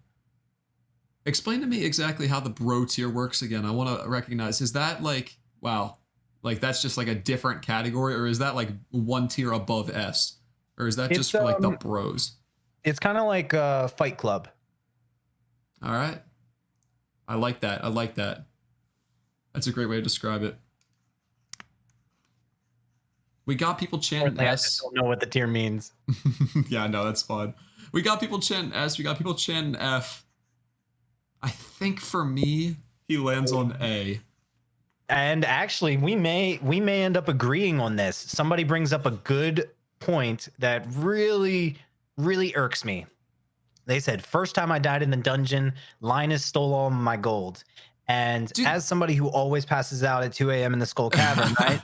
Explain to me exactly how the bro tier works again. I want to recognize, is that like, wow, like that's just like a different category, or is that like one tier above S? Or is that just for like the bros? It's kind of like Fight Club. All right. I like that. I like that. That's a great way to describe it. We got people chanting S. I just don't know what the tier means. Yeah, no, that's fun. We got people chanting S. We got people chanting F. I think for me, he lands on A. And actually, we may end up agreeing on this. Somebody brings up a good point that really, really irks me. They said, first time I died in the dungeon, Linus stole all my gold. And dude, as somebody who always passes out at 2 a.m. in the Skull Cavern, right?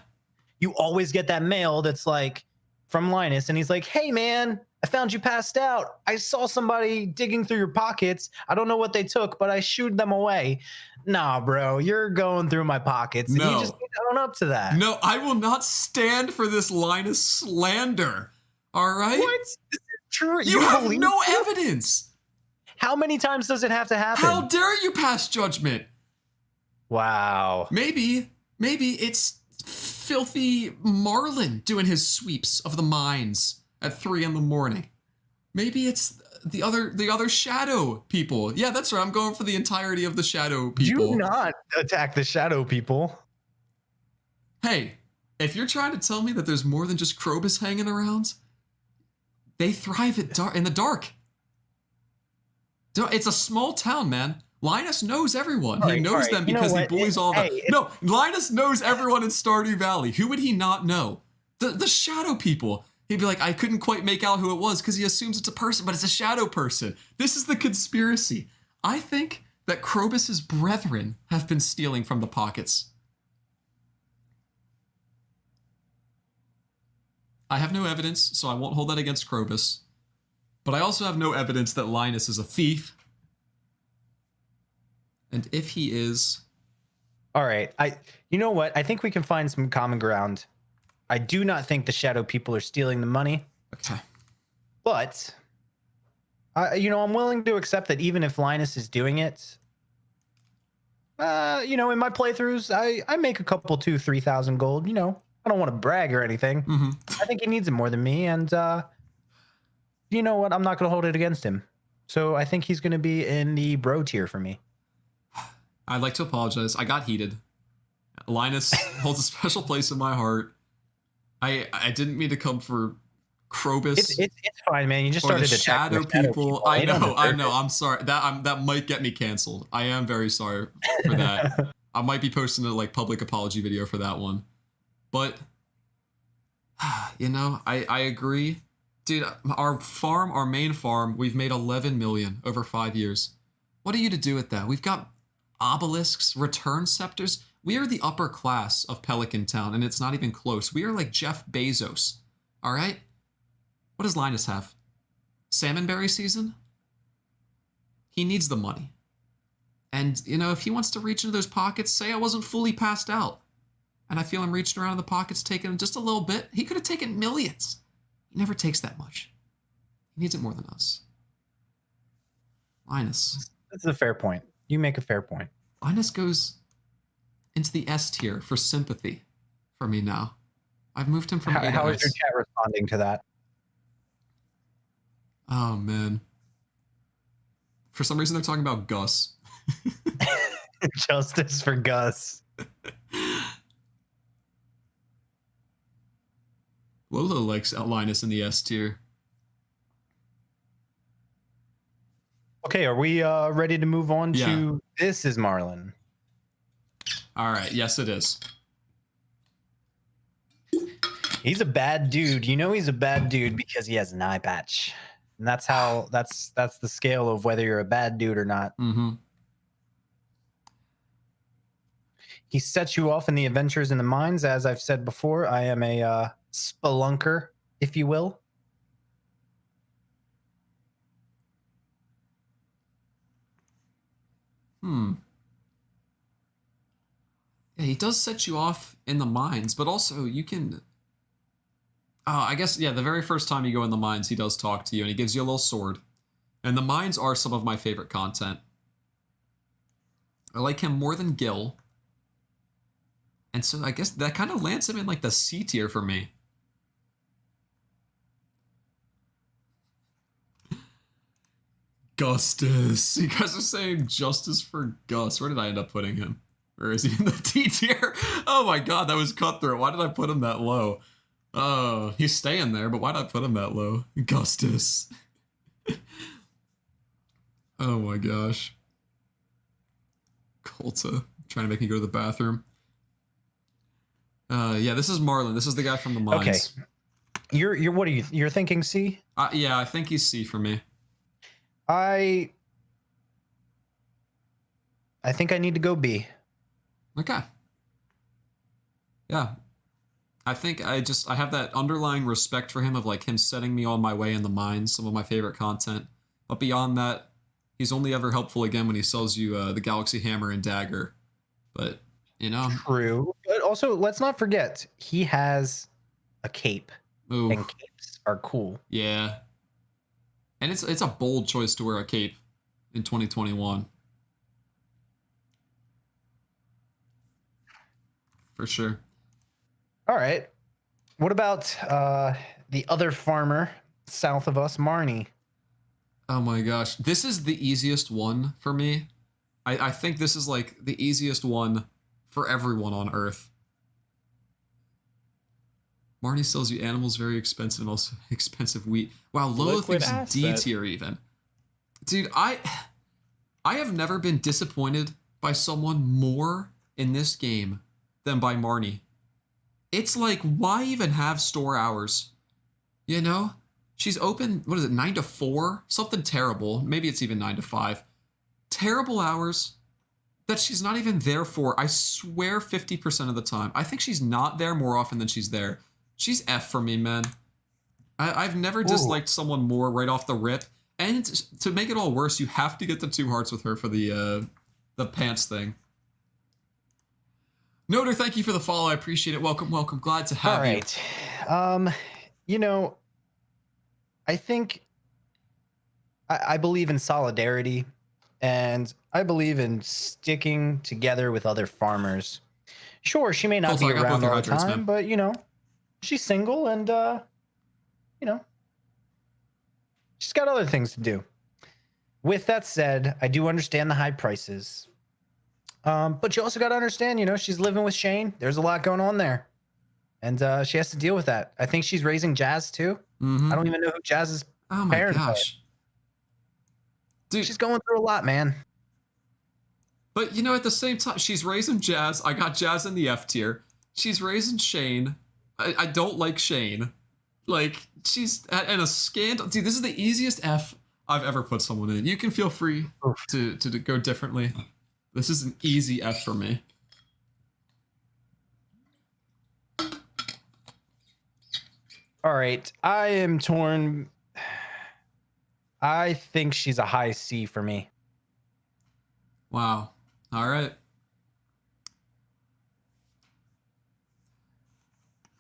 You always get that mail that's like from Linus, and he's like, hey, man, I found you passed out. I saw somebody digging through your pockets. I don't know what they took, but I shooed them away. Nah, bro, you're going through my pockets. And you just don't own up to that. No, I will not stand for this Linus slander. All right? What? This is true. You have no evidence. How many times does it have to happen? How dare you pass judgment? Wow. Maybe it's filthy Marlin doing his sweeps of the mines at 3 a.m. Maybe it's the other shadow people. Yeah, that's right. I'm going for the entirety of the shadow people. Do not attack the shadow people. Hey, If you're trying to tell me that there's more than just Krobus hanging around, they thrive in the dark. It's a small town, man. Linus knows everyone. He knows them because he bullies all of them. No, Linus knows everyone in Stardew Valley. Who would he not know? The shadow people. He'd be like, I couldn't quite make out who it was because he assumes it's a person, but it's a shadow person. This is the conspiracy. I think that Krobus's brethren have been stealing from the pockets. I have no evidence, so I won't hold that against Krobus. But I also have no evidence that Linus is a thief. And if he is... All right. You know what? I think we can find some common ground. I do not think the shadow people are stealing the money. Okay. But, I'm willing to accept that even if Linus is doing it, in my playthroughs, I make a couple 2,000-3,000 gold. I don't want to brag or anything. Mm-hmm. I think he needs it more than me. And you know what? I'm not going to hold it against him. So I think he's going to be in the bro tier for me. I'd like to apologize. I got heated. Linus holds a special place in my heart. I didn't mean to come for Krobus. It's fine, man. You just started the shadow people. I know. I'm sorry. That might get me canceled. I am very sorry for that. I might be posting a public apology video for that one. But I agree. Dude, our main farm, we've made 11 million over 5 years. What are you to do with that? We've got obelisks, return scepters. We are the upper class of Pelican Town, and it's not even close. We are like Jeff Bezos. All right? What does Linus have? Salmonberry season? He needs the money. And, if he wants to reach into those pockets, say I wasn't fully passed out, and I feel him reaching around in the pockets, taking just a little bit, he could have taken millions. He never takes that much. He needs it more than us. Linus. That's a fair point. You make a fair point. Linus goes into the S tier for sympathy for me now. I've moved him from A to How is S. your chat responding to that? Oh, man. For some reason, they're talking about Gus. Justice for Gus. Lola likes Linus in the S tier. Okay, are we ready to move on to This is Marlin? All right, yes, it is. He's a bad dude. He's a bad dude because he has an eye patch. And that's the scale of whether you're a bad dude or not. Mm-hmm. He sets you off in the adventures in the mines. As I've said before, I am a spelunker, if you will. Yeah, he does set you off in the mines, but also you can... I guess, the very first time you go in the mines, he does talk to you, and he gives you a little sword. And the mines are some of my favorite content. I like him more than Gil. And so I guess that kind of lands him in the C tier for me. Gustus. You guys are saying justice for Gus. Where did I end up putting him? Or is he in the D tier? Oh my god, that was cutthroat. Why did I put him that low? Oh, he's staying there, but why did I put him that low? Gustus. Oh my gosh. Colta. Trying to make me go to the bathroom. This is Marlin. This is the guy from the mines. Okay. You're thinking C? Yeah, I think he's C for me. I think I need to go B. Okay. Yeah. I think I have that underlying respect for him of him setting me on my way in the mines, some of my favorite content. But beyond that, he's only ever helpful again when he sells you the Galaxy Hammer and Dagger. But, True. But also, let's not forget, he has a cape. Ooh. And capes are cool. Yeah. And it's a bold choice to wear a cape in 2021. For sure. All right. What about the other farmer south of us, Marnie? Oh my gosh. This is the easiest one for me. I think this is the easiest one for everyone on Earth. Marnie sells you animals, very expensive, and also expensive wheat. Wow, Lola Liquid thinks D asset. tier even. Dude, I have never been disappointed by someone more in this game than by Marnie. It's like, why even have store hours? You know? She's open, what is it, 9 to 4? Something terrible. Maybe it's even 9 to 5. Terrible hours that she's not even there for, I swear, 50% of the time. I think she's not there more often than she's there. She's F for me, man. I've never disliked someone more right off the rip. And to make it all worse, you have to get the 2 hearts with her for the pants thing. Noter, thank you for the follow. I appreciate it. Welcome, welcome. Glad to have you. All right. You know, I think I believe in solidarity, and I believe in sticking together with other farmers. Sure, she may not be around all the time, but, you know, she's single and, you know, she's got other things to do. With that said, I do understand the high prices. But you also got to understand, you know, she's living with Shane. There's a lot going on there. And she has to deal with that. I think she's raising Jazz, too. I don't even know who Jazz's parents are. Dude, she's going through a lot, man. But, you know, at the same time, she's raising Jazz. I got Jazz in the F tier. She's raising Shane. I don't like Shane. Like, she's in a scandal. Dude, this is the easiest F I've ever put someone in. You can feel free to go differently. This is an easy F for me. All right. I am torn. I think she's a high C for me. Wow. All right.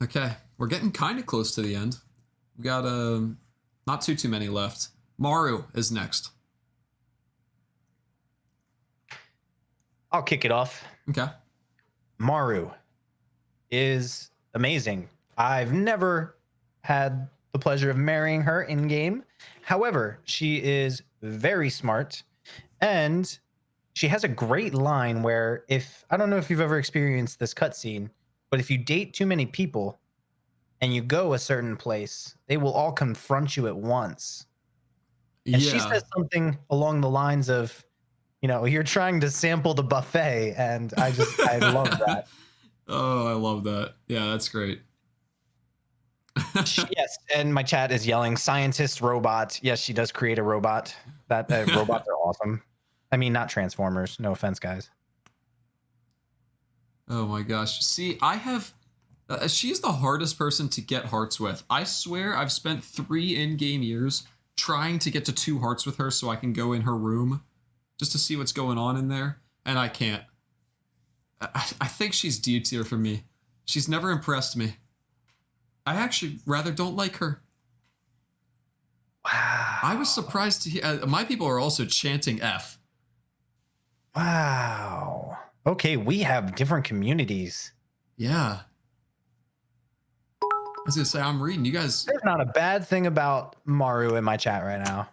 Okay. We're getting kind of close to the end. We got not too many left. Maru is next. I'll kick it off. Okay. Maru is amazing. I've never had the pleasure of marrying her in game. However, she is very smart, and she has a great line where I don't know if you've ever experienced this cutscene, but if you date too many people and you go a certain place, they will all confront you at once. And she says something along the lines of, you know, you're trying to sample the buffet, and I love that. Oh, I love that. Yeah, that's great. Yes, and my chat is yelling, scientist robot. Yes, she does create a robot. That robots are awesome. I mean, not Transformers. No offense, guys. Oh my gosh. See, I have... she's the hardest person to get hearts with. I swear I've spent 3 in-game years trying to get to 2 hearts with her so I can go in her room just to see what's going on in there, and I can't. I think she's D tier for me. She's never impressed me. I actually rather don't like her. Wow. I was surprised to hear... my people are also chanting F. Wow. Okay, we have different communities. Yeah. I was gonna say, I'm reading you guys. There's not a bad thing about Maru in my chat right now.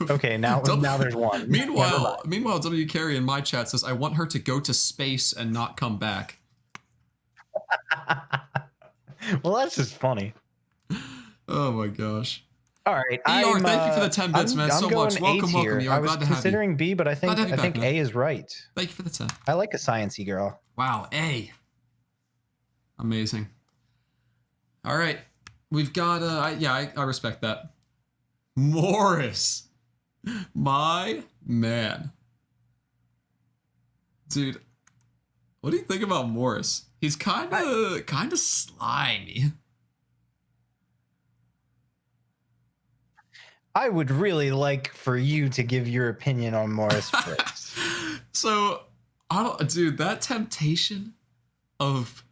Okay, now there's one. Meanwhile, W. Carey in my chat says, I want her to go to space and not come back. Well, that's just funny. Oh my gosh. All right. ER, thank you for the 10 bits, man. So much. Welcome, welcome. I was considering B, but I think back, A is right. Thank you for the 10. I like a sciencey girl. Wow, A. Amazing. All right. We've got I respect that. Morris. My man. Dude, what do you think about Morris? He's kind of slimy. I would really like for you to give your opinion on Morris first. So, dude, that temptation of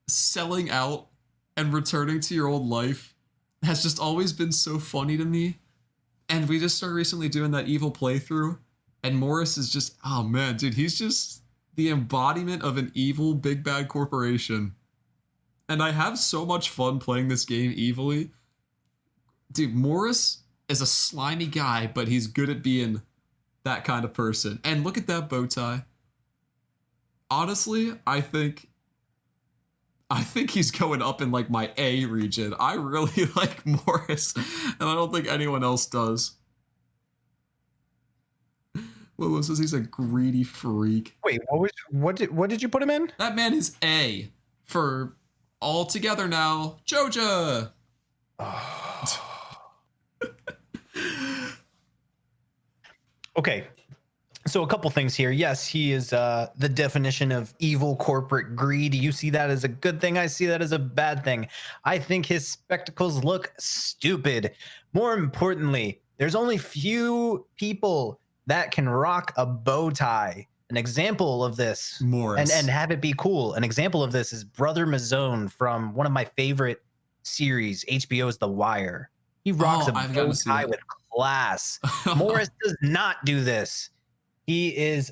selling out and returning to your old life has just always been so funny to me. And we just started recently doing that evil playthrough, and Morris is just, oh man, dude, he's just the embodiment of an evil big bad corporation. And I have so much fun playing this game evilly. Dude, Morris is a slimy guy, but he's good at being that kind of person. And look at that bow tie. Honestly, I think I think he's going up in like my A region. I really like Morris, and I don't think anyone else does. Lulu says he's a greedy freak. Wait, what did you put him in? That man is A for all together now. Joja. Okay. So a couple things here. Yes, he is the definition of evil corporate greed. You see that as a good thing. I see that as a bad thing. I think his spectacles look stupid. More importantly, there's only few people that can rock a bow tie. An example of this, Morris. and have it be cool. An example of this is Brother Mazone from one of my favorite series, HBO's The Wire. He rocks a bow tie with class. Morris does not do this. He is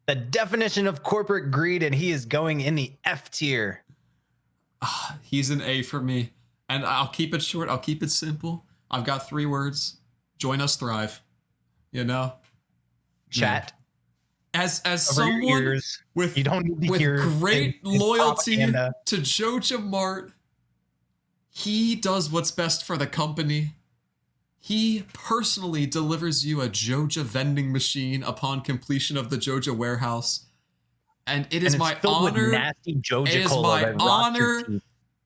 the definition of corporate greed, and he is going in the F tier. He's an A for me. And I'll keep it short. I'll keep it simple. I've got 3 words. Join us, thrive. You know? Chat. As someone with, you don't need to with hear great loyalty propaganda to Joja Mart, he does what's best for the company. He personally delivers you a Joja vending machine upon completion of the Joja warehouse. And it is my honor,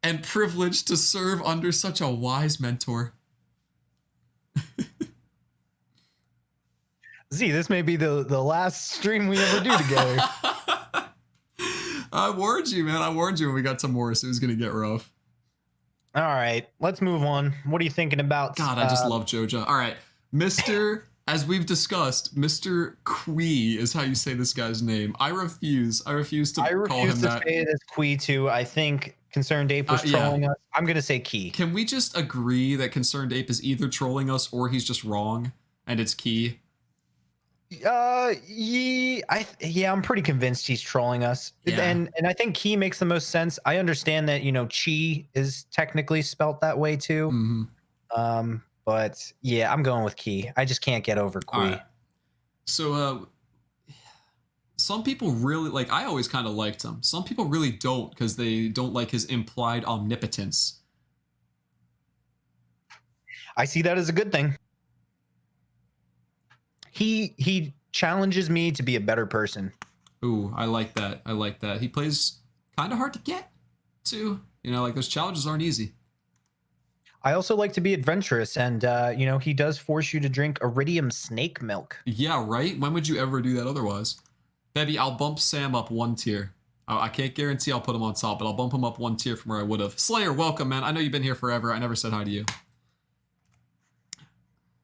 and privilege to serve under such a wise mentor. Z, this may be the last stream we ever do together. I warned you, man. I warned you when we got to Morris. It was going to get rough. All right, let's move on. What are you thinking about? God, I just love Joja. All right, Mr. As we've discussed, Mr. Quee is how you say this guy's name. I refuse to call him that. Say it as Quee too. I think Concerned Ape was trolling us. I'm going to say Key. Can we just agree that Concerned Ape is either trolling us or he's just wrong and it's Key? I'm pretty convinced he's trolling us. Yeah. And I think Key makes the most sense. I understand that, Chi is technically spelt that way too. Mm-hmm. But yeah, I'm going with Key. I just can't get over Quee. Right. So some people really I always kind of liked him. Some people really don't because they don't like his implied omnipotence. I see that as a good thing. He challenges me to be a better person. Ooh, I like that. I like that. He plays kind of hard to get to. Those challenges aren't easy. I also like to be adventurous, and he does force you to drink iridium snake milk. Yeah, right? When would you ever do that otherwise? Baby, I'll bump Sam up 1 tier. I can't guarantee I'll put him on top, but I'll bump him up 1 tier from where I would have. Slayer, welcome, man. I know you've been here forever. I never said hi to you.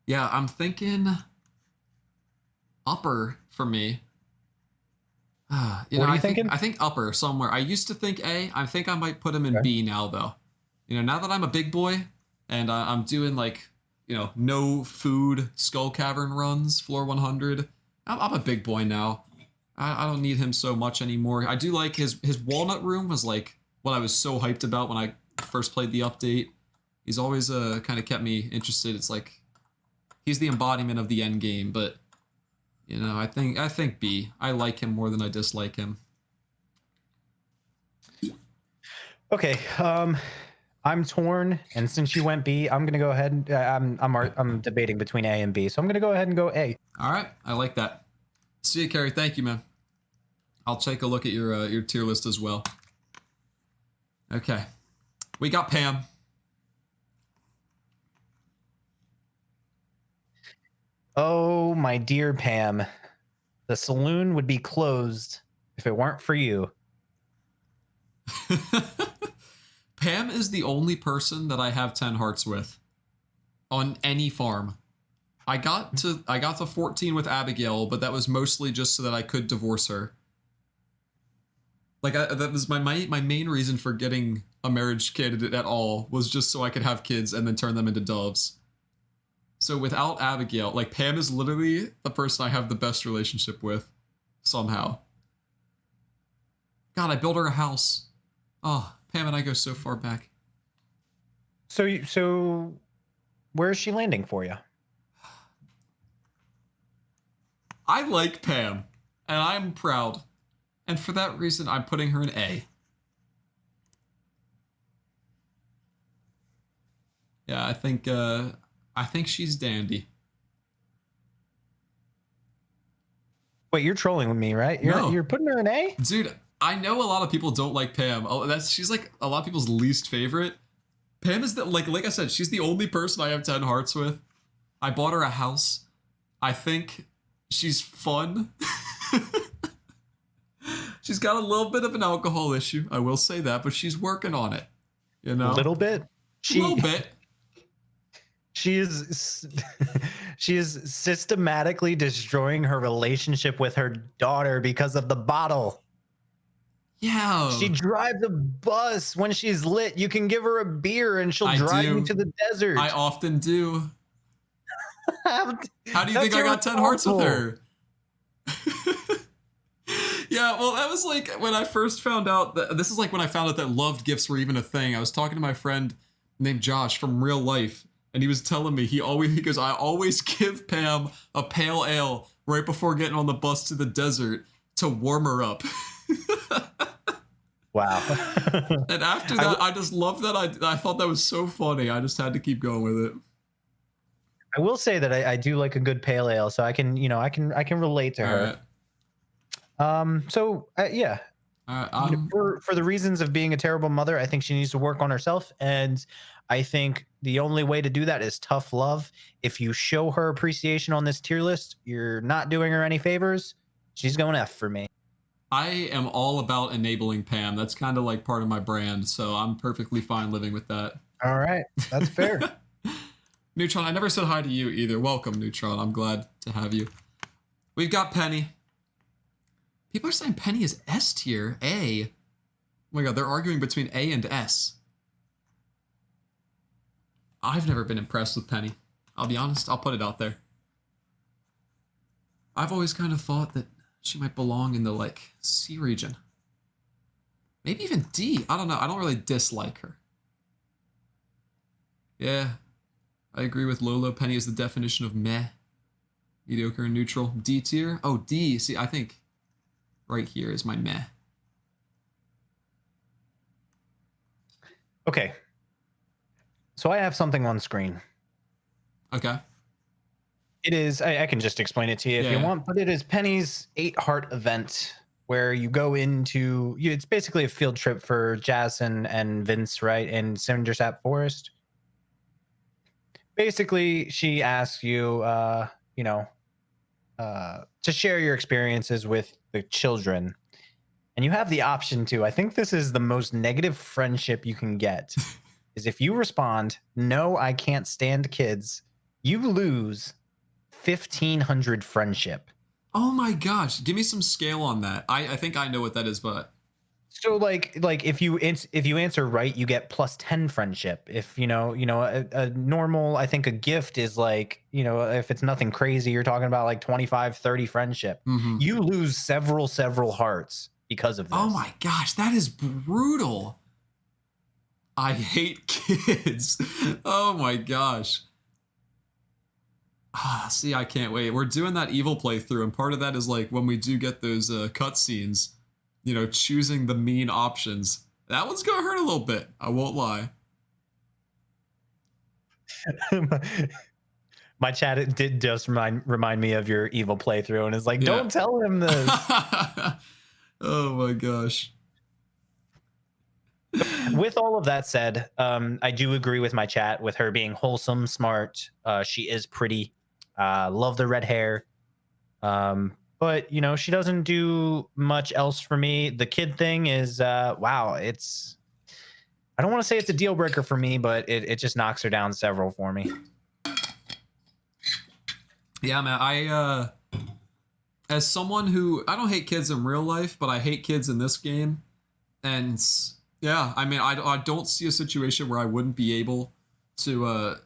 Yeah, I'm thinking upper for me. What are you thinking? I think upper somewhere. I used to think A. I think I might put him in B now, though. Now that I'm a big boy and I'm doing no food Skull Cavern runs, floor 100. I'm a big boy now. I don't need him so much anymore. I do like his walnut room was what I was so hyped about when I first played the update. He's always kind of kept me interested. It's he's the embodiment of the end game, but I think B. I like him more than I dislike him. Okay, I'm torn, and since you went B, I'm gonna go ahead. I'm debating between A and B, so I'm gonna go ahead and go A. All right, I like that. See you, Carrie. Thank you, man. I'll take a look at your tier list as well. Okay, we got Pam. Oh, my dear Pam, the saloon would be closed if it weren't for you. Pam is the only person that I have 10 hearts with on any farm. I got to 14 with Abigail, but that was mostly just so that I could divorce her. That was my main reason for getting a marriage candidate at all, was just so I could have kids and then turn them into doves. So without Abigail, Pam is literally the person I have the best relationship with, somehow. God, I built her a house. Oh, Pam and I go so far back. So where is she landing for you? I like Pam, and I'm proud. And for that reason, I'm putting her in A. Yeah, I think she's dandy. Wait, you're trolling with me, right? No. You're putting her an A? Dude, I know a lot of people don't like Pam. Oh, she's like a lot of people's least favorite. Pam is like I said, she's the only person I have 10 hearts with. I bought her a house. I think she's fun. She's got a little bit of an alcohol issue, I will say that, but she's working on it. You know? A little bit. A little bit. She is systematically destroying her relationship with her daughter because of the bottle. Yeah. She drives a bus when she's lit. You can give her a beer and she'll drive you to the desert. I often do. How do you think I got 10 hearts with her? Yeah, well, that was like when I first found out that this is like when I found out that loved gifts were even a thing. I was talking to my friend named Josh from real life, and he was telling me he goes, I always give Pam a pale ale right before getting on the bus to the desert to warm her up. Wow. And after that, I just loved that. I thought that was so funny. I just had to keep going with it. I will say that I do like a good pale ale, so I can relate to her. Right. Yeah. For the reasons of being a terrible mother, I think she needs to work on herself, and I think the only way to do that is tough love. If you show her appreciation on this tier list, you're not doing her any favors. She's going F for me. I am all about enabling Pam. That's kind of like part of my brand, so I'm perfectly fine living with that. All right, that's fair. Neutron, I never said hi to you either. Welcome, Neutron. I'm glad to have you. We've got Penny. People are saying Penny is S tier. A. Oh my god, they're arguing between A and S. I've never been impressed with Penny. I'll be honest. I'll put it out there. I've always kind of thought that she might belong in the, like, C region. Maybe even D. I don't know. I don't really dislike her. Yeah. I agree with Lolo. Penny is the definition of meh. Mediocre and neutral. D tier? Oh, D. See, I think right here is my meh. Okay. So I have something on screen. Okay. It is, I can just explain it to you if you want, but it is Penny's 8-heart event where you go into, it's basically a field trip for Jazz and Vince, right, in Cindersap Forest. Basically, she asks you, to share your experiences with the children. And you have the option to, I think this is the most negative friendship you can get, is if you respond, no, I can't stand kids, you lose 1,500 friendship. Oh my gosh. Give me some scale on that. I think I know what that is, but... So like if you answer right, you get plus 10 friendship. If a normal, I think a gift is like, if it's nothing crazy, you're talking about like 25, 30 friendship. Mm-hmm. You lose several hearts because of this. Oh my gosh, that is brutal. I hate kids. Oh my gosh. See, I can't wait. We're doing that evil playthrough, and part of that is like when we do get those cutscenes, choosing the mean options. That one's gonna hurt a little bit. I won't lie. My chat did just remind me of your evil playthrough, and it's like, don't tell him this. Oh my gosh. With all of that said, I do agree with my chat with her being wholesome, smart. She is pretty. Love the red hair. But she doesn't do much else for me. The kid thing is wow, I don't want to say it's a deal breaker for me, but it just knocks her down several for me. Yeah, man, I as someone who, I don't hate kids in real life, but I hate kids in this game. And yeah, I mean, I don't see a situation where I wouldn't be able to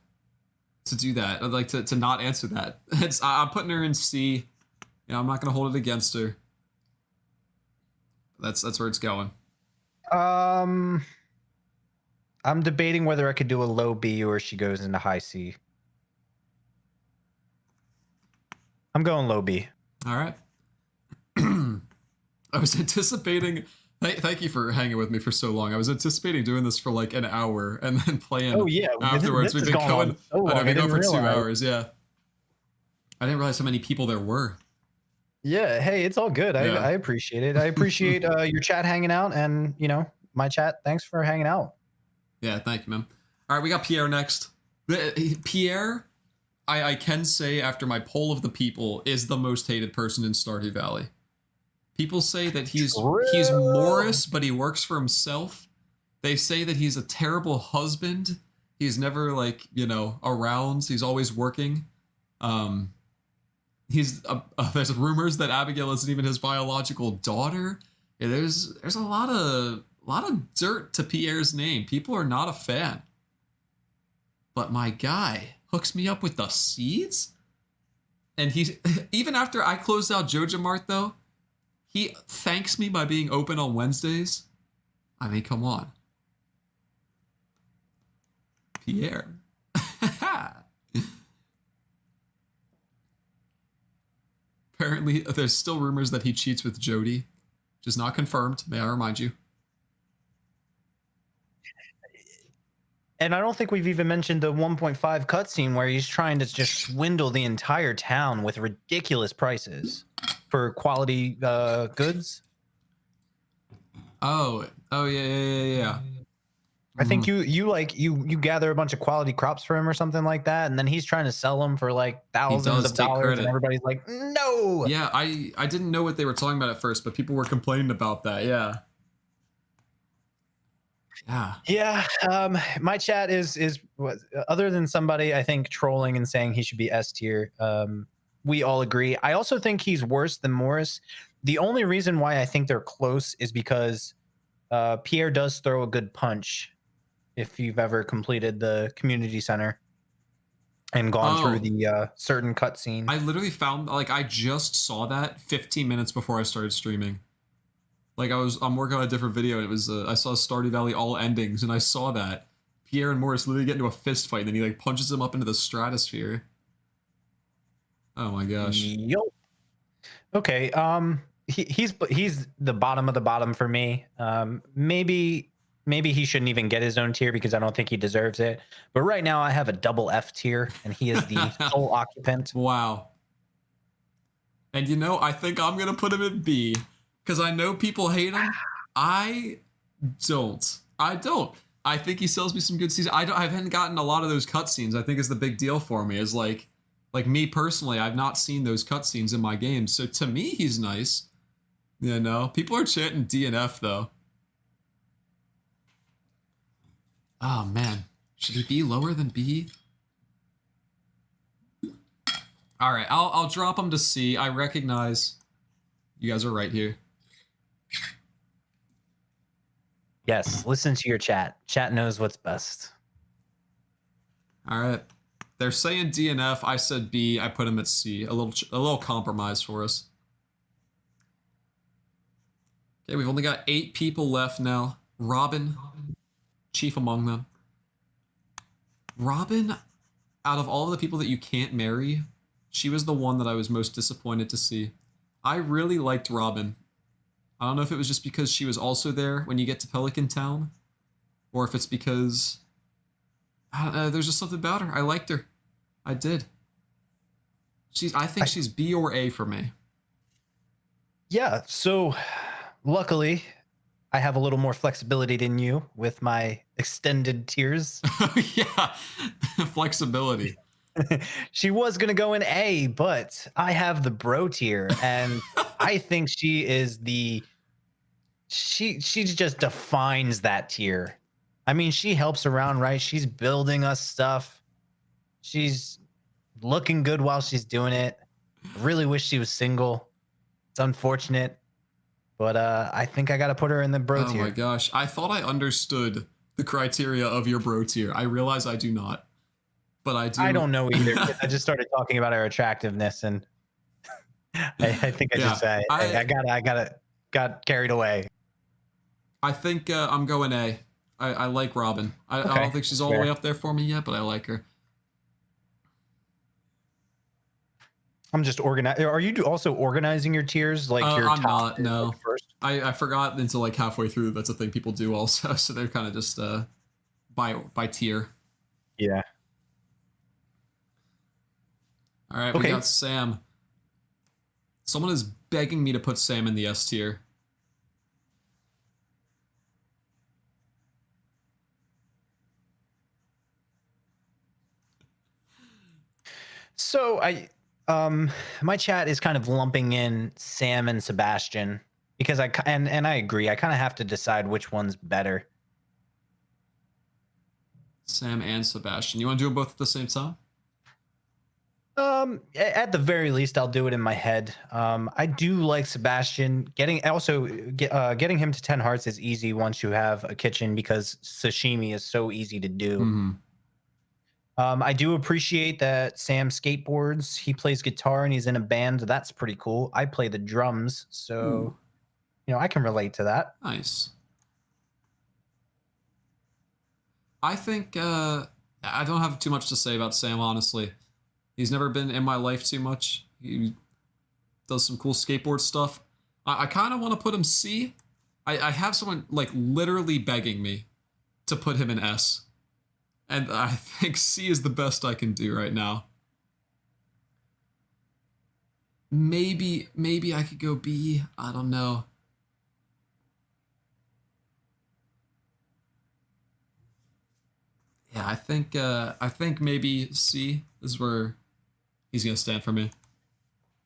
do that. I'd like to not answer that. I'm putting her in C. I'm not going to hold it against her. That's where it's going. I'm debating whether I could do a low B or she goes into high C. I'm going low B. All right. I was anticipating Thank you for hanging with me for so long. I was anticipating doing this for like an hour and then playing Oh yeah, afterwards. this We've has been gone on going. so long. I know I we go didn't for 2 realize. hours. Yeah. I didn't realize how many people there were. Yeah, hey, it's all good. Yeah. I appreciate it. I appreciate your chat hanging out, and my chat. Thanks for hanging out. Yeah, thank you, man. All right, we got Pierre next. Pierre, I can say after my poll of the people, is the most hated person in Stardew Valley. People say that he's Morris, but he works for himself. They say that he's a terrible husband. He's never like, around. He's always working. There's rumors that Abigail isn't even his biological daughter. Yeah, there's a lot of dirt to Pierre's name. People are not a fan. But my guy hooks me up with the seeds? And he's even after I closed out Joja Mart though, he thanks me by being open on Wednesdays. I mean, come on. Pierre. Apparently, there's still rumors that he cheats with Jody, which is not confirmed, may I remind you. And I don't think we've even mentioned the 1.5 cutscene where he's trying to just swindle the entire town with ridiculous prices for quality goods. Oh yeah. I think you gather a bunch of quality crops for him or something like that, and then he's trying to sell them for like thousands of dollars, credit. and everybody's like, no. Yeah, I didn't know what they were talking about at first, but people were complaining about that. Yeah. Yeah. My chat is other than somebody I think trolling and saying he should be S tier. We all agree. I also think he's worse than Morris. The only reason why I think they're close is because Pierre does throw a good punch. If you've ever completed the community center and gone through the certain cutscene. I literally found, I just saw that 15 minutes before I started streaming. I'm working on a different video, and it was, I saw Stardew Valley all endings, and I saw that. Pierre and Morris literally get into a fist fight, and then he, punches him up into the stratosphere. Oh my gosh. Yo. Okay, he's the bottom of the bottom for me. Maybe he shouldn't even get his own tier because I don't think he deserves it. But right now I have a double F tier, and he is the sole occupant. Wow. And I think I'm going to put him at B because I know people hate him. I don't. I think he sells me some good scenes. I haven't gotten a lot of those cutscenes. I think is the big deal for me is like me personally, I've not seen those cutscenes in my games. So to me, he's nice. People are chanting D and F though. Oh man, should he be lower than B? All right, I'll drop him to C. I recognize you guys are right here. Yes, listen to your chat. Chat knows what's best. All right, they're saying D and F. I said B. I put him at C. A little compromise for us. Okay, we've only got 8 people left now. Reuben, chief among them. Reuben, out of all of the people that you can't marry, she was the one that I was most disappointed to see. I really liked Reuben. I don't know if it was just because she was also there when you get to Pelican Town, or if it's because there's just something about her. I liked her. I did. I think she's B or A for me. Yeah, so luckily I have a little more flexibility than you with my extended tiers. Yeah, flexibility. She was going to go in A, but I have the bro tier, and I think she is she just defines that tier. I mean, she helps around, right? She's building us stuff. She's looking good while she's doing it. I really wish she was single. It's unfortunate. But I think I got to put her in the bro tier. Oh my gosh. I thought I understood the criteria of your bro tier. I realize I do not. But I do. I don't know either. I just started talking about her attractiveness, and I think I got carried away. I think I'm going A. I like Reuben. I don't think she's all the way up there for me yet, but I like her. I'm just organizing. Are you also organizing your tiers like your I'm top not. No, first? I forgot until like halfway through. That's a thing people do also. So they're kind of just by tier. Yeah. All right, we Okay. got Sam. Someone is begging me to put Sam in the S tier. So my chat is kind of lumping in Sam and Sebastian because and I agree. I kind of have to decide which one's better. Sam and Sebastian. You want to do them both at the same time? At the very least, I'll do it in my head. I do like Sebastian. Getting him to 10 hearts is easy once you have a kitchen because sashimi is so easy to do. Mm-hmm. I do appreciate that Sam skateboards. He plays guitar and he's in a band. That's pretty cool. I play the drums, so I can relate to that. Nice. I think I don't have too much to say about Sam, honestly. He's never been in my life too much. He does some cool skateboard stuff. I kind of want to put him C. I have someone like literally begging me to put him in S. And I think C is the best I can do right now. Maybe I could go B. I don't know. Yeah, I think maybe C is where he's gonna stand for me.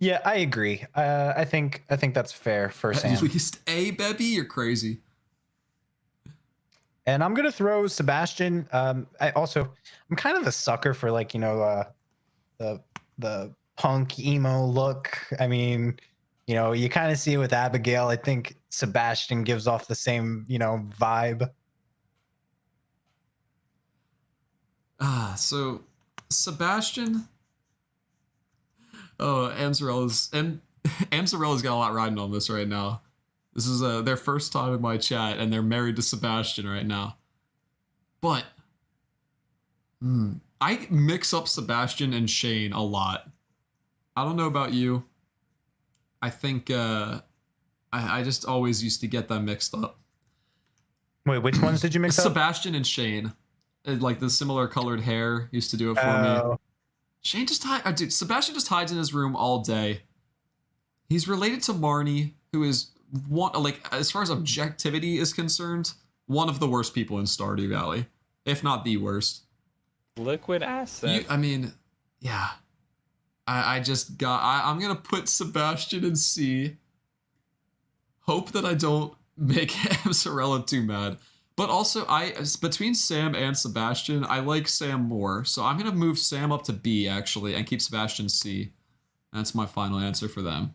Yeah, I agree. I think that's fair for Sam. At least A, baby. You're crazy. And I'm gonna throw Sebastian. I'm kind of a sucker for like the punk emo look. I mean, you kind of see it with Abigail. I think Sebastian gives off the same vibe. So Sebastian. Oh, Amzarella's got a lot riding on this right now. This is their first time in my chat, and they're married to Sebastian right now. But I mix up Sebastian and Shane a lot. I don't know about you. I think I just always used to get them mixed up. Wait, which ones did you mix up? Sebastian and Shane. Like the similar colored hair used to do it for me. Shane just dude, Sebastian just hides in his room all day. He's related to Marnie, who is as far as objectivity is concerned, one of the worst people in Stardew Valley, if not the worst. Liquid acid. Yeah. I'm gonna put Sebastian in C. Hope that I don't make Amzarella too mad. But also, between Sam and Sebastian, I like Sam more. So I'm going to move Sam up to B, actually, and keep Sebastian C. That's my final answer for them.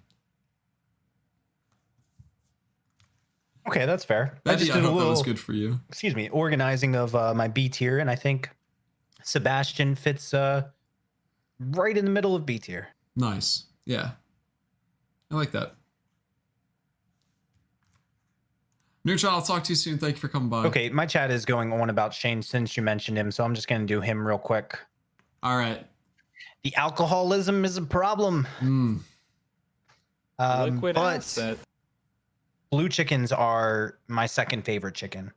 Okay, that's fair. I hope that was good for you. Excuse me, organizing of my B tier, and I think Sebastian fits right in the middle of B tier. Nice. Yeah. I like that. Neutron, I'll talk to you soon. Thank you for coming by. Okay, my chat is going on about Shane since you mentioned him, so I'm just going to do him real quick. All right. The alcoholism is a problem. Liquid but acid. Blue chickens are my second favorite chicken.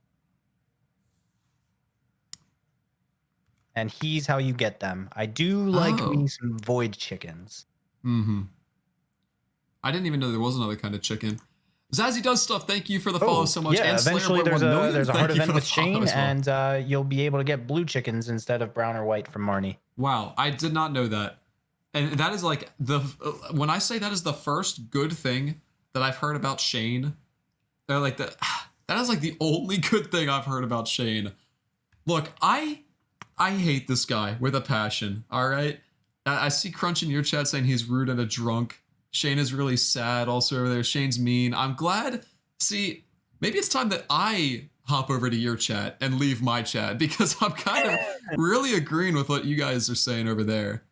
And he's how you get them. I do like me some void chickens. Mm-hmm. I didn't even know there was another kind of chicken. Zazzy does stuff. Thank you for the follow so much. Yeah, and eventually there's a hard event with Shane, well. and you'll be able to get blue chickens instead of brown or white from Marnie. Wow, I did not know that. And that is like when I say that is the first good thing that I've heard about Shane, they're like that is like the only good thing I've heard about Shane. Look, I hate this guy with a passion. All right, I see Crunch in your chat saying he's rude and a drunk. Shane is really sad also over there. Shane's mean. I'm glad. See, maybe it's time that I hop over to your chat and leave my chat because I'm kind of really agreeing with what you guys are saying over there.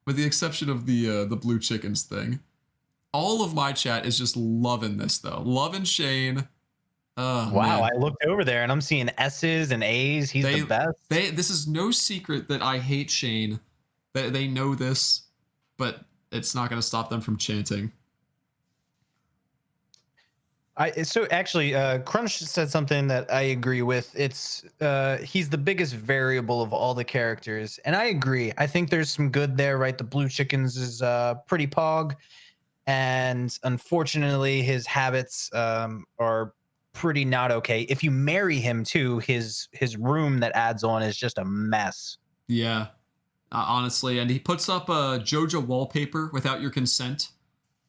With the exception of the blue chickens thing. All of my chat is just loving this though. Loving Shane. Wow, man. I looked over there and I'm seeing S's and A's. He's the best. This is no secret that I hate Shane. They know this, but it's not going to stop them from chanting. So actually, Crunch said something that I agree with. It's he's the biggest variable of all the characters, and I agree. I think there's some good there, right? The Blue Chickens is pretty pog, and unfortunately, his habits are pretty not okay. If you marry him too, his room that adds on is just a mess. Yeah, honestly, and he puts up a JoJo wallpaper without your consent.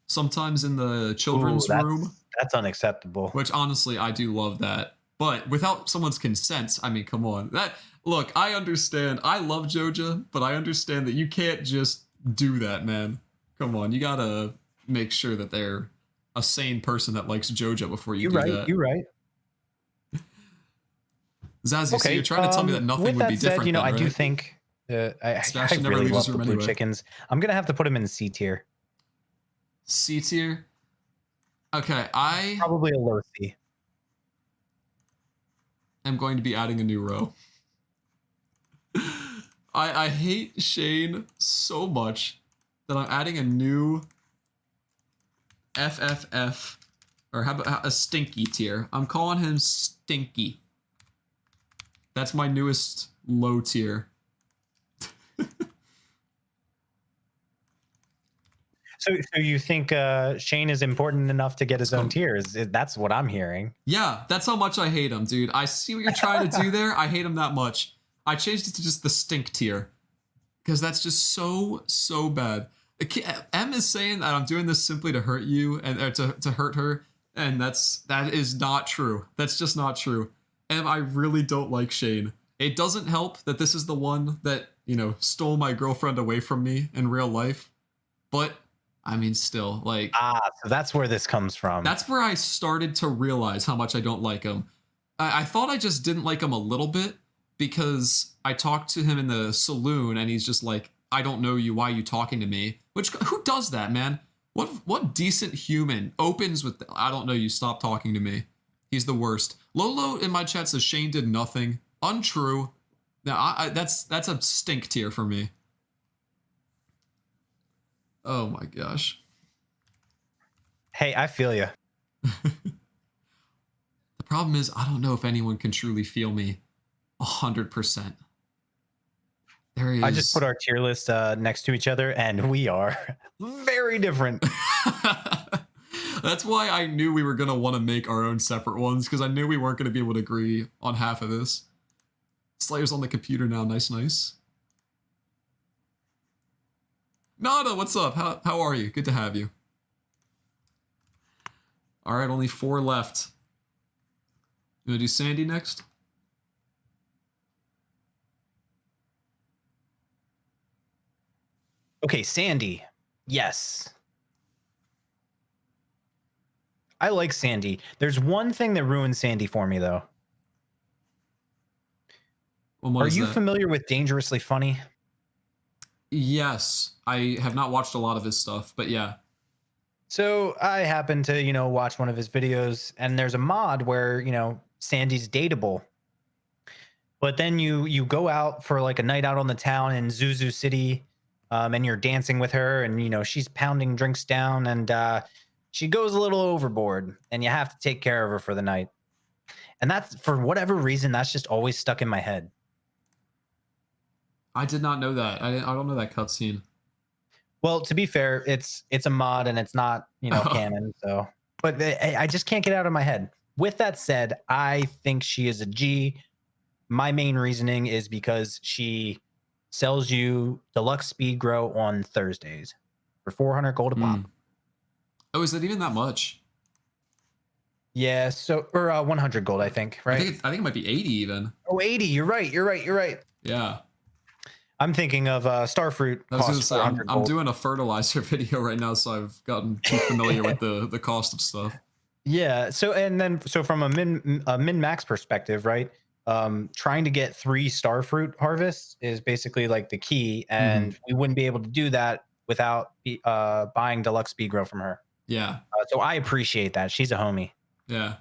Sometimes in the children's room. That's unacceptable. Which honestly, I do love that. But without someone's consent, I mean, come on. Look, I understand. I love JoJo, but I understand that you can't just do that, man. Come on, you gotta make sure that they're a sane person that likes JoJo before you do that. You're right. Zazzy, so you're trying to tell me that nothing would be different. Said, you know, then, I right? do think I really love the Blue Chickens. I'm gonna have to put them in C tier. C tier. Okay, I probably a low C. I'm going to be adding a new row. I hate Shane so much that I'm adding a new FFF, or how about a stinky tier. I'm calling him Stinky. That's my newest low tier. So you think Shane is important enough to get his own tier? That's what I'm hearing. Yeah, that's how much I hate him, dude. I see what you're trying to do there. I hate him that much. I changed it to just the stink tier. Because that's just so bad. M is saying that I'm doing this simply to hurt you and to hurt her. And that is not true. That's just not true. M, I really don't like Shane. It doesn't help that this is the one that, you know, stole my girlfriend away from me in real life. But I mean, still, like... so that's where this comes from. That's where I started to realize how much I don't like him. I thought I just didn't like him a little bit because I talked to him in the saloon and he's just like, I don't know you, why are you talking to me? Which, who does that, man? What decent human opens with, I don't know you, stop talking to me. He's the worst. Lolo in my chat says Shane did nothing. Untrue. Now, that's a stink tier for me. Oh my gosh. Hey, I feel you. The problem is, I don't know if anyone can truly feel me 100%. There is... I just put our tier list next to each other, and we are very different. That's why I knew we were going to want to make our own separate ones, because I knew we weren't going to be able to agree on half of this. Slayer's on the computer now. Nice, nice. Nada, what's up? How are you? Good to have you. All right, only 4 left. You want to do Sandy next? Okay, Sandy. Yes. I like Sandy. There's one thing that ruined Sandy for me, though. Are you familiar with Dangerously Funny? Yes, I have not watched a lot of his stuff, but yeah. So I happened to, you know, watch one of his videos, and there's a mod where, you know, Sandy's dateable. But then you go out for like a night out on the town in Zuzu City, and you're dancing with her, and, you know, she's pounding drinks down, and she goes a little overboard, and you have to take care of her for the night. And that's, for whatever reason, that's just always stuck in my head. I did not know that. I don't know that cutscene. Well, to be fair, it's a mod and it's not, you know, canon. So, but I just can't get it out of my head. With that said, I think she is a G. My main reasoning is because she sells you deluxe speed grow on Thursdays for 400 gold a pop. Oh, is it even that much? Yeah. So, or 100 gold, I think. Right. I think it might be 80 even. Oh, 80. You're right. Yeah. I'm thinking of Starfruit. I'm doing a fertilizer video right now, so I've gotten too familiar with the cost of stuff. Yeah. So from a min max perspective, right? Trying to get 3 Starfruit harvests is basically like the key, and we wouldn't be able to do that without buying deluxe speed grow from her. Yeah. So I appreciate that. She's a homie. Yeah.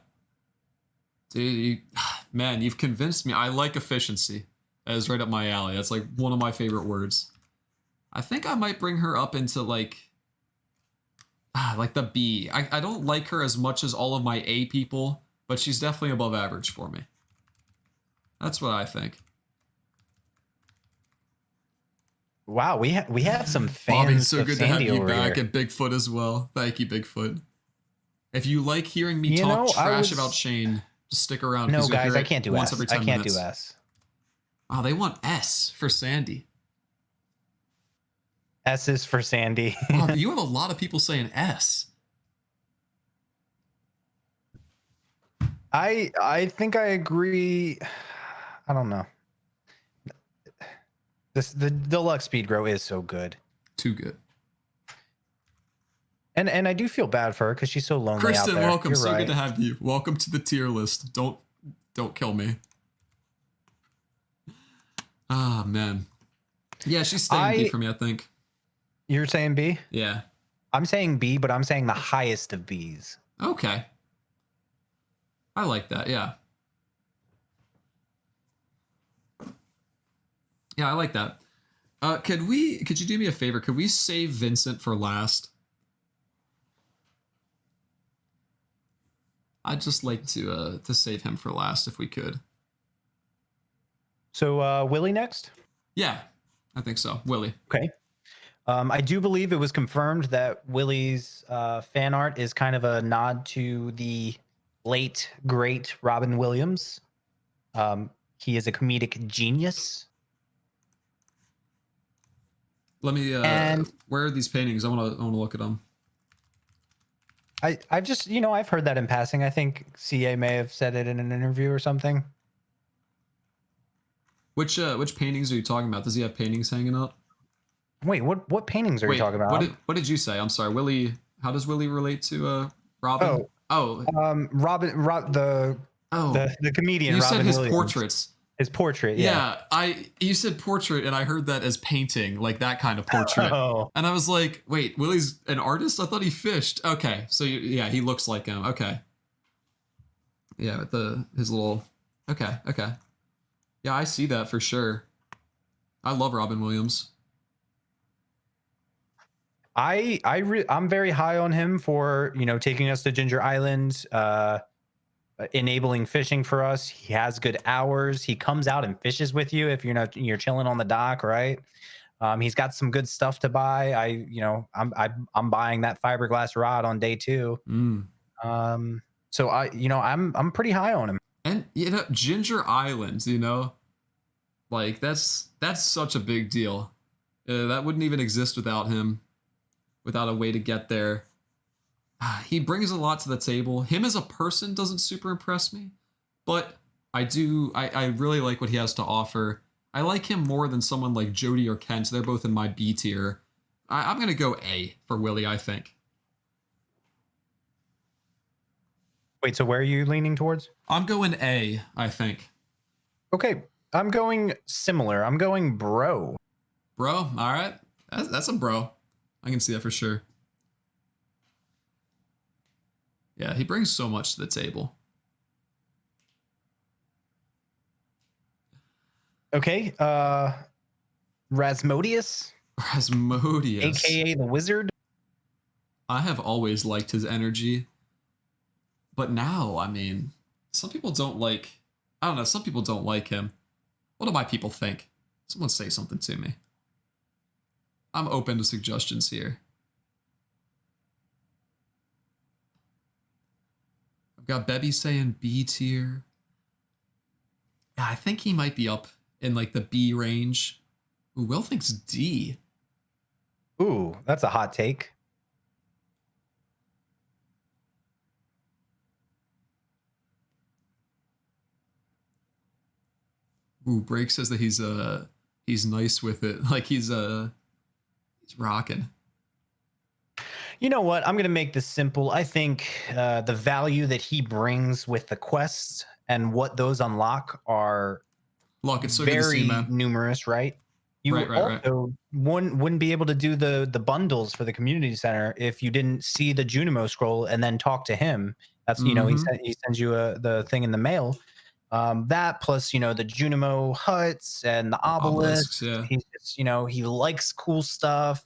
Dude, man, you've convinced me. I like efficiency. That is right up my alley. That's like one of my favorite words. I think I might bring her up into like like the B. I don't like her as much as all of my A people, but she's definitely above average for me. That's what I think. Wow, we have some fans. Bobby, it's so of good to have Sandy you over back, here. and Bigfoot as well. Thank you, Bigfoot. If you like hearing me You talk know, trash about Shane, just stick around. No, you'll guys, hear I it can't do once S. every I 10 can't minutes. do S. Oh, they want S for Sandy. S is for Sandy. Wow, you have a lot of people saying S. I think I agree. I don't know. The deluxe speed grow is so good. Too good. And I do feel bad for her because she's so lonely Kristen, out there. welcome. You're So right. good to have you. Welcome to the tier list. Don't kill me. Ah, man. Yeah, she's staying B for me, I think. You're saying B? Yeah. I'm saying B, but I'm saying the highest of Bs. Okay. I like that, yeah. Yeah, I like that. Could you do me a favor? Could we save Vincent for last? I'd just like to save him for last if we could. So Willie next? Yeah, I think so. Willie. Okay. I do believe it was confirmed that Willie's fan art is kind of a nod to the late, great Robin Williams. He is a comedic genius. Let me. And where are these paintings? I want to look at them. I've just, I've heard that in passing. I think CA may have said it in an interview or something. Which paintings are you talking about? Does he have paintings hanging up? Wait, what paintings are you talking about? What did you say? I'm sorry, Willie. How does Willie relate to Robin? Robin, the comedian. You Robin said his Williams. portraits. His portrait, yeah. You said portrait, and I heard that as painting, like that kind of portrait. Oh. And I was like, wait, Willie's an artist? I thought he fished. Okay, so yeah, he looks like him. Okay. Yeah, with his little. Okay. Yeah, I see that for sure. I love Robin Williams. I'm very high on him for taking us to Ginger Island, enabling fishing for us. He has good hours. He comes out and fishes with you if you're chilling on the dock, right? He's got some good stuff to buy. I'm buying that fiberglass rod on day 2. So I'm pretty high on him. And Ginger Island, like that's such a big deal. That wouldn't even exist without him. Without a way to get there. He brings a lot to the table. Him as a person doesn't super impress me, but I really like what he has to offer. I like him more than someone like Jody or Kent. They're both in my B tier. I'm going to go A for Willie, I think. Wait, so where are you leaning towards? I'm going A, I think. Okay, I'm going similar. I'm going bro. Bro, all right. That's a bro. I can see that for sure. Yeah, he brings so much to the table. Okay, Rasmodius, aka the Wizard. I have always liked his energy. But now, I mean, some people don't like... I don't know, some people don't like him. What do my people think? Someone say something to me. I'm open to suggestions here. I've got Bebby saying B tier. Yeah, I think he might be up in like the B range. Ooh, Will thinks D. Ooh, that's a hot take. Ooh, Break says that he's nice with it. Like he's rocking. You know what? I'm going to make this simple. I think the value that he brings with the quests and what those unlock are It's so good to see you, man. numerous, right? You also wouldn't be able to do the bundles for the community center if you didn't see the Junimo scroll and then talk to him. That's he sends you the thing in the mail. That plus the Junimo huts and the obelisks. Yeah. He's just he likes cool stuff.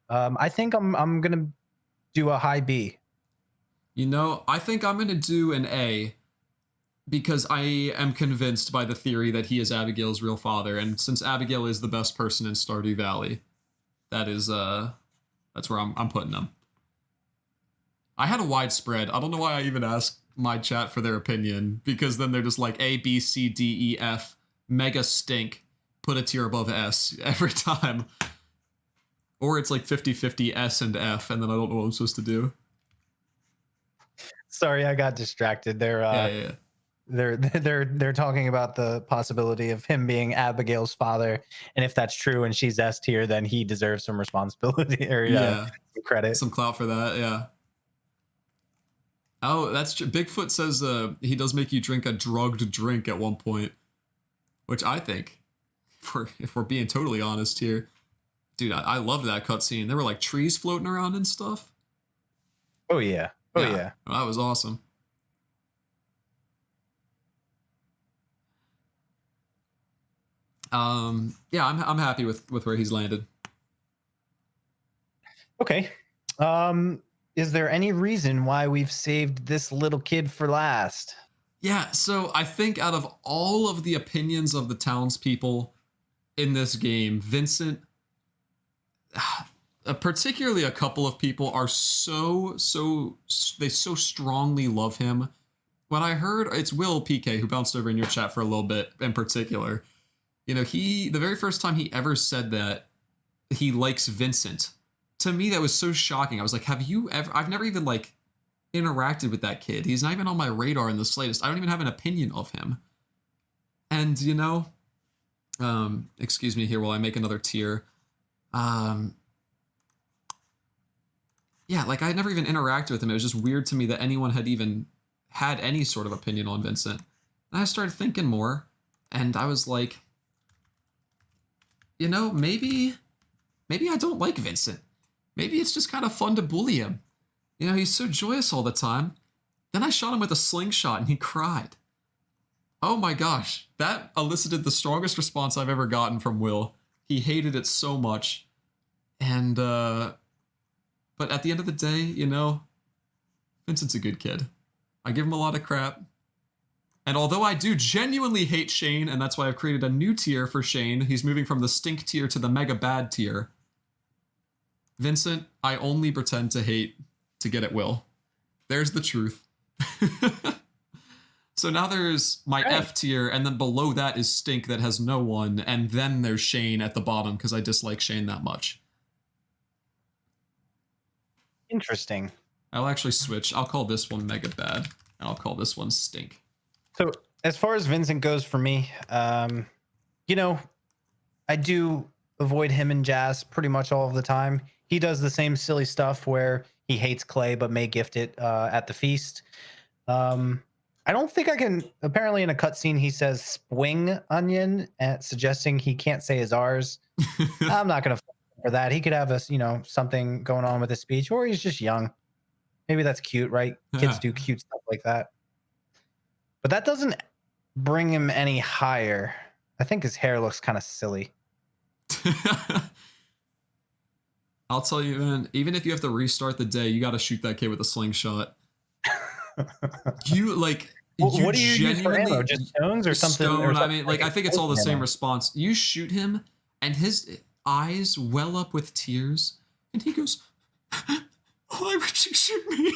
I think I'm gonna do a high B. You know, I think I'm going to do an A because I am convinced by the theory that he is Abigail's real father. And since Abigail is the best person in Stardew Valley, that's where I'm putting him. I had a widespread. I don't know why I even asked my chat for their opinion, because then they're just like A, B, C, D, E, F, mega stink, put a tier above S every time. Or it's like 50-50 S and F, and then I don't know what I'm supposed to do. Sorry, I got distracted. Yeah. They're talking about the possibility of him being Abigail's father, and if that's true and she's S tier, then he deserves some responsibility or some credit, some clout for that. Yeah. Oh, that's true. Bigfoot says he does make you drink a drugged drink at one point, which I think, if we're being totally honest here, dude, I loved that cutscene. There were like trees floating around and stuff. Oh yeah. That was awesome. Yeah, I'm happy with where he's landed. Okay. Is there any reason why we've saved this little kid for last? Yeah, so I think out of all of the opinions of the townspeople in this game, Vincent, particularly a couple of people, are so strongly love him. When I heard, it's Will PK who bounced over in your chat for a little bit in particular. You know, the very first time he ever said that he likes Vincent, to me that was so shocking. I was like, have you ever, I've never even like interacted with that kid. He's not even on my radar in the slightest. I don't even have an opinion of him. And you know, excuse me here while I make another tier. Yeah, like I never even interacted with him. It was just weird to me that anyone had even had any sort of opinion on Vincent. And I started thinking more, and I was like, you know, maybe I don't like Vincent. Maybe it's just kind of fun to bully him. You know, he's so joyous all the time. Then I shot him with a slingshot and he cried. Oh my gosh, that elicited the strongest response I've ever gotten from Will. He hated it so much. And, but at the end of the day, you know, Vincent's a good kid. I give him a lot of crap. And although I do genuinely hate Shane, and that's why I've created a new tier for Shane, he's moving from the stink tier to the mega bad tier. Vincent, I only pretend to hate to get at Will. There's the truth. So now there's my F tier, and then below that is Stink that has no one, and then there's Shane at the bottom because I dislike Shane that much. Interesting. I'll actually switch. I'll call this one Mega Bad, and I'll call this one Stink. So as far as Vincent goes for me, you know, I do avoid him and Jazz pretty much all of the time. He does the same silly stuff where he hates clay but may gift it at the feast. I don't think I can. Apparently, in a cutscene, he says "spwing onion," suggesting he can't say his R's. I'm not gonna for that. He could have a something going on with his speech, or he's just young. Maybe that's cute, right? Kids do cute stuff like that. But that doesn't bring him any higher. I think his hair looks kind of silly. I'll tell you, man, even if you have to restart the day, you got to shoot that kid with a slingshot. You like. What do you use for ammo? Just stones or something? Stone. Or something? I mean, like I think it's all the same response. You shoot him, and his eyes well up with tears, and he goes, "Why would you shoot me?"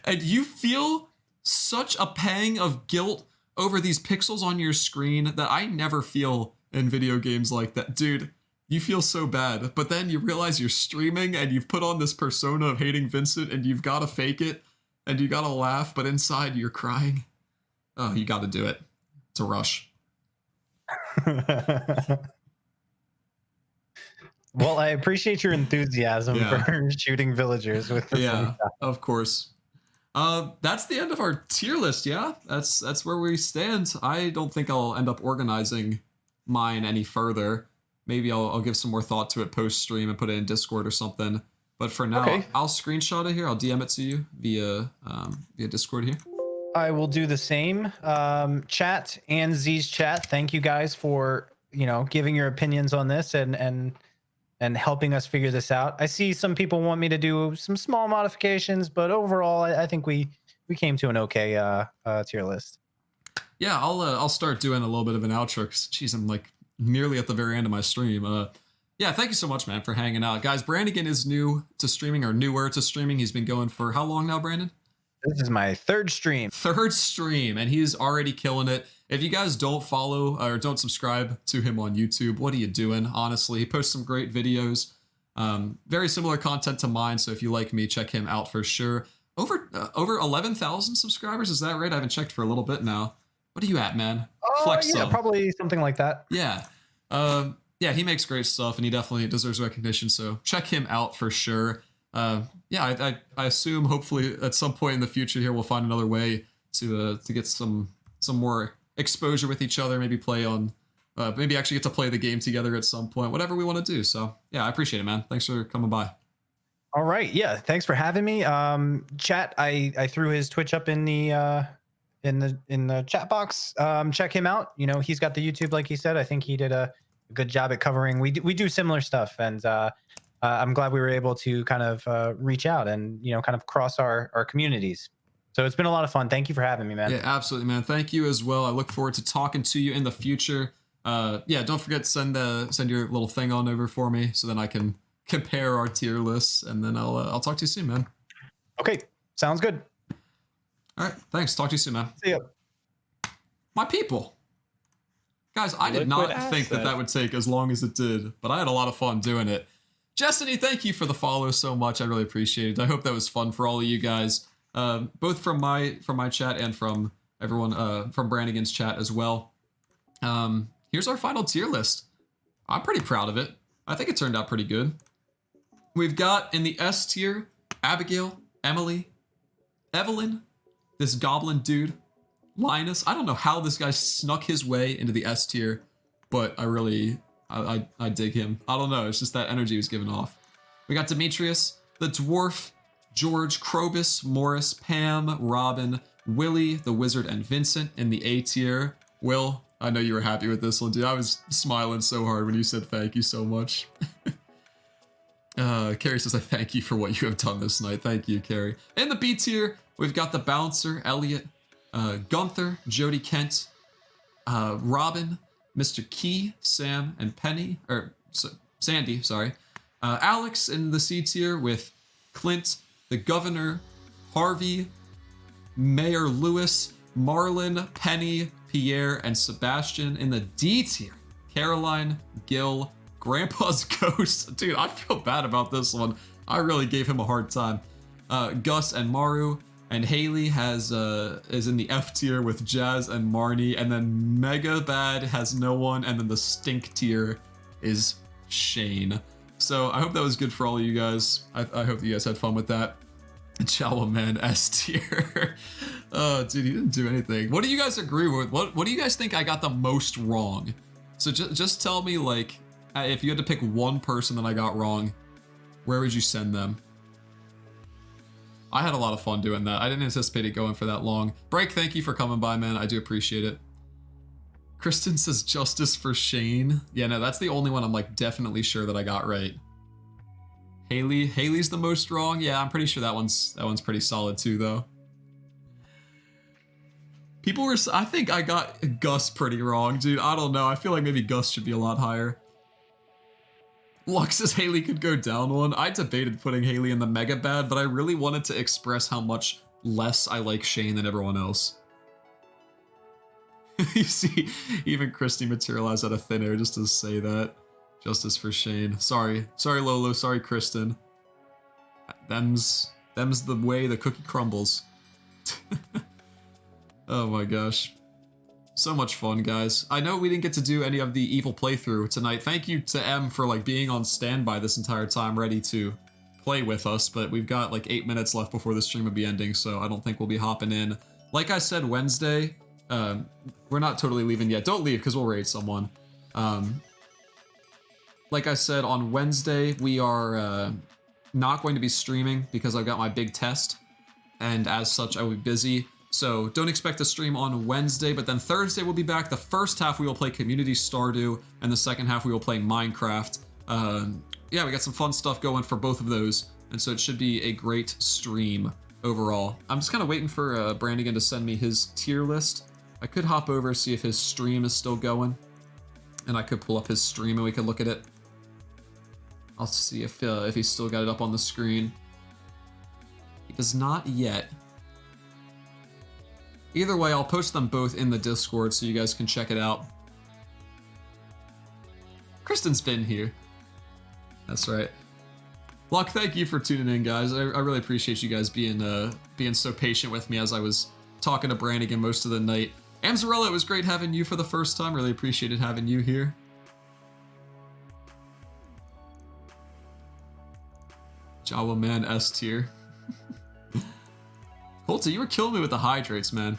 And you feel such a pang of guilt over these pixels on your screen that I never feel in video games like that, dude. You feel so bad, but then you realize you're streaming and you've put on this persona of hating Vincent and you've got to fake it and you got to laugh, but inside you're crying. Oh, you got to do it. It's a rush. Well, I appreciate your enthusiasm for shooting villagers with this. Yeah, of course. That's the end of our tier list, yeah? That's where we stand. I don't think I'll end up organizing mine any further. Maybe I'll give some more thought to it post-stream and put it in Discord or something. But for now, I'll screenshot it here. I'll DM it to you via Discord here. I will do the same. Chat and Z's chat, thank you guys for, giving your opinions on this and and helping us figure this out. I see some people want me to do some small modifications, but overall, I think we came to an okay tier list. Yeah, I'll start doing a little bit of an outro because, geez, I'm like nearly at the very end of my stream. Yeah, thank you so much, man, for hanging out. Guys, Brannigan is new to streaming, or newer to streaming. He's been going for how long now, Brandon? This is my third stream. Third stream, and he's already killing it. If you guys don't follow or don't subscribe to him on YouTube, what are you doing? Honestly, he posts some great videos. Very similar content to mine, so if you like me, check him out for sure. Over 11,000 subscribers, is that right? I haven't checked for a little bit now. What are you at, man? Flex yeah, some. probably something like that. Yeah. Yeah, he makes great stuff, and he definitely deserves recognition, so check him out for sure. Yeah, I assume hopefully at some point in the future here we'll find another way to get some more exposure with each other, maybe play on, maybe actually get to play the game together at some point, whatever we want to do. So yeah, I appreciate it, man. Thanks for coming by. All right, yeah, thanks for having me. Chat, I threw his Twitch up in the chat box. Check him out. You know, he's got the YouTube, like he said. I think he did a good job at covering. We do similar stuff, and I'm glad we were able to kind of reach out and, you know, kind of cross our communities. So it's been a lot of fun. Thank you for having me, man. Yeah, absolutely, man. Thank you as well. I look forward to talking to you in the future. Yeah, don't forget to send your little thing on over for me so then I can compare our tier lists, and then I'll talk to you soon, man. Okay, sounds good. All right, thanks. Talk to you soon, man. See ya. My people. Guys, I did not think that would take as long as it did, but I had a lot of fun doing it. Destiny, thank you for the follow so much. I really appreciate it. I hope that was fun for all of you guys, both from my chat and from everyone from Brannigan's chat as well. Here's our final tier list. I'm pretty proud of it. I think it turned out pretty good. We've got in the S tier, Abigail, Emily, Evelyn, this goblin dude, Linus. I don't know how this guy snuck his way into the S tier, but I dig him. I don't know. It's just that energy he was giving off. We got Demetrius, the Dwarf, George, Krobus, Morris, Pam, Robin, Willie, the Wizard, and Vincent in the A tier. Will, I know you were happy with this one, dude. I was smiling so hard when you said thank you so much. Carrie says, I thank you for what you have done this night. Thank you, Carrie. In the B tier, we've got the Bouncer, Elliot, Gunther, Jody Kent, Robin, Mr. Key, Sam, and Sandy, sorry. Alex in the C tier with Clint, the Governor, Harvey, Mayor Lewis, Marlin, Penny, Pierre, and Sebastian. In the D tier, Caroline, Gil, Grandpa's Ghost. Dude, I feel bad about this one. I really gave him a hard time. Gus and Maru. And Haley is in the F tier with Jazz and Marnie, and then Mega Bad has no one, and then the stink tier is Shane. So I hope that was good for all of you guys. I hope you guys had fun with that. Chawa Man S tier. Oh, dude, he didn't do anything. What do you guys agree with? What do you guys think I got the most wrong? So just tell me, like, if you had to pick one person that I got wrong, where would you send them? I had a lot of fun doing that. I didn't anticipate it going for that long. Break, thank you for coming by, man. I do appreciate it. Kristen says justice for Shane. Yeah, no, that's the only one I'm like definitely sure that I got right. Haley's the most wrong. Yeah, I'm pretty sure that one's pretty solid too, though. People were, I think I got Gus pretty wrong, dude. I don't know. I feel like maybe Gus should be a lot higher. Lux says Haley could go down one. I debated putting Haley in the Mega Bad, but I really wanted to express how much less I like Shane than everyone else. You see, even Christy materialized out of thin air just to say that. Justice for Shane. Sorry Lolo, sorry Kristen. Them's the way the cookie crumbles. Oh my gosh. So much fun, guys. I know we didn't get to do any of the evil playthrough tonight. Thank you to M for like being on standby this entire time, ready to play with us, but we've got like 8 minutes left before the stream will be ending, so I don't think we'll be hopping in. Like I said Wednesday, we're not totally leaving yet. Don't leave, because we'll raid someone. Like I said, on Wednesday, we are not going to be streaming because I've got my big test, and as such, I will be busy. So don't expect a stream on Wednesday, but then Thursday we'll be back. The first half we will play Community Stardew, and the second half we will play Minecraft. yeah, we got some fun stuff going for both of those. And so it should be a great stream overall. I'm just kind of waiting for Brannigan to send me his tier list. I could hop over, see if his stream is still going. And I could pull up his stream and we could look at it. I'll see if he's still got it up on the screen. He does not yet. Either way, I'll post them both in the Discord so you guys can check it out. Kristen's been here. That's right. Luck, thank you for tuning in, guys. I really appreciate you guys being so patient with me as I was talking to Brannigan most of the night. Amzarella, it was great having you for the first time. Really appreciated having you here. Jawa Man S tier. Colta, you were killing me with the hydrates, man.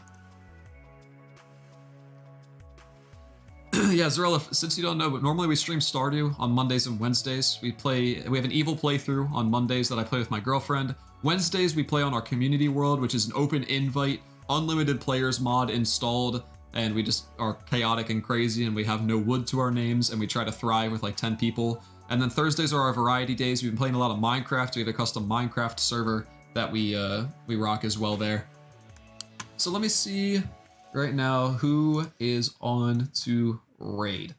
Yeah, Zarella, since you don't know, but normally we stream Stardew on Mondays and Wednesdays. We have an evil playthrough on Mondays that I play with my girlfriend. Wednesdays we play on our community world, which is an open invite, unlimited players mod installed, and we just are chaotic and crazy, and we have no wood to our names, and we try to thrive with like 10 people. And then Thursdays are our variety days. We've been playing a lot of Minecraft. We have a custom Minecraft server that we rock as well there. So let me see right now who is on to raid.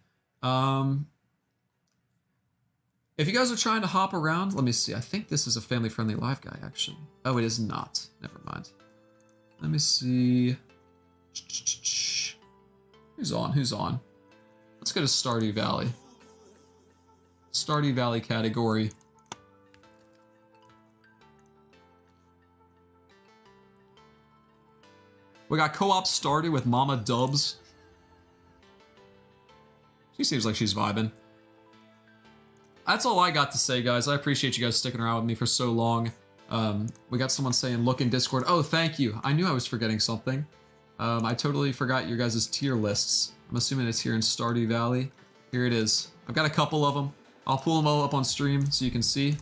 If you guys are trying to hop around, let me see. I think this is a family-friendly live guy, actually. Oh, it is not. Never mind. Let me see. Who's on? Who's on? Let's go to Stardew Valley. Stardew Valley category. We got co-op Stardew with Mama Dubs. She seems like she's vibing. That's all I got to say, guys. I appreciate you guys sticking around with me for so long. We got someone saying, look in Discord. Oh, thank you. I knew I was forgetting something. I totally forgot your guys' tier lists. I'm assuming it's here in Stardew Valley. Here it is. I've got a couple of them. I'll pull them all up on stream so you can see.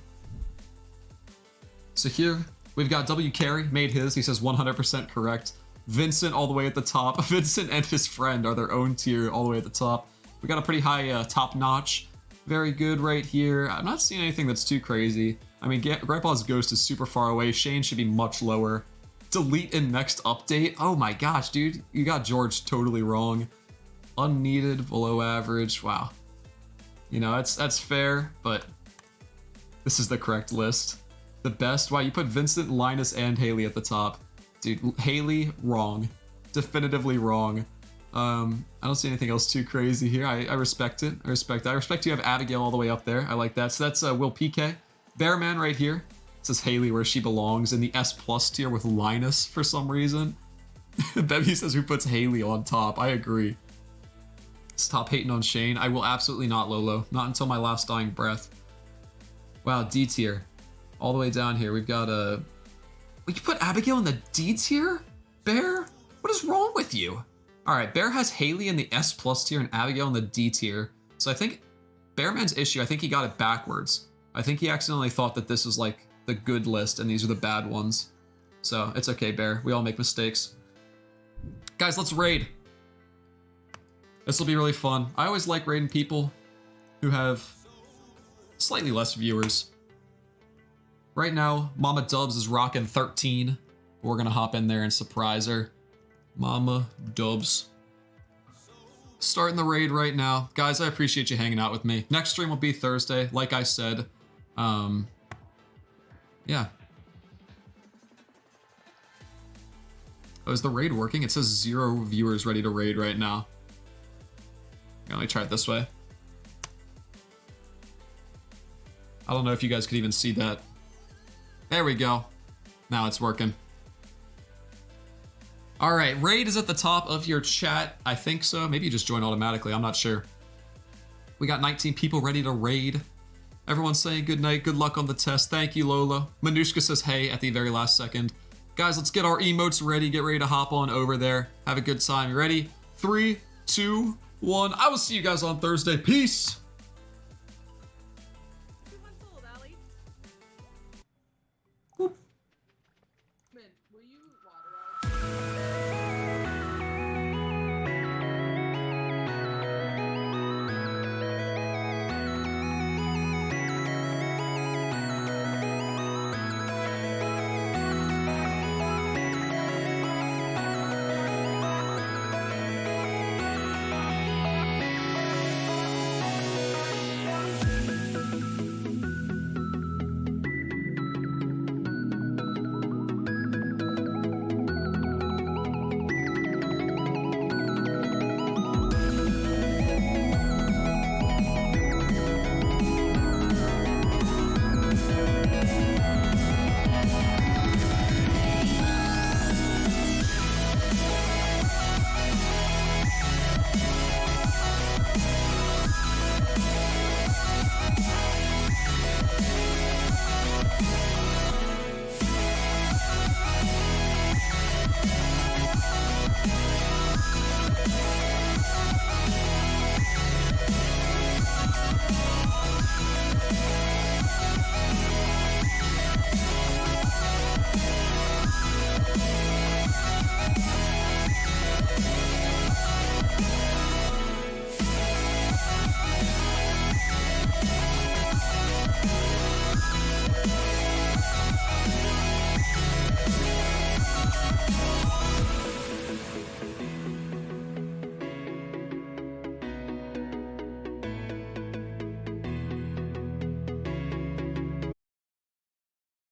So here, we've got W. Carey, made his. He says 100% correct. Vincent all the way at the top. Vincent and his friend are their own tier all the way at the top. We got a pretty high top notch. Very good right here. I'm not seeing anything that's too crazy. I mean, Grandpa's ghost is super far away. Shane should be much lower. Delete in next update. Oh my gosh, dude. You got George totally wrong. Unneeded, below average. Wow. You know, that's fair, but this is the correct list. The best. Wow, you put Vincent, Linus, and Haley at the top. Dude, Haley, wrong. Definitively wrong. I don't see anything else too crazy here. I respect it. I respect you have Abigail all the way up there. I like that. So that's Will PK. Bearman right here. It says Haley where she belongs in the S+ tier with Linus for some reason. Bebby says who puts Haley on top. I agree. Stop hating on Shane. I will absolutely not, Lolo. Not until my last dying breath. Wow, D tier. All the way down here. We've got a... We can put Abigail in the D tier? Bear? What is wrong with you? Alright, Bear has Haley in the S+ tier and Abigail in the D tier. So I think Bearman's issue, I think he got it backwards. I think he accidentally thought that this was like the good list and these are the bad ones. So it's okay, Bear. We all make mistakes. Guys, let's raid. This will be really fun. I always like raiding people who have slightly less viewers. Right now, Mama Dubs is rocking 13. We're gonna hop in there and surprise her. Mama Dubs. Starting the raid right now. Guys, I appreciate you hanging out with me. Next stream will be Thursday, like I said. Yeah. Oh, is the raid working? It says 0 viewers ready to raid right now. Let me try it this way. I don't know if you guys could even see that. There we go. Now it's working. All right, raid is at the top of your chat. I think so. Maybe you just join automatically. I'm not sure. We got 19 people ready to raid. Everyone's saying good night. Good luck on the test. Thank you, Lola. Manushka says hey at the very last second. Guys, let's get our emotes ready. Get ready to hop on over there. Have a good time. You ready? 3, 2, 1. I will see you guys on Thursday. Peace.